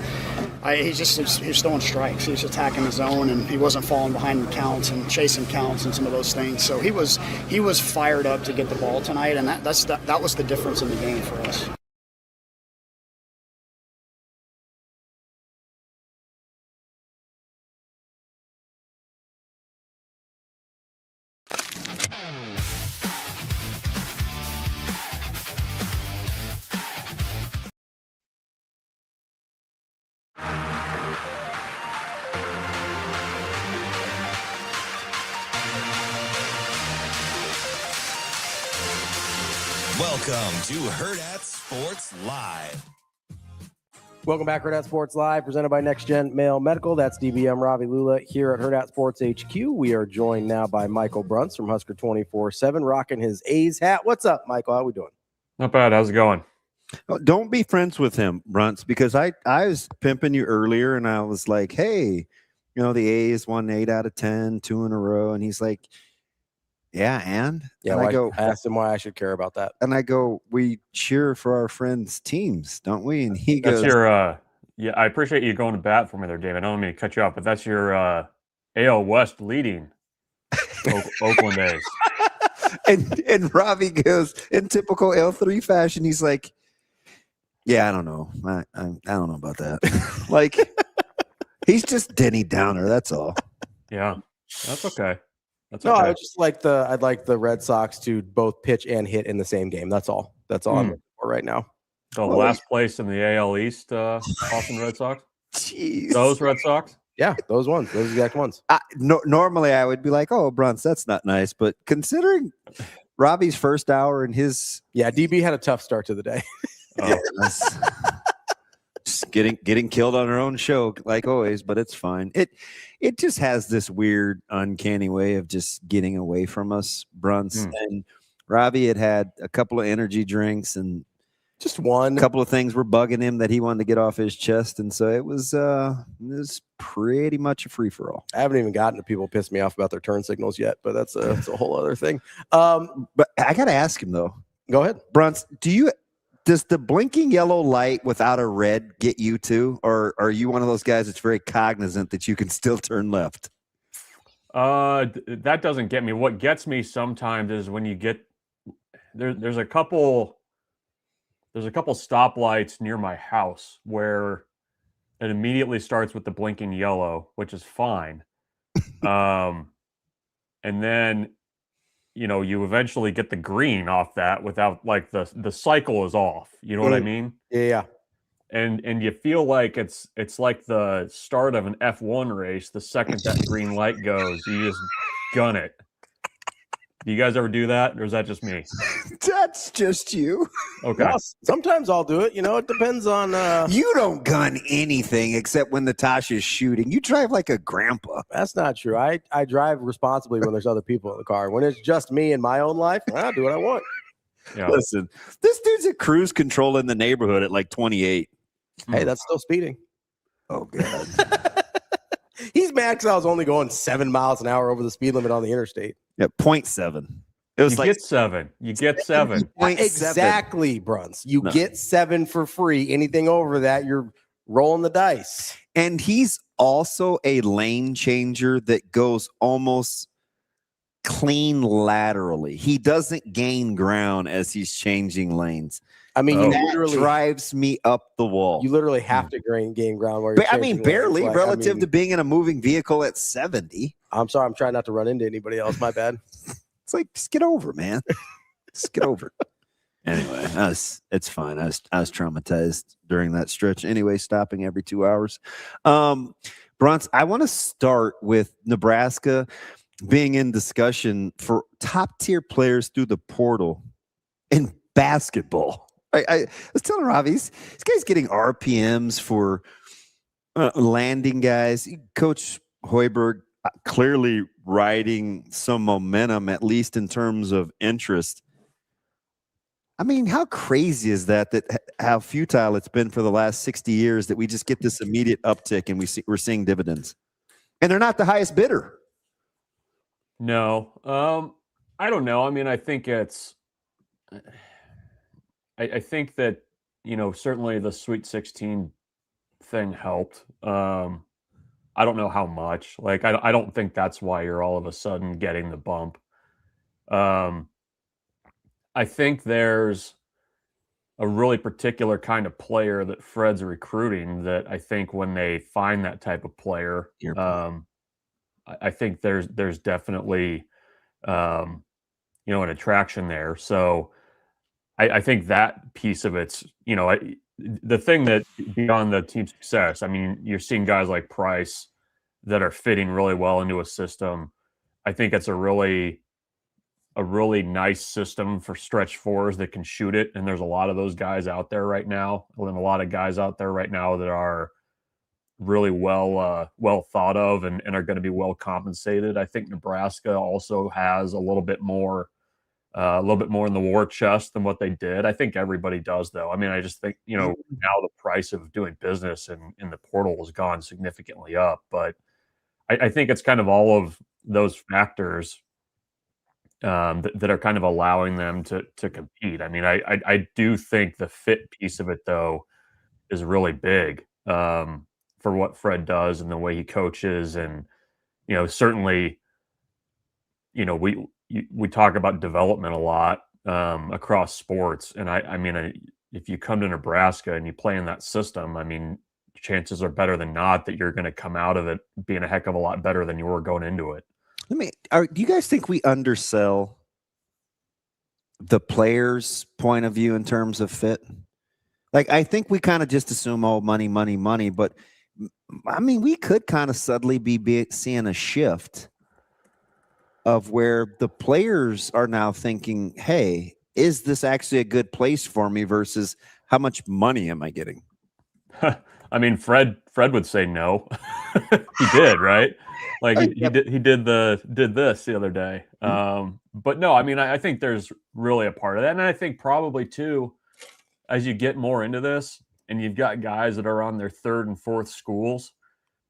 he was throwing strikes. He was attacking the zone, and he wasn't falling behind in counts and chasing counts and some of those things. So he was fired up to get the ball tonight, and that was the difference in the game for us. Welcome to Hurrdat Sports Live. Welcome back, Hurrdat Sports Live, presented by Nextgen Male Medical. That's DBM Ravi Lulla here at Hurrdat Sports HQ. We are joined now by Michael BRUNTZ from Husker 24/7, rocking his A's hat. What's up, Michael? How we doing? Not bad. How's it going? Oh, don't be friends with him, BRUNTZ, because I was pimping you earlier, and I was like, hey, the A's won 8 out of 10, 2 in a row, and he's like, yeah, and I asked him why I should care about that. And I go, we cheer for our friends' teams, don't we? And he That's goes, your I appreciate you going to bat for me there, David. I don't mean to cut you off, but that's your AL West leading Oakland A's. and Ravi goes, in typical L3 fashion, he's like, yeah, I don't know. I don't know about that. Like, he's just Denny Downer, that's all. Yeah, that's okay. No, I just I'd like the Red Sox to both pitch and hit in the same game. That's all. That's all I'm looking for right now. So last place in the AL East, Boston Red Sox. Jeez. Those Red Sox? Yeah, those exact ones. Normally I would be like, oh, BRUNTZ, that's not nice. But considering Robbie's first hour and his... Yeah, DB had a tough start to the day. Just getting killed on our own show, like always, but it's fine. It just has this weird, uncanny way of just getting away from us, BRUNTZ. And Ravi had a couple of energy drinks and just one. A couple of things were bugging him that he wanted to get off his chest, and so it was pretty much a free for all. I haven't even gotten to people piss me off about their turn signals yet, but that's a whole other thing. But I got to ask him though. Go ahead, BRUNTZ. Does the blinking yellow light without a red get you too? Or are you one of those guys that's very cognizant that you can still turn left? That doesn't get me. What gets me sometimes is when you get there's a couple stoplights near my house where it immediately starts with the blinking yellow, which is fine. And then you eventually get the green off that without the cycle is off. You know what I mean? Yeah. And you feel like it's like the start of an F1 race. The second that green light goes, you just gun it. Do you guys ever do that, or is that just me? That's just you. Okay. Well, sometimes I'll do it. It depends on. You don't gun anything except when Natasha's shooting. You drive like a grandpa. That's not true. I drive responsibly when there's other people in the car. When it's just me in my own life, I'll do what I want. Yeah. Listen, this dude's at cruise control in the neighborhood at like 28. Hey, that's still speeding. Oh, God. He's mad because I was only going 7 miles an hour over the speed limit on the interstate. Yeah, 0.7. It was get 7. You get 7. Exactly, BRUNTZ. You get 7 for free. Anything over that, you're rolling the dice. And he's also a lane changer that goes almost clean laterally. He doesn't gain ground as he's changing lanes. I mean, that drives me up the wall. You literally have to gain ground where you're barely relative to being in a moving vehicle at 70. I'm sorry, I'm trying not to run into anybody else. My bad. It's like, just get over, man. Just get over it. Anyway, it's fine. I was traumatized during that stretch. Anyway, stopping every 2 hours. BRUNTZ, BRUNTZ, I want to start with Nebraska being in discussion for top tier players through the portal in basketball. I was telling Ravi, this guy's getting RPMs for landing guys. Coach Hoiberg clearly riding some momentum, at least in terms of interest. I mean, how crazy is that how futile it's been for the last 60 years that we just get this immediate uptick and we're seeing dividends. And they're not the highest bidder. No. I don't know. I mean, I think it's I think that, certainly the Sweet 16 thing helped. I don't know how much. Like, I don't think that's why you're all of a sudden getting the bump. I think there's a really particular kind of player that Fred's recruiting that I think when they find that type of player, I think there's definitely, an attraction there. So I think that piece of it's, the thing that beyond the team success, I mean, you're seeing guys like Price that are fitting really well into a system. I think it's a really nice system for stretch fours that can shoot it. And there's a lot of those guys out there right now. And a lot of guys out there right now that are really well thought of and are going to be well compensated. I think Nebraska also has a little bit more in the war chest than what they did. I think everybody does, though. I mean, I just think, now the price of doing business in the portal has gone significantly up. But I think it's kind of all of those factors that are kind of allowing them to compete. I mean, I do think the fit piece of it, though, is really big for what Fred does and the way he coaches. And, certainly, we talk about development a lot across sports. And I mean, if you come to Nebraska and you play in that system, I mean, chances are better than not that you're going to come out of it being a heck of a lot better than you were going into it. Do you guys think we undersell the player's point of view in terms of fit? Like, I think we kind of just assume, oh, money, but I mean, we could kind of subtly be seeing a shift of where the players are now thinking, hey, is this actually a good place for me versus how much money am I getting? I mean, Fred would say no. He did, right? Like he did this the other day. But no, I mean, I think there's really a part of that. And I think probably too, as you get more into this and you've got guys that are on their third and fourth schools,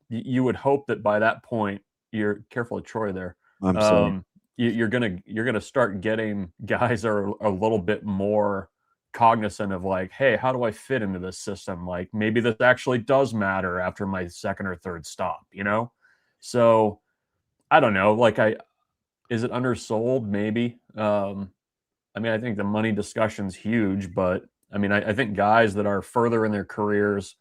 you would hope that by that point, you're careful of Troy there. I'm sorry. You're gonna start getting guys that are a little bit more cognizant of like, hey, how do I fit into this system? Like maybe this actually does matter after my second or third stop, So I don't know. Like is it undersold? Maybe. I mean, I think the money discussion's huge, but I mean, I think guys that are further in their careers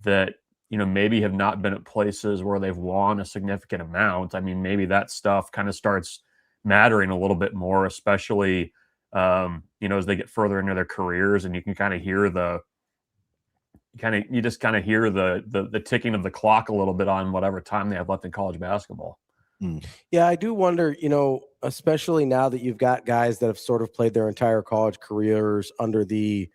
that, maybe have not been at places where they've won a significant amount. I mean, maybe that stuff kind of starts mattering a little bit more, especially, as they get further into their careers, and you can kind of hear the ticking of the clock a little bit on whatever time they have left in college basketball. Yeah, I do wonder, especially now that you've got guys that have sort of played their entire college careers under the,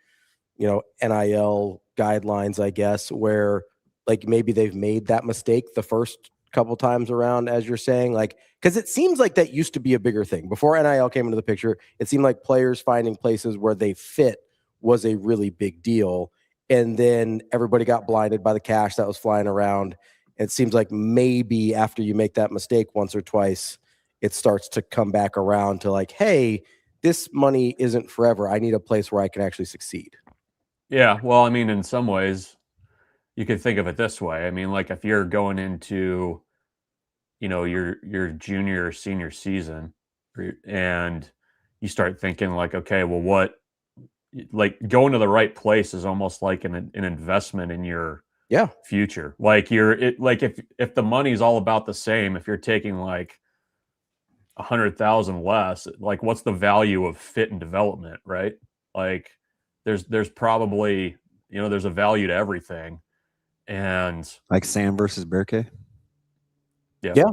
NIL guidelines, I guess, where like maybe they've made that mistake the first couple times around, as you're saying, like, because it seems like that used to be a bigger thing before NIL came into the picture. It seemed like players finding places where they fit was a really big deal. And then everybody got blinded by the cash that was flying around. It seems like maybe after you make that mistake once or twice, it starts to come back around to like, hey, this money isn't forever. I need a place where I can actually succeed. Yeah. Well, I mean, in some ways, you could think of it this way. I mean, like if you're going into, your junior or senior season and you start thinking like, okay, well, like going to the right place is almost like an investment in your future. Like if the money's all about the same, if you're taking like 100,000 less, like what's the value of fit and development, right? Like there's probably, there's a value to everything. And like Sam versus Berke. Yeah.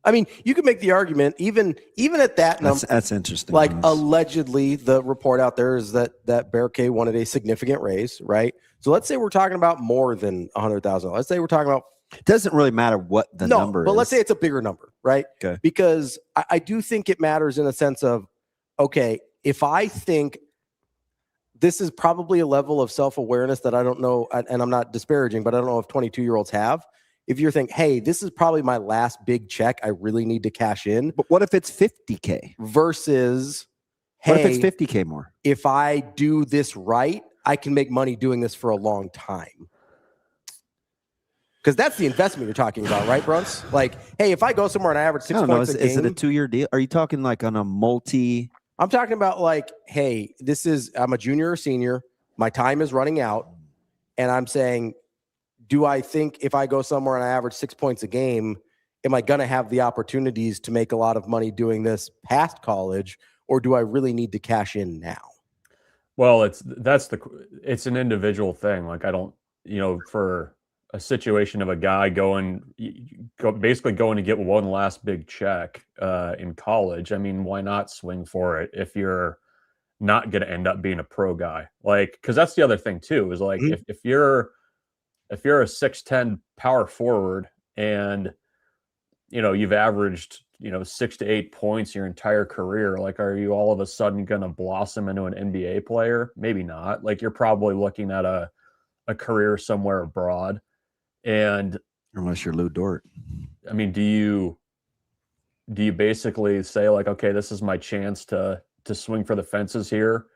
I mean, you could make the argument even at that number. That's interesting. Like allegedly, the report out there is that Bear K wanted a significant raise, right? So let's say we're talking about more than $100,000. Let's say we're talking about. It doesn't really matter what the number is. But let's say it's a bigger number, right? Okay. Because I do think it matters in a sense of, okay, if I think this is probably a level of self-awareness that I don't know, and I'm not disparaging, but I don't know if 22-year-olds have. If you're thinking, hey, this is probably my last big check, I really need to cash in. But what if it's $50K versus, hey, what if it's $50K more? If I do this right, I can make money doing this for a long time. Because that's the investment you're talking about, right, BRUNTZ? Like, hey, if I go somewhere and I average 6 points a game. Is it a 2-year deal? Are you talking like on a multi? I'm talking about like, hey, I'm a junior or senior. My time is running out. And I'm saying, do I think if I go somewhere and I average 6 points a game, am I going to have the opportunities to make a lot of money doing this past college, or do I really need to cash in now? Well, it's an individual thing. Like, I don't, for a situation of a guy basically going to get one last big check in college, I mean, why not swing for it if you're not going to end up being a pro guy? Like, because that's the other thing too, is like, if you're a 6'10" power forward and, you've averaged, 6 to 8 points your entire career, like, are you all of a sudden going to blossom into an NBA player? Maybe not. Like, you're probably looking at a career somewhere abroad. And unless you're Lou Dort, I mean, do you basically say like, okay, this is my chance to swing for the fences here?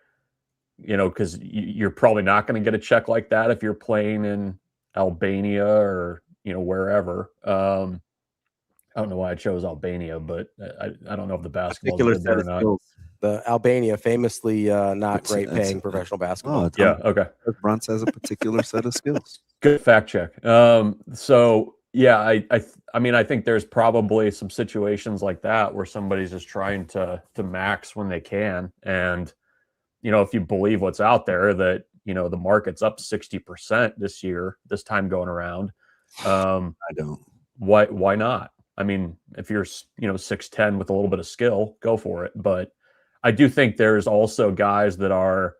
Because you're probably not going to get a check like that if you're playing in Albania or wherever. I don't know why I chose Albania, but I don't know if the basketball is good or not. The Albania, famously not great paying professional basketball. Okay. BRUNTZ has a particular set of skills. Good fact check. So yeah, I mean, I think there's probably some situations like that where somebody's just trying to max when they can, and if you believe what's out there, that the market's up 60% this time going around. I don't. Why not? I mean, if you're 6'10" with a little bit of skill, go for it. But I do think there's also guys that are,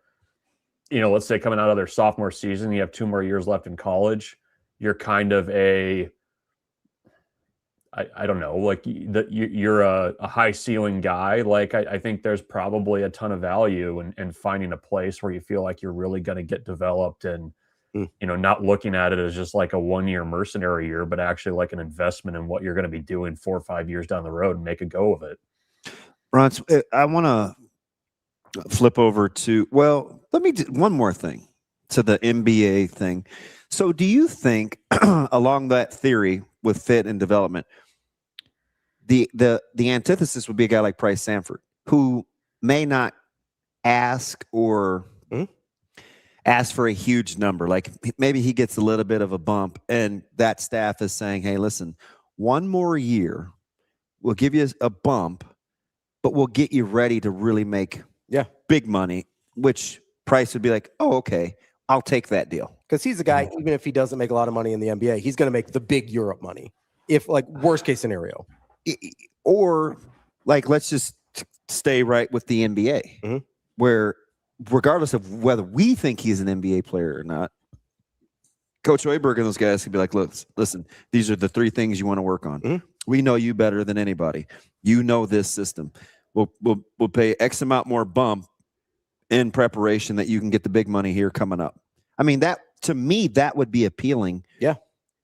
let's say coming out of their sophomore season, you have 2 more years left in college. You're kind of I don't know, like you're a high ceiling guy. Like I think there's probably a ton of value in finding a place where you feel like you're really going to get developed and, not looking at it as just like a 1-year mercenary year, but actually like an investment in what you're going to be doing 4 or 5 years down the road and make a go of it. BRUNTZ, I want to flip over to, let me do one more thing to the NBA thing. So do you think along that theory with fit and development, the antithesis would be a guy like Price Sanford, who may not ask or ask for a huge number. Like maybe he gets a little bit of a bump and that staff is saying, hey, listen, 1 more year, we'll give you a bump, but we'll get you ready to really make big money, which Price would be like, oh, okay, I'll take that deal. Because he's a guy, even if he doesn't make a lot of money in the NBA, he's going to make the big Europe money. If like worst case scenario. Or like, let's just stay right with the NBA, where regardless of whether we think he's an NBA player or not, Coach Hoiberg and those guys could be like, look, listen, these are the 3 things you want to work on. We know you better than anybody. You know this system. We'll pay X amount more bump in preparation that you can get the big money here coming up. I mean, that to me, that would be appealing. Yeah.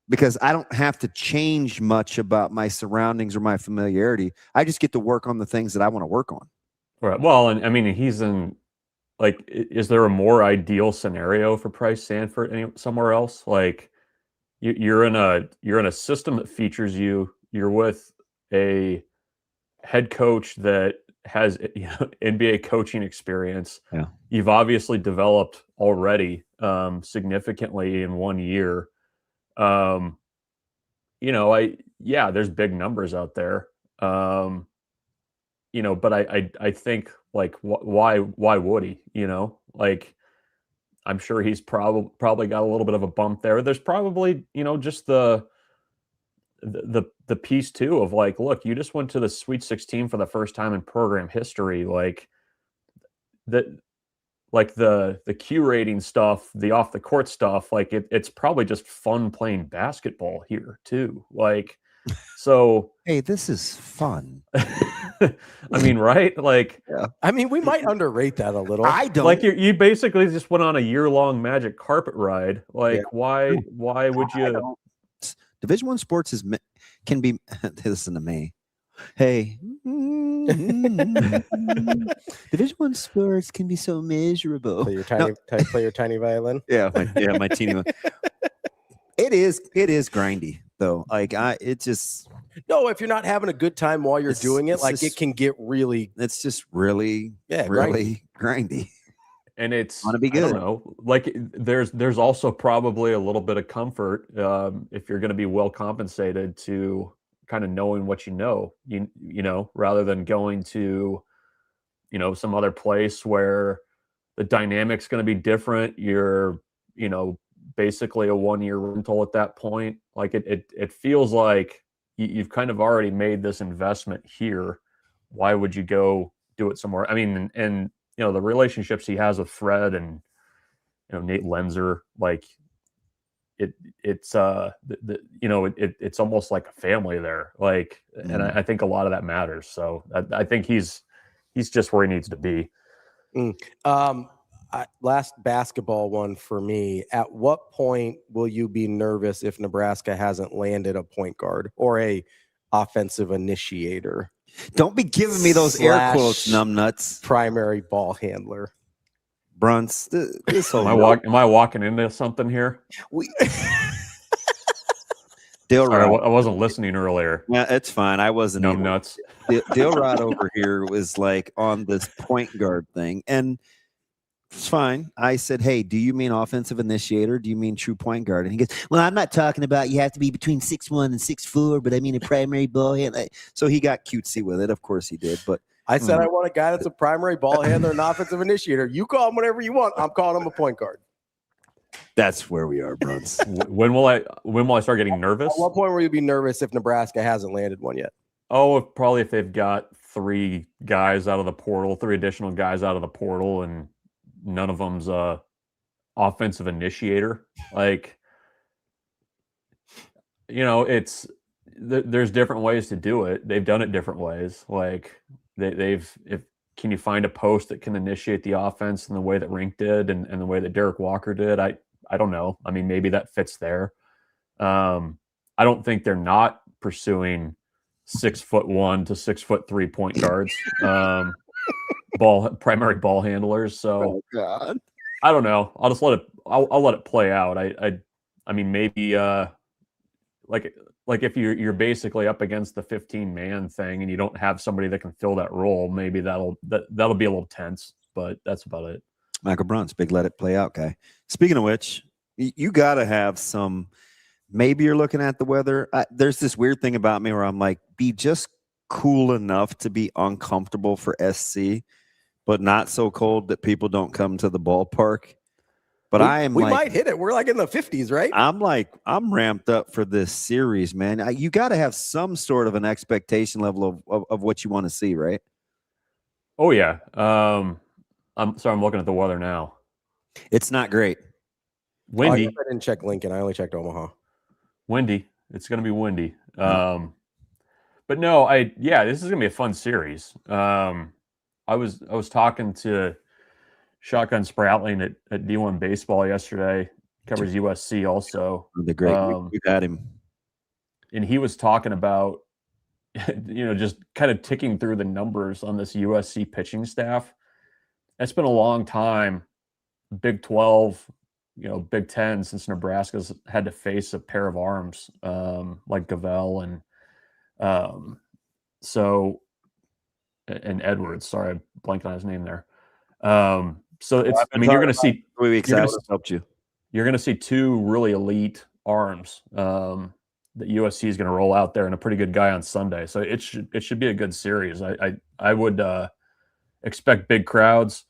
Because I don't have to change much about my surroundings or my familiarity. I just get to work on the things that I want to work on. Right. Well, and I mean, he's in, like, is there a more ideal scenario for Price Sanford somewhere else? Like, you're in a system that features you. You're with a head coach that has NBA coaching experience. Yeah. You've obviously developed already significantly in 1 year. There's big numbers out there. But I think like why would he? Like I'm sure he's probably got a little bit of a bump there. There's probably just the the piece too of like, look, you just went to the Sweet 16 for the first time in program history. Like the Q rating stuff, the off the court stuff, like it's probably just fun playing basketball here too. Like, so hey, this is fun. I mean, right? Like, I mean, we might underrate that a little. I don't like you basically just went on a year-long magic carpet ride. Like, why would you? Division I sports can be. Listen to me. Hey, Division I sports can be so miserable. Play your tiny violin. Yeah, my teeny one. It is grindy though. Like it just no. If you're not having a good time while you're doing it, like it can get really. It's just really grindy. And it's want to be good. I don't know. Like there's also probably a little bit of comfort if you're going to be well compensated to kind of knowing what you know, rather than going to, some other place where the dynamic's going to be different. You're, basically a 1-year rental at that point. Like it feels like you've kind of already made this investment here. Why would you go do it somewhere? I mean, and the relationships he has with Fred and Nate Lenzer, like it's almost like a family there. Like, and I think a lot of that matters. So I think he's just where he needs to be. Last basketball one for me. At what point will you be nervous if Nebraska hasn't landed a point guard or a offensive initiator? Don't be giving me those air quotes, numbnuts. Primary ball handler. BRUNTZ. Am I walking into something here? Dilrod. I wasn't listening earlier. Yeah, it's fine. I wasn't. Numbnuts. Dilrod over here was like on this point guard thing, and it's fine. I said, hey, do you mean offensive initiator? Do you mean true point guard? And he goes, well, I'm not talking about you have to be between 6'1" and 6'4", but I mean a primary ball handler. So he got cutesy with it. Of course he did. But I said I want a guy that's a primary ball handler and offensive initiator. You call him whatever you want. I'm calling him a point guard. That's where we are, BRUNTZ. When will I start getting nervous? At what point will you be nervous if Nebraska hasn't landed one yet? Oh, probably if they've got 3 guys out of the portal, 3 additional guys out of the portal, and none of them's a offensive initiator. Like, there's different ways to do it. They've done it different ways. Like can you find a post that can initiate the offense in the way that Rink did and the way that Derek Walker did? I don't know. I mean, maybe that fits there. I don't think they're not pursuing 6'1" to 6'3" point guards. Primary ball handlers. So God. I don't know. I'll just let it play out. I mean, maybe like if you're basically up against the 15-man thing and you don't have somebody that can fill that role, maybe that'll be a little tense, but that's about it. Michael BRUNTZ, big let it play out guy. Speaking of which, you got to have some, maybe you're looking at the weather. There's this weird thing about me where I'm like, be just cool enough to be uncomfortable for SC, but not so cold that people don't come to the ballpark. But we might hit it. We're like in the 50s, right? I'm ramped up for this series, man. You got to have some sort of an expectation level of what you want to see, right? Oh yeah. I'm looking at the weather now. It's not great. Windy. I didn't check Lincoln. I only checked Omaha. Windy. It's going to be windy. But no, this is going to be a fun series. I was talking to Shotgun Spratling at D1 Baseball yesterday. Covers USC also. The great. We've had him. And he was talking about, just kind of ticking through the numbers on this USC pitching staff. It's been a long time, Big 12, Big 10, since Nebraska's had to face a pair of arms like Gavel and Edwards. Sorry, I blanked on his name there. So it's, you're going to see 3 weeks out helped you. You're going to see 2 really elite arms that USC is going to roll out there, and a pretty good guy on Sunday. So it should be a good series. I would expect big crowds.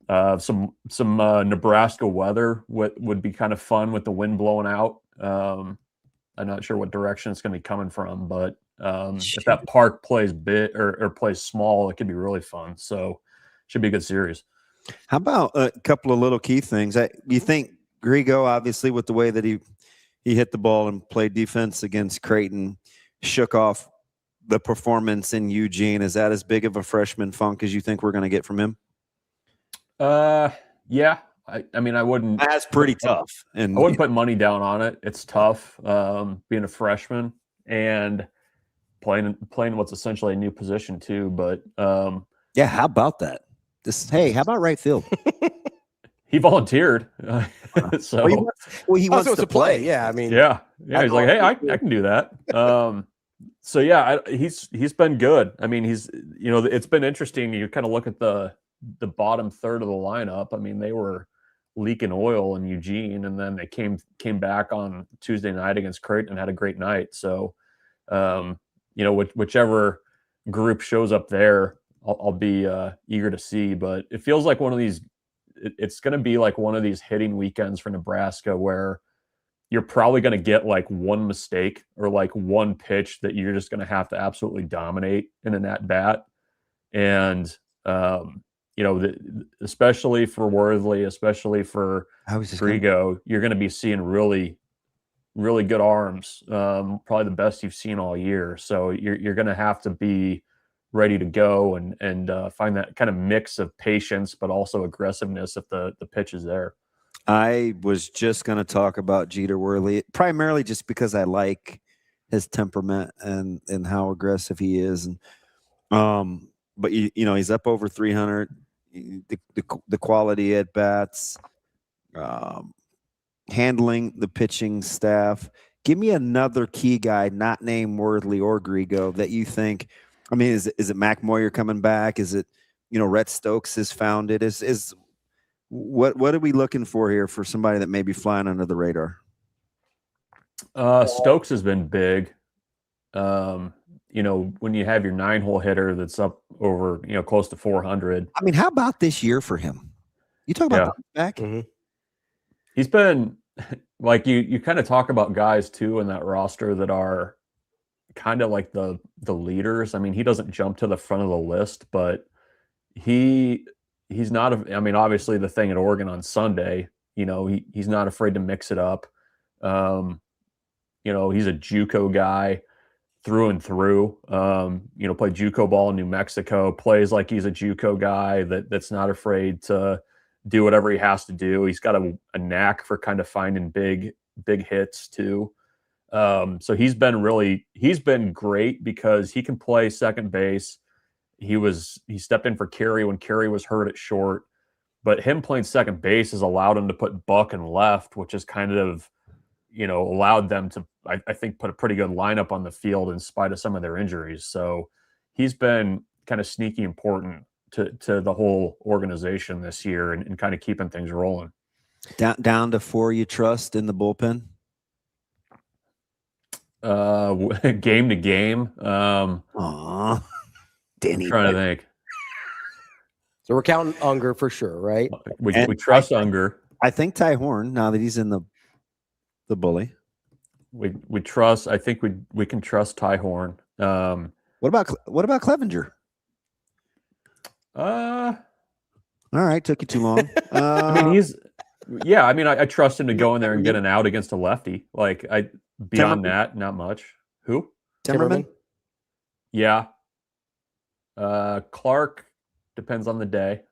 Some Nebraska weather would be kind of fun with the wind blowing out. I'm not sure what direction it's going to be coming from, but if that park plays big or plays small, it could be really fun. So should be a good series. How about a couple of little key things? You think Grigo, obviously, with the way that he hit the ball and played defense against Creighton, shook off the performance in Eugene. Is that as big of a freshman funk as you think we're going to get from him? Yeah. I mean, I wouldn't. That's pretty tough. And I wouldn't put money down on it. It's tough being a freshman and playing what's essentially a new position too. But yeah, how about that? Hey, how about right field? He volunteered, so he wants to play. Yeah, I mean, yeah. He's like, hey, I can do that. So yeah, he's been good. I mean, it's been interesting. You kind of look at the bottom third of the lineup. I mean, they were leaking oil in Eugene, and then they came back on Tuesday night against Creighton and had a great night. So, whichever group shows up there, I'll be eager to see. But it feels like one of these. It's going to be like one of these hitting weekends for Nebraska where you're probably going to get like one mistake or like one pitch that you're just going to have to absolutely dominate in an at bat. And, especially for Worthley, especially for Grigo, you're going to be seeing really, really good arms, probably the best you've seen all year. So you're going to have to be ready to go and find that kind of mix of patience, but also aggressiveness if the pitch is there. I was just going to talk about Jeter Worley, primarily just because I like his temperament and how aggressive he is. And, but he's up over 300, the quality at bats, handling the pitching staff. Give me another key guy, not named Worthley or Grigo, that you think, I mean, is it Mac Moyer coming back? Is it, Rhett Stokes has found it? What are we looking for here for somebody that may be flying under the radar? Stokes has been big. When you have your 9-hole hitter that's up over, close to 400. I mean, how about this year for him? You talk about back. Mm-hmm. He's been like you kind of talk about guys too in that roster that are kind of like the leaders. I mean, he doesn't jump to the front of the list, but he's not. Obviously the thing at Oregon on Sunday, he's not afraid to mix it up. He's a JUCO guy through and through. Played JUCO ball in New Mexico. Plays like he's a JUCO guy that's not afraid to do whatever he has to do. He's got a knack for kind of finding big hits too. So he's been great because he can play second base. He stepped in for Carey when Carey was hurt at short, but him playing second base has allowed him to put Buck in left, which has kind of, allowed them to, I think, put a pretty good lineup on the field in spite of some of their injuries. So he's been kind of sneaky important to the whole organization this year and kind of keeping things rolling. Down to 4 you trust in the bullpen? Game to game. Danny, I'm trying to think. So we're counting Unger for sure, right? We trust Unger. I think Ty Horn, now that he's in the bully. We trust. I think we can trust Ty Horn. What about Clevenger? All right, took you too long. I trust him to go in there and get an out against a lefty. Like beyond that, not much. Who? Timmerman? Yeah. Clark depends on the day.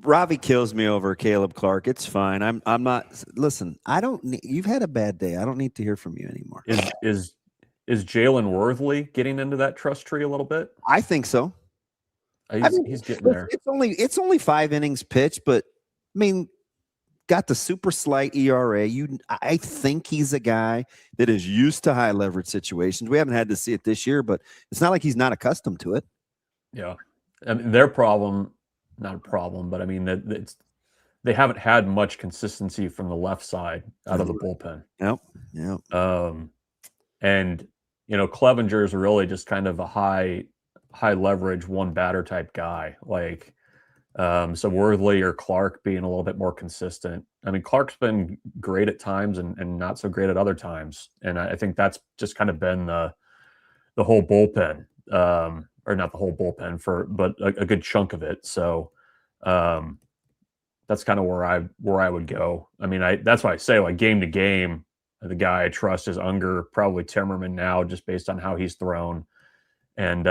Ravi kills me over Caleb Clark. It's fine. I'm not. Listen, you've had a bad day. I don't need to hear from you anymore. Is Jalen Worthley getting into that trust tree a little bit? I think so. He's getting there. It's only 5 innings pitched, but I mean, got the super slight ERA. I think he's a guy that is used to high leverage situations. We haven't had to see it this year, but it's not like he's not accustomed to it. Yeah, their problem, not a problem, but I mean they haven't had much consistency from the left side out of the bullpen. Yep. And Clevenger is really just kind of a high leverage one batter type guy. Like So Worthley or Clark being a little bit more consistent. I mean, Clark's been great at times and not so great at other times. And I think that's just kind of been the whole bullpen, or not the whole bullpen but a good chunk of it. So that's kind of where I would go. I mean, that's why I say, like, game to game, the guy I trust is Unger, probably Timmerman now, just based on how he's thrown. And,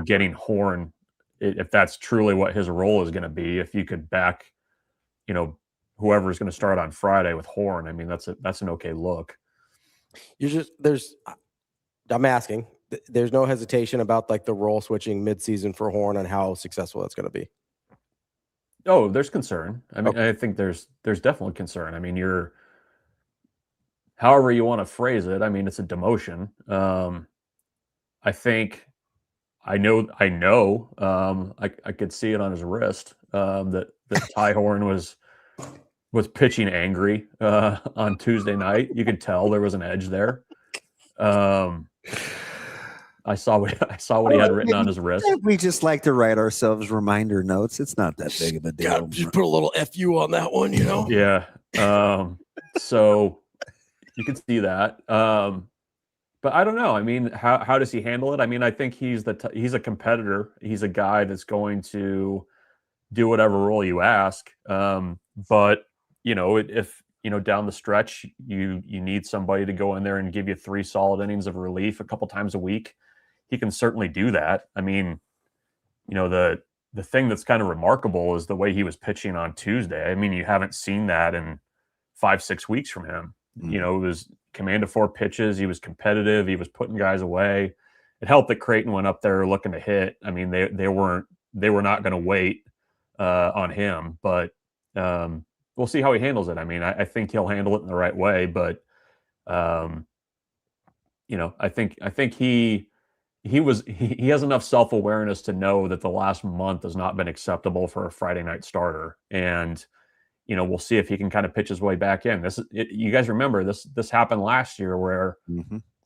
getting Horn, if that's truly what his role is going to be, if you could back, whoever's going to start on Friday with Horn, I mean, that's an okay look. I'm asking, there's no hesitation about like the role switching midseason for Horn and how successful that's going to be. Oh, there's concern. I mean, okay. I think there's definitely concern. I mean, however you want to phrase it, I mean, it's a demotion. I think I could see it on his wrist that Ty Horn was pitching angry on Tuesday night. You could tell there was an edge there. I saw what he had written on his wrist. We just like to write ourselves reminder notes. It's not that big of a deal. Just put a little FU on that one, Yeah. So you can see that. But I don't know. I mean, how does he handle it? I mean, I think he's a competitor. He's a guy that's going to do whatever role you ask. But if down the stretch you need somebody to go in there and give you 3 solid innings of relief a couple times a week, he can certainly do that. I mean, the thing that's kind of remarkable is the way he was pitching on Tuesday. I mean, you haven't seen that in 5-6 weeks from him. Mm-hmm. It was command of 4 pitches. He was competitive. He was putting guys away. It helped that Creighton went up there looking to hit. I mean, they were not going to wait on him, but we'll see how he handles it. I mean, I think he'll handle it in the right way, but I think he has enough self-awareness to know that the last month has not been acceptable for a Friday night starter. And, we'll see if he can kind of pitch his way back in. You guys remember this happened last year where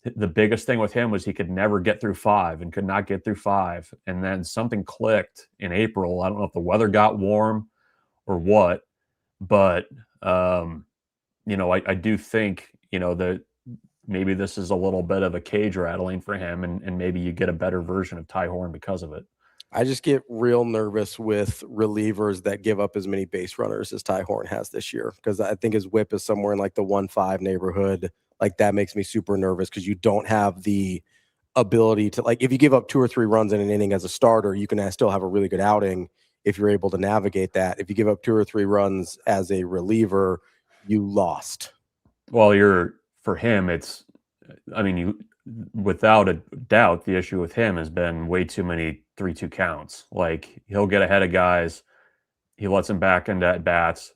the biggest thing with him was he could never get through 5 and could not get through 5. And then something clicked in April. I don't know if the weather got warm or what, but, I do think, that maybe this is a little bit of a cage rattling for him, and maybe you get a better version of Ty Horn because of it. I just get real nervous with relievers that give up as many base runners as Ty Horn has this year, because I think his whip is somewhere in like the 1.5 neighborhood. Like, that makes me super nervous because you don't have the ability to, like, if you give up 2 or 3 runs in an inning as a starter, you can still have a really good outing if you're able to navigate that. If you give up 2 or 3 runs as a reliever, you lost. Well, for him, without a doubt, the issue with him has been way too many 3-2 counts. Like, he'll get ahead of guys, he lets them back into at bats.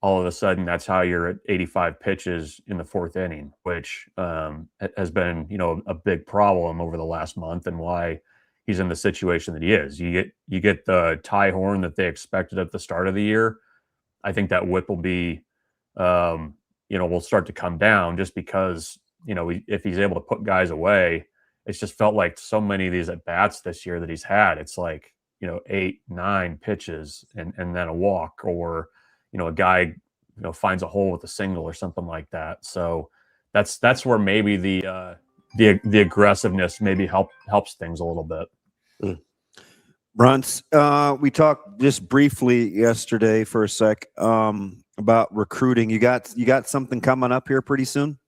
All of a sudden, that's how you're at 85 pitches in the 4th inning, which has been, a big problem over the last month, and why he's in the situation that he is. You get the Ty Horn that they expected at the start of the year. I think that whip will be, will start to come down, just because, if he's able to put guys away. It's just felt like so many of these at bats this year that he's had, it's like, 8, 9 pitches and then a walk, or, a guy, finds a hole with a single or something like that. So that's where maybe the aggressiveness maybe helps things a little bit. BRUNTZ, we talked just briefly yesterday for a sec about recruiting. You got something coming up here pretty soon?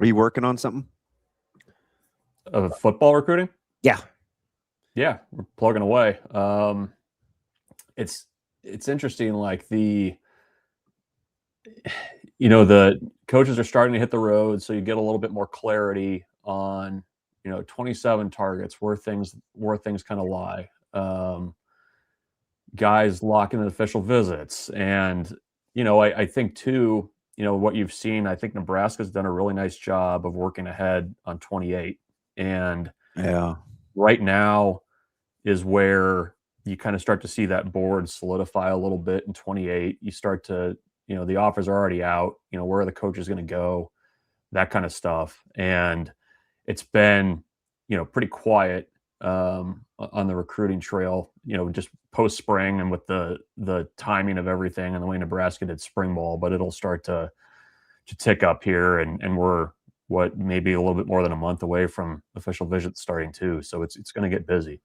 Are you working on something? Of football recruiting? Yeah, we're plugging away. It's interesting. Like, the coaches are starting to hit the road, so you get a little bit more clarity on 27 targets, where things kind of lie. Guys locking in official visits, and I think too, what you've seen, I think Nebraska's done a really nice job of working ahead on 28. And right now is where you kind of start to see that board solidify a little bit in 28. You start to, the offers are already out, where are the coaches going to go, that kind of stuff. And it's been, pretty quiet on the recruiting trail, just post spring and with the timing of everything and the way Nebraska did spring ball, but it'll start to tick up here, and we're maybe a little bit more than a month away from official visits starting too. So it's going to get busy.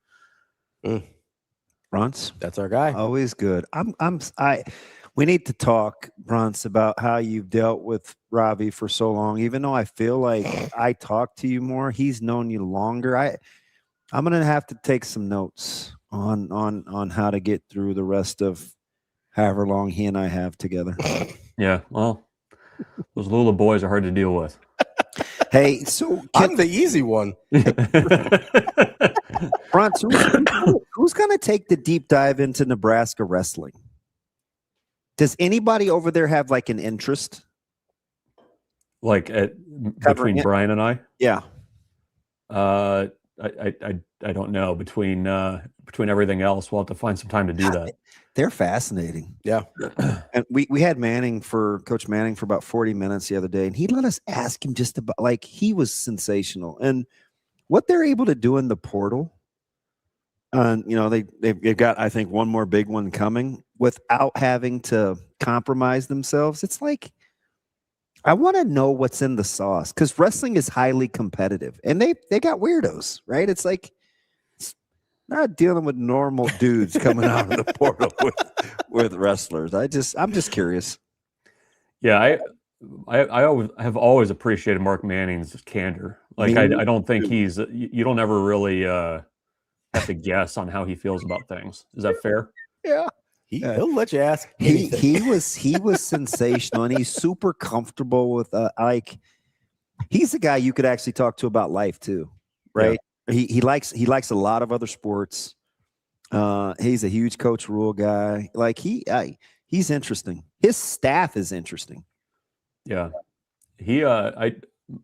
BRUNTZ, that's our guy. Always good. We need to talk, BRUNTZ, about how you've dealt with Ravi for so long. Even though I feel like I talk to you more, he's known you longer. I'm going to have to take some notes on how to get through the rest of however long he and I have together. Yeah, well, those Lulla boys are hard to deal with. Hey, so I'm the easy one. BRUNTZ, who's going to take the deep dive into Nebraska wrestling? Does anybody over there have like an interest? Like between Brian and I? Yeah. I don't know. Between everything else, we'll have to find some time to do that. They're fascinating. Yeah. And we had Coach Manning for about 40 minutes the other day, and he let us ask him just about, like, he was sensational. And what they're able to do in the portal, they've got, I think, one more big one coming without having to compromise themselves. It's like, I want to know what's in the sauce, because wrestling is highly competitive, and they got weirdos, right? It's like, it's not dealing with normal dudes coming out of the portal with wrestlers. I'm just curious. Yeah, I have always appreciated Mark Manning's candor. Like, I don't think you don't ever really have to guess on how he feels about things. Is that fair? Yeah. He'll let you ask. He was sensational, and he's super comfortable with he's the guy you could actually talk to about life too, right? Yeah. He likes a lot of other sports. He's a huge Coach Rule guy. Like he's interesting. His staff is interesting. Yeah,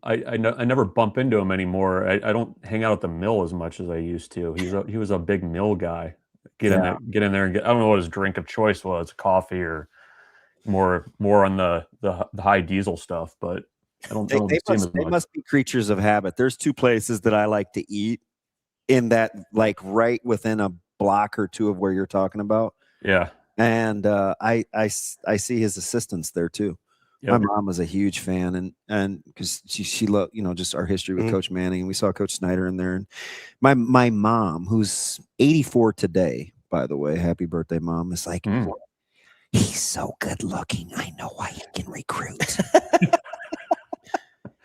I never bump into him anymore. I don't hang out at the mill as much as I used to. He was a big mill guy. Get in there and get. I don't know what his drink of choice was, coffee or more on the high diesel stuff. But I don't. They must be creatures of habit. There's two places that I like to eat in that, like, right within a block or two of where you're talking about. Yeah, and I see his assistants there too. Yep. My mom was a huge fan, and because she loved, just our history with Coach Manning, and we saw Coach Snyder in there. And my mom, who's 84 today, by the way, happy birthday, Mom, is like, he's so good looking. I know why he can recruit.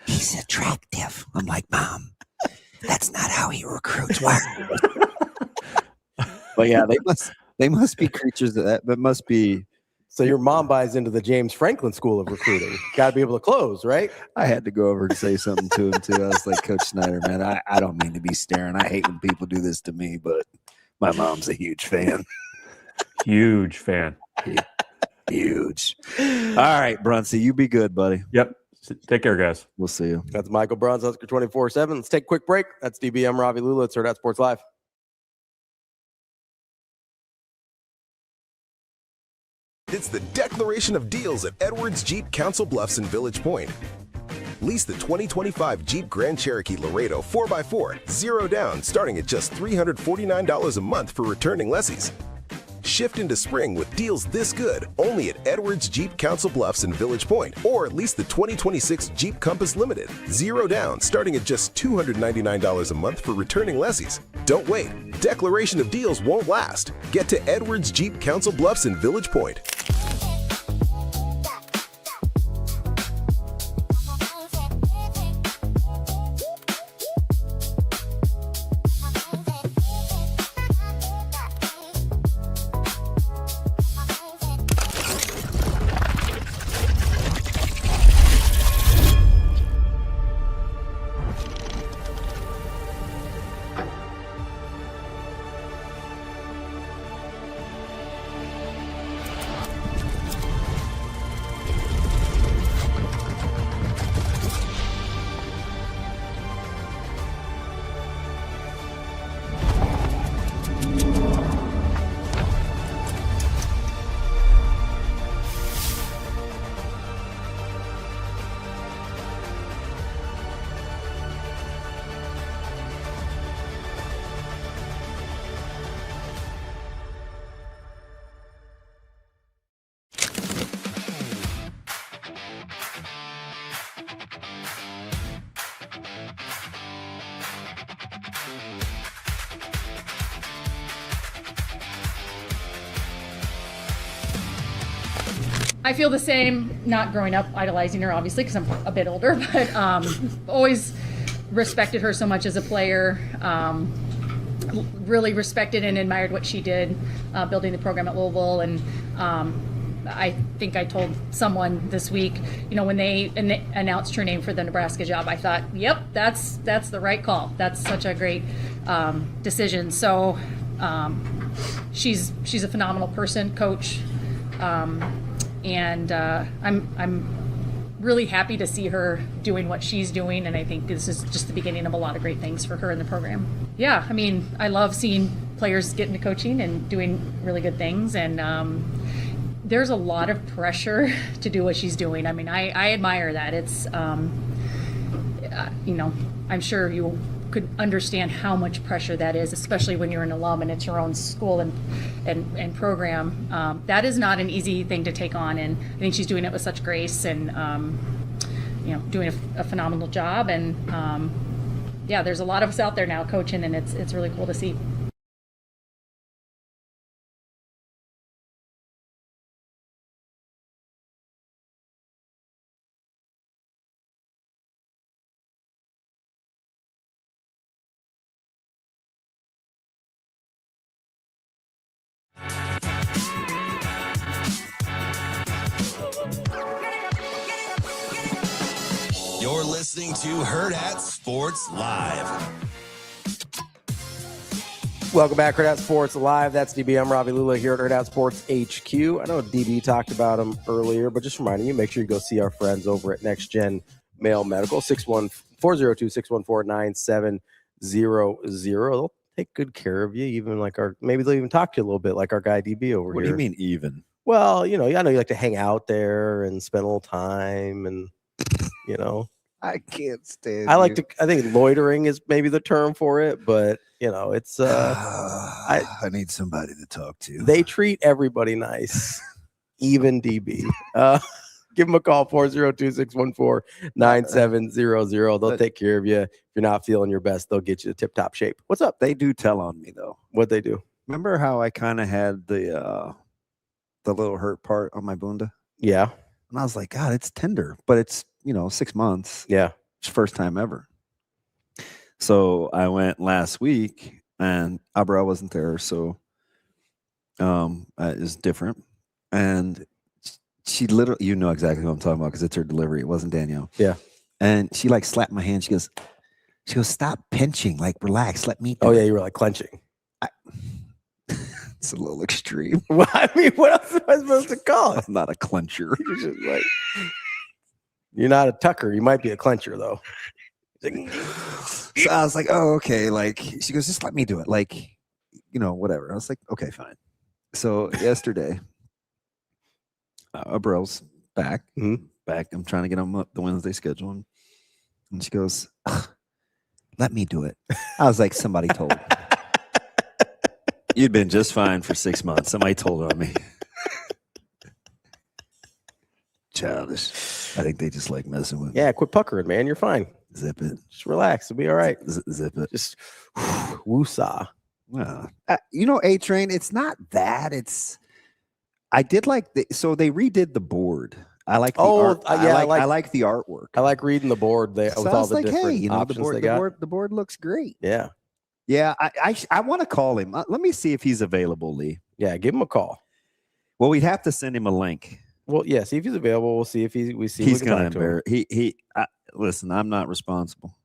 He's attractive. I'm like, Mom, that's not how he recruits. Why? But yeah, they must be creatures that must be. So your mom buys into the James Franklin School of Recruiting. Got to be able to close, right? I had to go over and say something to him, too. I was like, Coach Snyder, man, I don't mean to be staring. I hate when people do this to me, but my mom's a huge fan. Huge fan. Huge. All right, BRUNTZ, you be good, buddy. Yep. Take care, guys. We'll see you. That's Michael BRUNTZ, Husker 24/7. Let's take a quick break. That's DBM Ravi Lulla. It's Hurrdat Sports Live. It's the declaration of deals at Edwards Jeep Council Bluffs in Village Point. Lease the 2025 Jeep Grand Cherokee Laredo 4x4, 0 down, starting at just $349 a month for returning lessees. Shift into spring with deals this good only at Edwards Jeep Council Bluffs in Village Point, or lease the 2026 Jeep Compass Limited, 0 down, starting at just $299 a month for returning lessees. Don't wait. Declaration of deals won't last. Get to Edwards Jeep Council Bluffs in Village Point. I feel the same, not growing up idolizing her, obviously, because I'm a bit older, but always respected her so much as a player. Really respected and admired what she did building the program at Louisville. And I think I told someone this week, when they announced her name for the Nebraska job, I thought, yep, that's the right call. That's such a great decision. So she's a phenomenal person, coach. And I'm really happy to see her doing what she's doing, and I think this is just the beginning of a lot of great things for her in the program. Yeah, I mean, I love seeing players get into coaching and doing really good things, and there's a lot of pressure to do what she's doing. I mean, I admire that. It's, I'm sure you could understand how much pressure that is, especially when you're an alum and it's your own school and program. That is not an easy thing to take on, and I think she's doing it with such grace and doing a phenomenal job. And yeah, there's a lot of us out there now coaching, and it's really cool to see. You're listening to Hurrdat Sports Live. Welcome back, Hurrdat Sports Live. That's DB. I'm Ravi Lulla here at Hurrdat Sports HQ. I know DB talked about him earlier, but just reminding you, make sure you go see our friends over at Nextgen Male Medical, 402-614-9700. They'll take good care of you, even maybe they'll even talk to you a little bit like our guy DB over here. What do you mean even? Well, I know you like to hang out there and spend a little time and, I can't stand I think loitering is maybe the term for it, but it's I need somebody to talk to. They treat everybody nice, even DB. Give them a call, 402-614-9700. They'll take care of you. If you're not feeling your best, they'll get you to tip-top shape. What's up? They do tell on me though. What'd they do? Remember how I kind of had the little hurt part on my bunda? Yeah. And I was like, God, it's tender, but it's 6 months. Yeah. It's first time ever. So I went last week and Abra wasn't there. So it's different. And she literally, exactly what I'm talking about because it's her delivery. It wasn't Danielle. Yeah. And she slapped my hand. She goes, stop pinching. Relax. Let me do Oh, it. yeah. You were clenching. It's a little extreme. Well, I mean, what else am I supposed to call it? I'm not a clencher. You're just you're not a tucker. You might be a clencher, though. So I was like, oh, okay. She goes, just let me do it. Whatever. I was like, okay, fine. So yesterday, Abrel's back. Mm-hmm. Back. I'm trying to get him up the Wednesday schedule. And she goes, let me do it. I was like, somebody told. You'd been just fine for 6 months. Somebody told on me. Childish. I think they just like messing with me. Yeah, quit puckering, man. You're fine. Zip it. Just relax. It'll be all right. Zip it. Just woosah. Well, A-Train, it's not that. I did so they redid the board. I like the art. I like the artwork. I like reading the board with all the different options they got. The board looks great. Yeah. Yeah, I want to call him. Let me see if he's available, Lee. Yeah, give him a call. Well, we'd have to send him a link. Well, yeah, see if he's available. We'll see if he's going to embarrass. Listen, I'm not responsible.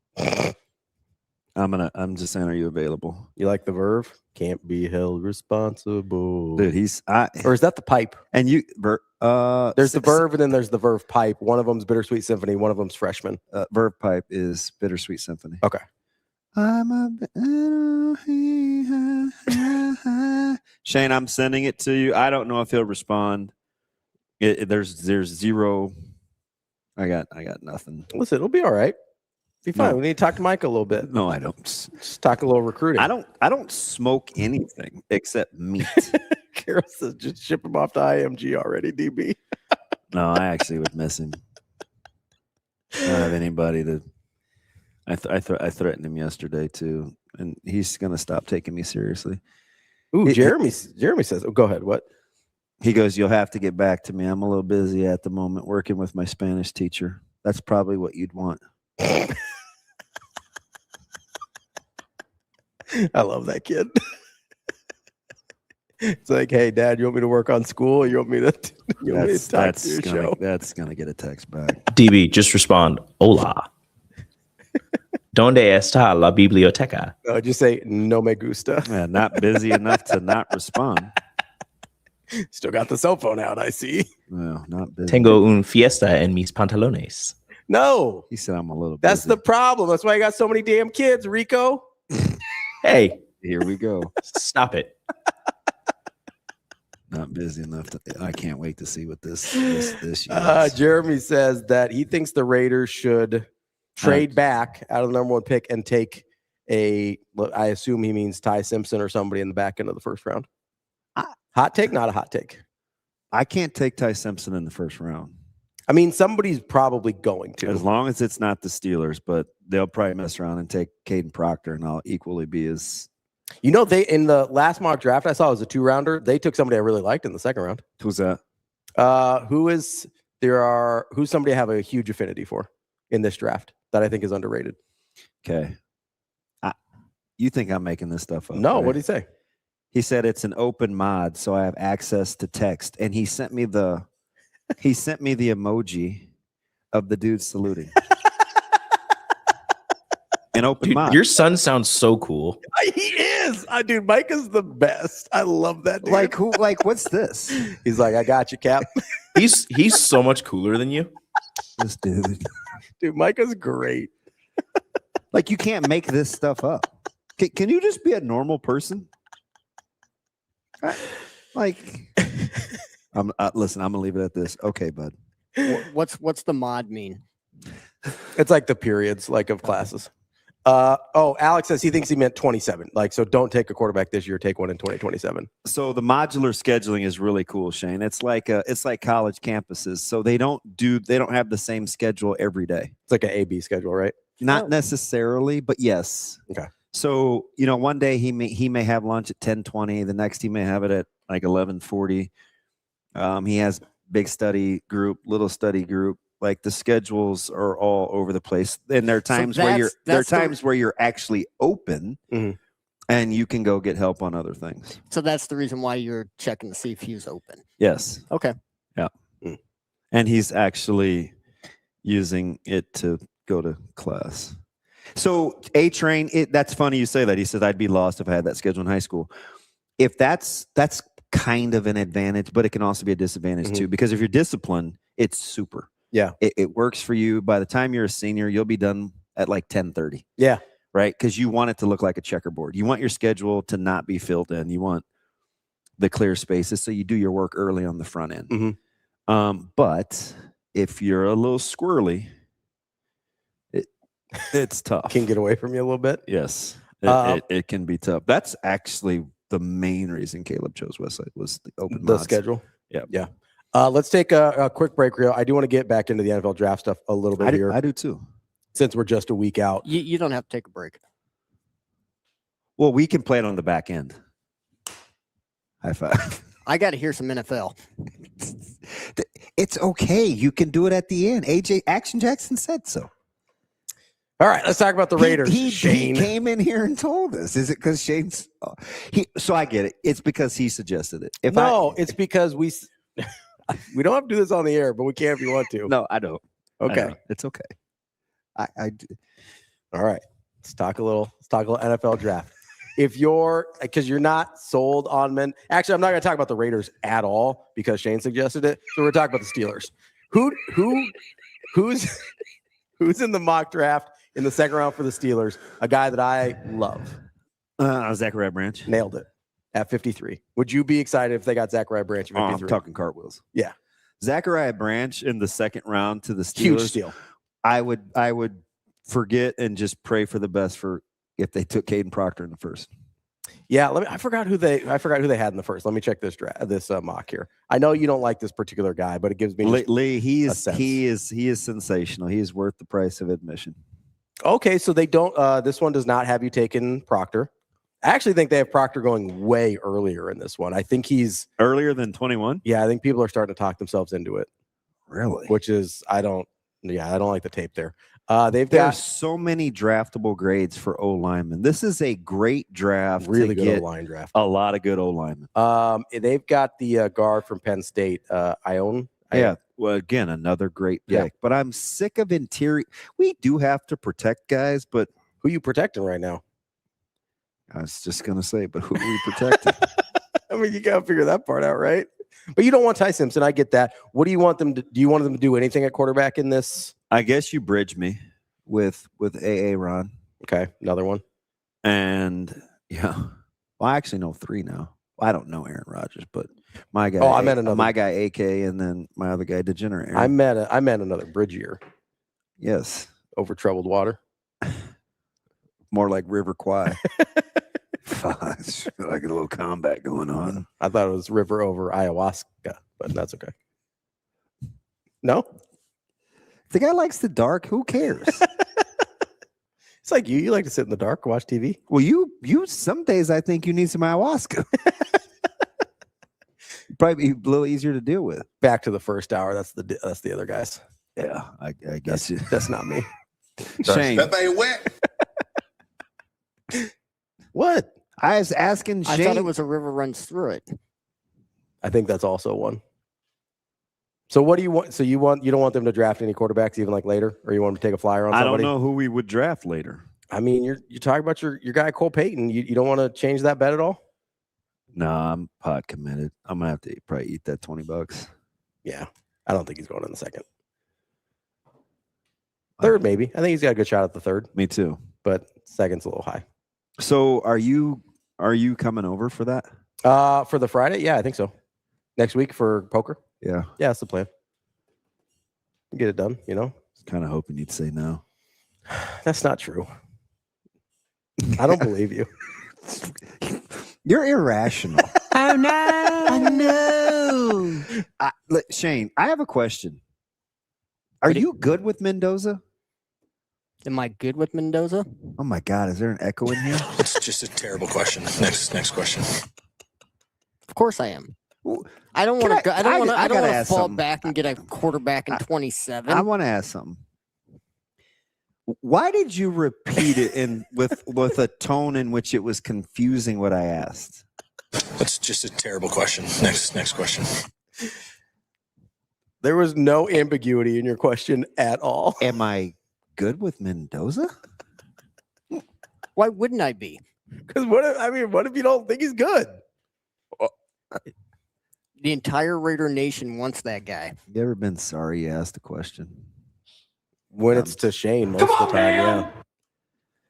I'm just saying, are you available? You like the verve? Can't be held responsible. Dude, or is that the pipe? And there's the verve and then there's the verve pipe. One of them's Bittersweet Symphony. One of them's Freshman. Verve pipe is Bittersweet Symphony. Okay. Shane, I'm sending it to you. I don't know if he'll respond. There's zero. I got nothing. Listen, it'll be all right. Be fine. No. We need to talk to Micah a little bit. No, I don't. Just talk a little recruiting. I don't smoke anything except meat. Carol says just ship him off to IMG already, DB. No, I actually would miss him. I don't have anybody to. I threatened him yesterday too, and he's gonna stop taking me seriously. Ooh, Jeremy says, "Oh, go ahead." What? He goes, you'll have to get back to me. I'm a little busy at the moment working with my Spanish teacher. That's probably what you'd want. I love that kid. It's like, hey, Dad, you want me to work on school? Or you want me to talk to your show? That's going to get a text back. DB, just respond, hola. ¿Dónde está la biblioteca? No, just say, no me gusta. Yeah, not busy enough to not respond. Still got the cell phone out, I see. No, not busy. Tengo un fiesta en mis pantalones. No. He said I'm a little That's busy. the problem. That's why you got so many damn kids, Rico. Hey. Here we go. Stop it. Not busy enough. I can't wait to see what this year is. Jeremy says that he thinks the Raiders should trade back out of the #1 pick and take I assume he means Ty Simpson or somebody in the back end of the first round. Hot take, not a hot take. I can't take Ty Simpson in the first round. I mean, somebody's probably going to. As long as it's not the Steelers, but they'll probably mess around and take Caden Proctor, and I'll equally be as... You know, they in the last mock draft I saw, it was a 2-rounder. They took somebody I really liked in the second round. Who's that? Who's somebody I have a huge affinity for in this draft that I think is underrated. Okay. You think I'm making this stuff up? No, right? what did he say? He said it's an open mod, so I have access to text. And he sent me the emoji of the dude saluting. An open mod. Your son sounds so cool. He is. Dude, Micah's the best. I love that dude. Like who? Like what's this? He's like, I got you, Cap. He's so much cooler than you. This dude. Dude, Micah's great. Like you can't make this stuff up. Can you just be a normal person? Listen, I'm gonna leave it at this. Okay, bud. What's the mod mean? It's like the periods, like of classes. Alex says he thinks he meant 27. So don't take a quarterback this year, take one in 2027. So the modular scheduling is really cool, Shane. It's like college campuses. So they don't have the same schedule every day. It's like an A-B schedule, right? Not necessarily, but yes. Okay. So, one day he may have lunch at 10:20. The next he may have it at like 11:40. He has big study group, little study group. Like the schedules are all over the place. And there are times where you're actually open and you can go get help on other things. So that's the reason why you're checking to see if he's open. Yes. Okay. Yeah. And he's actually using it to go to class. So A-Train, that's funny you say that. He says, I'd be lost if I had that schedule in high school. If that's kind of an advantage, but it can also be a disadvantage too, because if you're disciplined, it's super. Yeah. It works for you. By the time you're a senior, you'll be done at like 10:30. Yeah. Right? Because you want it to look like a checkerboard. You want your schedule to not be filled in. You want the clear spaces, so you do your work early on the front end. But if you're a little squirrely, it's tough. Can get away from you a little bit. Yes. It can be tough. That's actually the main reason Caleb chose Westside was the open mods. Schedule. Yeah. Yeah. Let's take a quick break, Rio. I do want to get back into the NFL draft stuff a little bit here. I do too. Since we're just a week out. You don't have to take a break. Well, we can play it on the back end. High five. I got to hear some NFL. It's okay. You can do it at the end. Action Jackson said so. All right, let's talk about the Raiders. Shane came in here and told us. Is it because Shane's? So I get it. It's because he suggested it. It's because we don't have to do this on the air, but we can if you want to. No, I don't. Okay, it's okay. I do. All right, let's talk a little NFL draft. If because you're not sold on men. Actually, I'm not going to talk about the Raiders at all because Shane suggested it. So we're talking about the Steelers. Who's in the mock draft in the second round for the Steelers? A guy that I love. Zachariah Branch. Nailed it at 53. Would you be excited if they got Zachariah Branch at 53? I'm talking cartwheels. Yeah. Zachariah Branch in the second round to the Steelers. Huge steal. I would forget and just pray for the best for if they took Caden Proctor in the first. Yeah, I forgot who they had in the first. Let me check this mock here. I know you don't like this particular guy, but it gives me Lee. He is sensational. He is worth the price of admission. Okay, so they don't. This one does not have you taking Proctor I actually think they have Proctor going way earlier in this one. I think he's earlier than 21. Yeah, I think people are starting to talk themselves into it. Really? Which is I don't like the tape there. There's so many draftable grades for O linemen. This is a great draft. Really to good get O-line draft. A lot of good O linemen. They've got the guard from Penn State, Ione. Yeah. Well, again, another great pick. But I'm sick of interior. We do have to protect guys, but who you protecting right now? I was just gonna say, but who are we protecting? I mean, you gotta figure that part out, right? But you don't want Ty Simpson. I get that. What do you want them to do? You want them to do anything at quarterback in this? I guess you bridge me with AA Ron. Okay, another one. And yeah, well, I actually know 3 now. I don't know Aaron Rodgers, but my guy. Oh, I meant another. My guy AK, and then my other guy Degenerate. Aaron. I meant another bridgier. Yes, over troubled water. More like River Kwai. Like a little combat going on. I thought it was river over ayahuasca, but that's okay. No? The guy likes the dark. Who cares? It's like you like to sit in the dark, watch TV. Well, you some days I think you need some ayahuasca. Probably be a little easier to deal with. Back to the first hour. That's the other guys. Yeah, I guess that's not me. Shane. That thing wet. What? I was asking Shane. I thought it was a river runs through it. I think that's also one. So what do you want? So you don't want them to draft any quarterbacks even like later, or you want them to take a flyer on somebody? I don't know who we would draft later. I mean, you're talking about your guy Cole Payton. You don't want to change that bet at all? No, I'm pot committed. I'm gonna have to probably eat that $20. Yeah, I don't think he's going in the second. Third, maybe. I think he's got a good shot at the third. Me too. But second's a little high. So are you coming over for that? For the Friday? Yeah, I think so. Next week for poker? Yeah. Yeah, that's the plan. Get it done, you know? I was kind of hoping you'd say no. That's not true. I don't believe you. You're irrational. Oh no! Shane, I have a question. Are you good with Mendoza? Am I good with Mendoza? Oh my God, is there an echo in here? It's just a terrible question. Next question. Of course I am. I don't want to. I don't want to fall back and get a quarterback in 27. I want to ask something. Why did you repeat it with a tone in which it was confusing what I asked? That's just a terrible question. Next question. There was no ambiguity in your question at all. Am I good with Mendoza? Why wouldn't I be? Because what if you don't think he's good? The entire Raider Nation wants that guy. You ever been sorry you asked the question? When it's to Shane most of the time, yeah.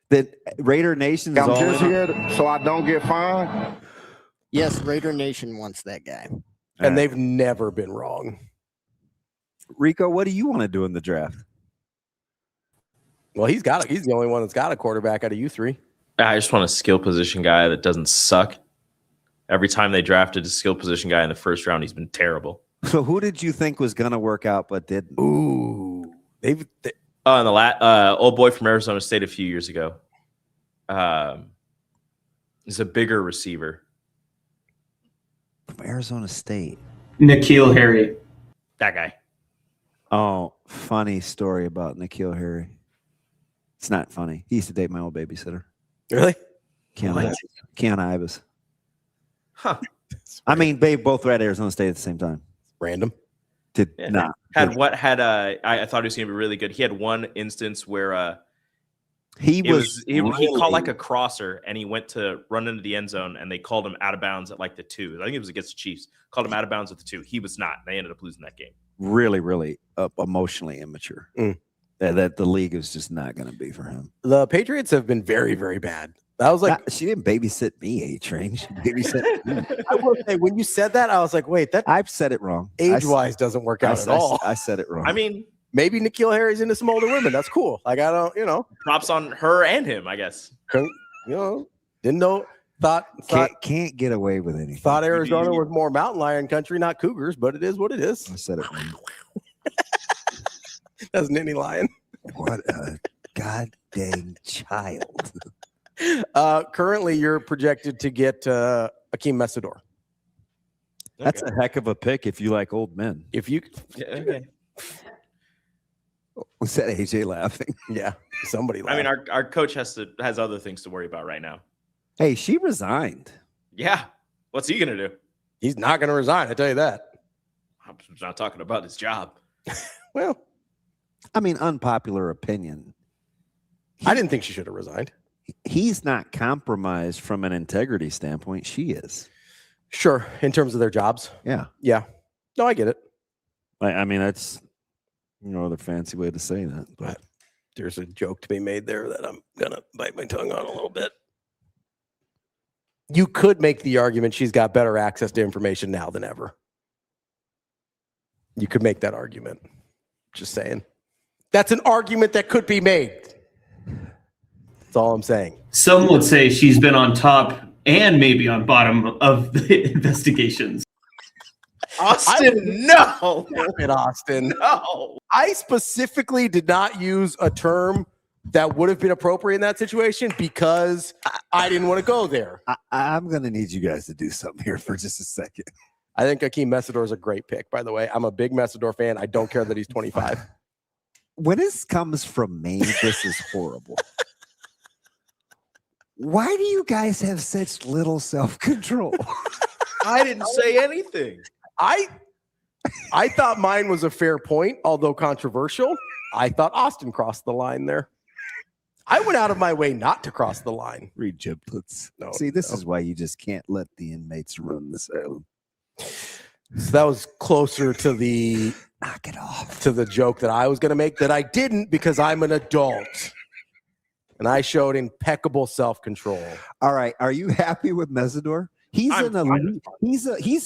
The Raider Nation is I'm all just in. here so I don't get fined. Yes, Raider Nation wants that guy. And they've never been wrong. Rico, what do you want to do in the draft? Well, he's the only one that's got a quarterback out of you three. I just want a skill position guy that doesn't suck. Every time they drafted a skill position guy in the first round, he's been terrible. So who did you think was going to work out but didn't? Ooh. And the old boy from Arizona State a few years ago. He's a bigger receiver. From Arizona State. N'Keal Harry. That guy. Oh, funny story about N'Keal Harry. It's not funny. He used to date my old babysitter. Really? Keanu Ibis. Huh. I mean, they both were at Arizona State at the same time. Random. I thought he was going to be really good. He had one instance where he caught like a crosser and he went to run into the end zone and they called him out of bounds at like the 2. I think it was against the Chiefs. Called him out of bounds at the 2. He was not. They ended up losing that game. Really, really emotionally immature. That the league is just not going to be for him. The Patriots have been very, very bad. I was like, she didn't babysit me, A-Train. She babysat me. I will say, when you said that, I was like, wait, I've said it wrong. Age-wise doesn't work out at all. I said it wrong. I mean, maybe N'Keal Harry's into some older women. That's cool. Like, I don't, props on her and him, I guess. Didn't know. Thought can't get away with anything. Thought Arizona was more mountain lion country, not cougars, but it is what it is. I said it wrong. That's Ninny Lion. What a god dang child. Currently, you're projected to get Akeem Messidor. That's a heck of a pick if you like old men. If you, Okay. Was that AJ laughing? Yeah, somebody. I mean, our coach has other things to worry about right now. Hey, she resigned. Yeah. What's he gonna do? He's not gonna resign. I tell you that. I'm not talking about his job. Well, I mean, unpopular opinion. I didn't think she should have resigned. He's not compromised from an integrity standpoint. She is. Sure, in terms of their jobs. Yeah. Yeah. No, I get it. I mean, that's the fancy way to say that. But there's a joke to be made there that I'm gonna bite my tongue on a little bit. You could make the argument she's got better access to information now than ever. You could make that argument. Just saying. That's an argument that could be made. That's all I'm saying. Some would say she's been on top and maybe on bottom of the investigations. Austin, no. Stop it, Austin. No. I specifically did not use a term that would have been appropriate in that situation because I didn't want to go there. I'm going to need you guys to do something here for just a second. I think Akeem Messidor is a great pick, by the way. I'm a big Messidor fan. I don't care that he's 25. When this comes from me, this is horrible. Why do you guys have such little self-control? I didn't say anything. I thought mine was a fair point, although controversial. I thought Austin crossed the line there. I went out of my way not to cross the line. Read giblets. No, see, this is why you just can't let the inmates run the asylum. So that was closer to the knock it off to the joke that I was going to make that I didn't because I'm an adult. And I showed impeccable self-control. All right. Are you happy with Messidor? He's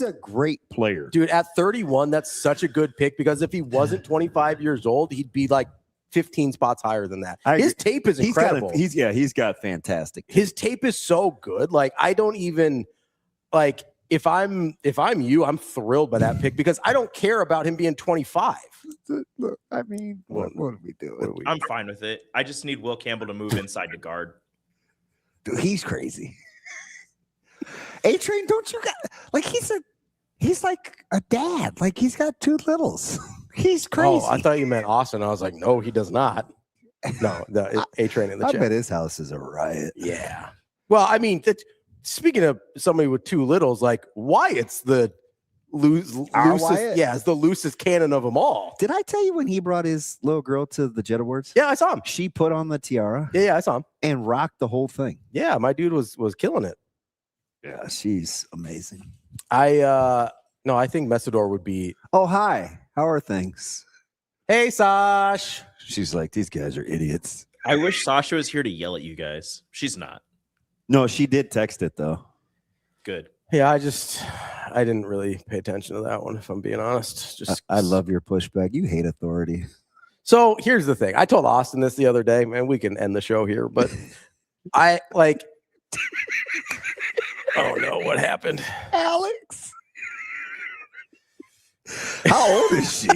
a great player. Dude, at 31, that's such a good pick because if he wasn't 25 years old, he'd be like 15 spots higher than that. His tape is incredible. He's got fantastic. His tape is so good. Like, I don't even like if I'm you, I'm thrilled by that pick because I don't care about him being 25. Look, I mean, what are we doing? I'm fine with it. I just need Will Campbell to move inside the guard. Dude, he's crazy. A-Train, don't you got like he's like a dad. Like he's got two littles. He's crazy. Oh, I thought you meant Austin. I was like, no, he does not. No, the A-Train in the I chat. bet his house is a riot. Yeah. Well, I mean, speaking of somebody with two littles, like Wyatt's the loosest. Wyatt? Yeah, it's the loosest cannon of them all. Did I tell you when he brought his little girl to the Jet Awards? Yeah, I saw him. She put on the tiara. Yeah, I saw him. And rocked the whole thing. Yeah, my dude was killing it. Yeah, she's amazing. I think Messidor would be. Oh, hi. How are things? Hey, Sash. She's like, these guys are idiots. I wish Sasha was here to yell at you guys. She's not. No, she did text it though. Good. Yeah, I didn't really pay attention to that one, if I'm being honest. Just I love your pushback. You hate authority. So here's the thing. I told Austin this the other day, man. We can end the show here, but I like. Oh no, what happened? Alex. How old is she?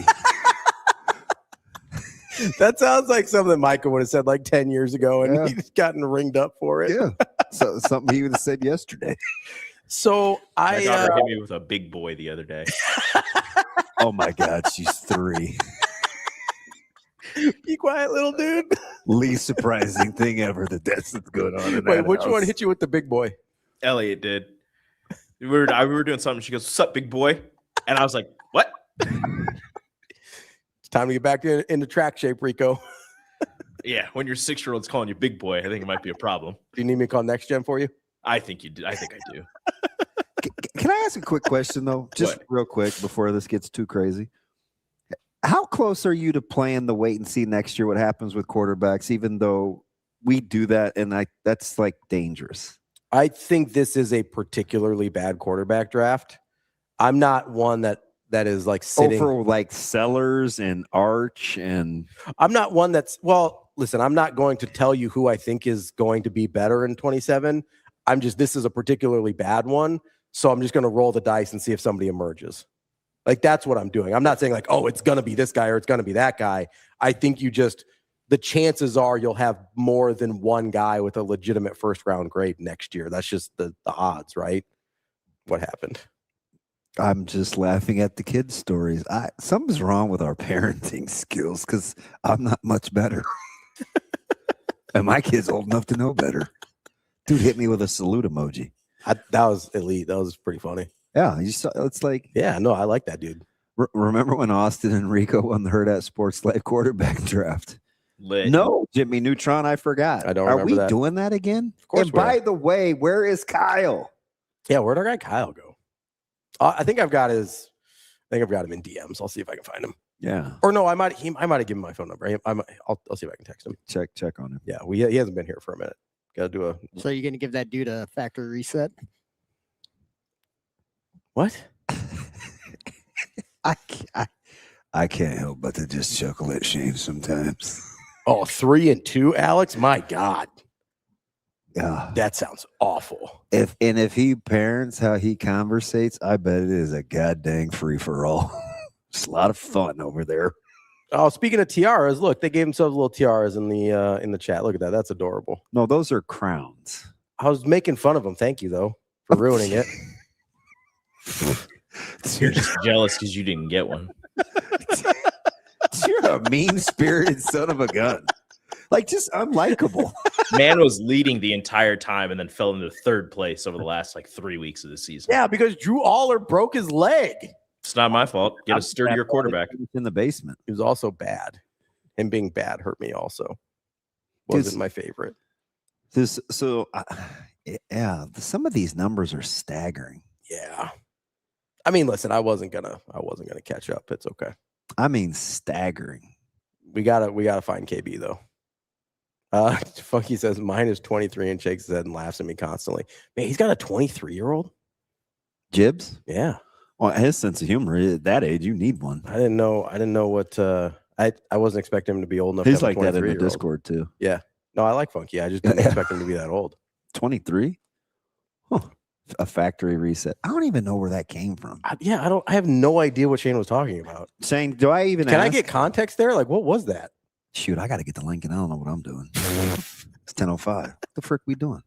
That sounds like something Micah would have said like 10 years ago, and he's gotten ringed up for it. Yeah. So something he would have said yesterday. So My daughter hit me with a big boy the other day. Oh my God, she's 3. Be quiet, little dude. Least surprising thing ever that's going on in Wait, that which house. one hit you with the big boy? Elliot did. We were doing something. She goes, "What's up, big boy?" And I was like, "What?" It's time to get back into track shape, Rico. Yeah, when your 6-year-old's calling you big boy, I think it might be a problem. Do you need me to call Nextgen for you? I think you do. I think I do. Can I ask a quick question though? Just real quick before this gets too crazy. How close are you to playing the wait and see next year what happens with quarterbacks, even though we do that and that's like dangerous? I think this is a particularly bad quarterback draft. I'm not one that is like sitting for like Sellers and Arch, and I'm not one that's listen, I'm not going to tell you who I think is going to be better in 27. This is a particularly bad one. So I'm just going to roll the dice and see if somebody emerges. Like, that's what I'm doing. I'm not saying like, oh, it's going to be this guy or it's going to be that guy. I think the chances are you'll have more than one guy with a legitimate first round grade next year. That's just the odds, right? What happened? I'm just laughing at the kids' stories. Something's wrong with our parenting skills because I'm not much better. And my kid's old enough to know better. Dude hit me with a salute emoji. That was elite. That was pretty funny. Yeah, it's like, yeah, no, I like that dude. Remember when Austin and Rico won the Hurrdat Sports Life quarterback draft? Lit. No, Jimmy Neutron, I forgot. I don't Are remember we that. doing that again? Of course. And by the way, where is Kyle? Yeah, where'd our guy Kyle go? I think I've got him in DMs. I'll see if I can find him. Yeah. Or no, I might have given him my phone number. I'll see if I can text him. Check on him. Yeah, he hasn't been here for a minute. Got to do a. So you're gonna give that dude a factory reset? What? I can't help but to just chuckle at Shane sometimes. Oh, 3-2, Alex. My God. Yeah, that sounds awful. If he parents how he conversates, I bet it is a goddamn free for all. It's a lot of fun over there. Oh, speaking of tiaras, look, they gave themselves little tiaras in the chat. Look at that. That's adorable. No, those are crowns. I was making fun of them. Thank you, though, for ruining it. You're just jealous because you didn't get one. You're a mean-spirited son of a gun. Like, just unlikable. Man was leading the entire time and then fell into third place over the last 3 weeks of the season. Yeah, because Drew Aller broke his leg. It's not my fault. Get a sturdier quarterback. In the basement. He was also bad. Him being bad hurt me also. Wasn't my favorite. Some of these numbers are staggering. Yeah. I mean, listen, I wasn't gonna catch up. It's okay. I mean, staggering. We gotta find KB though. Funky says mine is 23 and shakes his head and laughs at me constantly. Man, he's got a 23-year-old. Jibs? Yeah. Well, his sense of humor at that age, you need one. I didn't know what I wasn't expecting him to be old enough. He's to have like a that in the 23-year-old. Discord too. Yeah. No, I like Funky. I just didn't expect him to be that old. 23? Huh. A factory reset. I don't even know where that came from. I have no idea what Shane was talking about. Shane, do I even Can I ask? get context there? Like, what was that? Shoot, I got to get the link and I don't know what I'm doing. It's 10:05. What the frick we doing?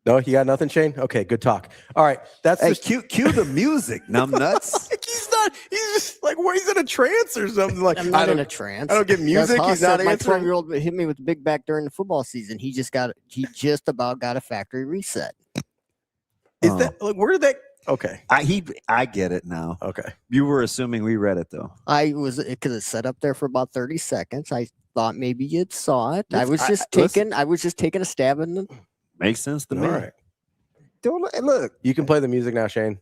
No, you got nothing, Shane? Okay, good talk. All right. That's cue the music, numbnuts. He's just like, he's in a trance or something. Like, I'm not in a trance. I don't get music. He's not my answering. 12-year-old hit me with the big back during the football season. He just about got a factory reset. Is that like where did that? Okay, I get it now. Okay, you were assuming we read it though. I was because it set up there for about 30 seconds. I thought maybe you'd saw it. I was just taking a stab in the. Makes sense to me. All right. Don't look. You can play the music now, Shane.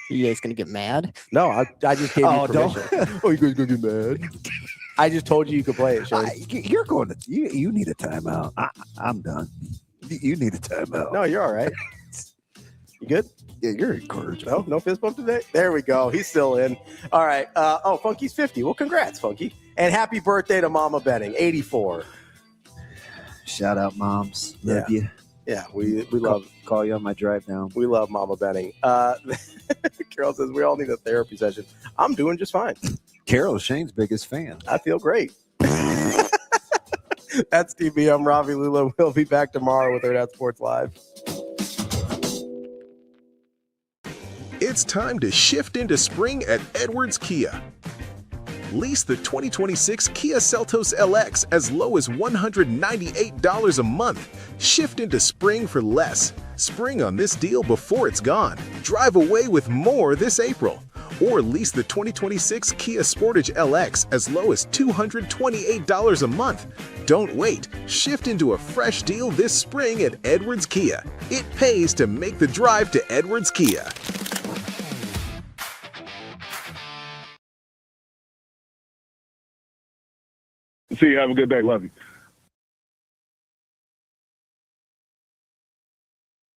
You guys gonna get mad? No, I just gave you permission. Oh, you guys gonna get mad? I just told you could play it, Shane. You're going to. You need a timeout. I'm done. You need a timeout. No, you're all right. You good? Yeah, you're encouraging. No fist bump today? There we go. He's still in. All right. Funky's 50. Well, congrats, Funky. And happy birthday to Mama Benning, 84. Shout out, moms. Love you. Yeah, we love. Call you on my drive down. We love Mama Benning. Carol says we all need a therapy session. I'm doing just fine. Carol's Shane's biggest fan. I feel great. That's TV. I'm Ravi Lulla. We'll be back tomorrow with Hurrdat Sports Live. It's time to shift into spring at Edwards Kia. Lease the 2026 Kia Seltos LX as low as $198 a month. Shift into spring for less. Spring on this deal before it's gone. Drive away with more this April. Or lease the 2026 Kia Sportage LX as low as $228 a month. Don't wait. Shift into a fresh deal this spring at Edwards Kia. It pays to make the drive to Edwards Kia. See you. Have a good day. Love you.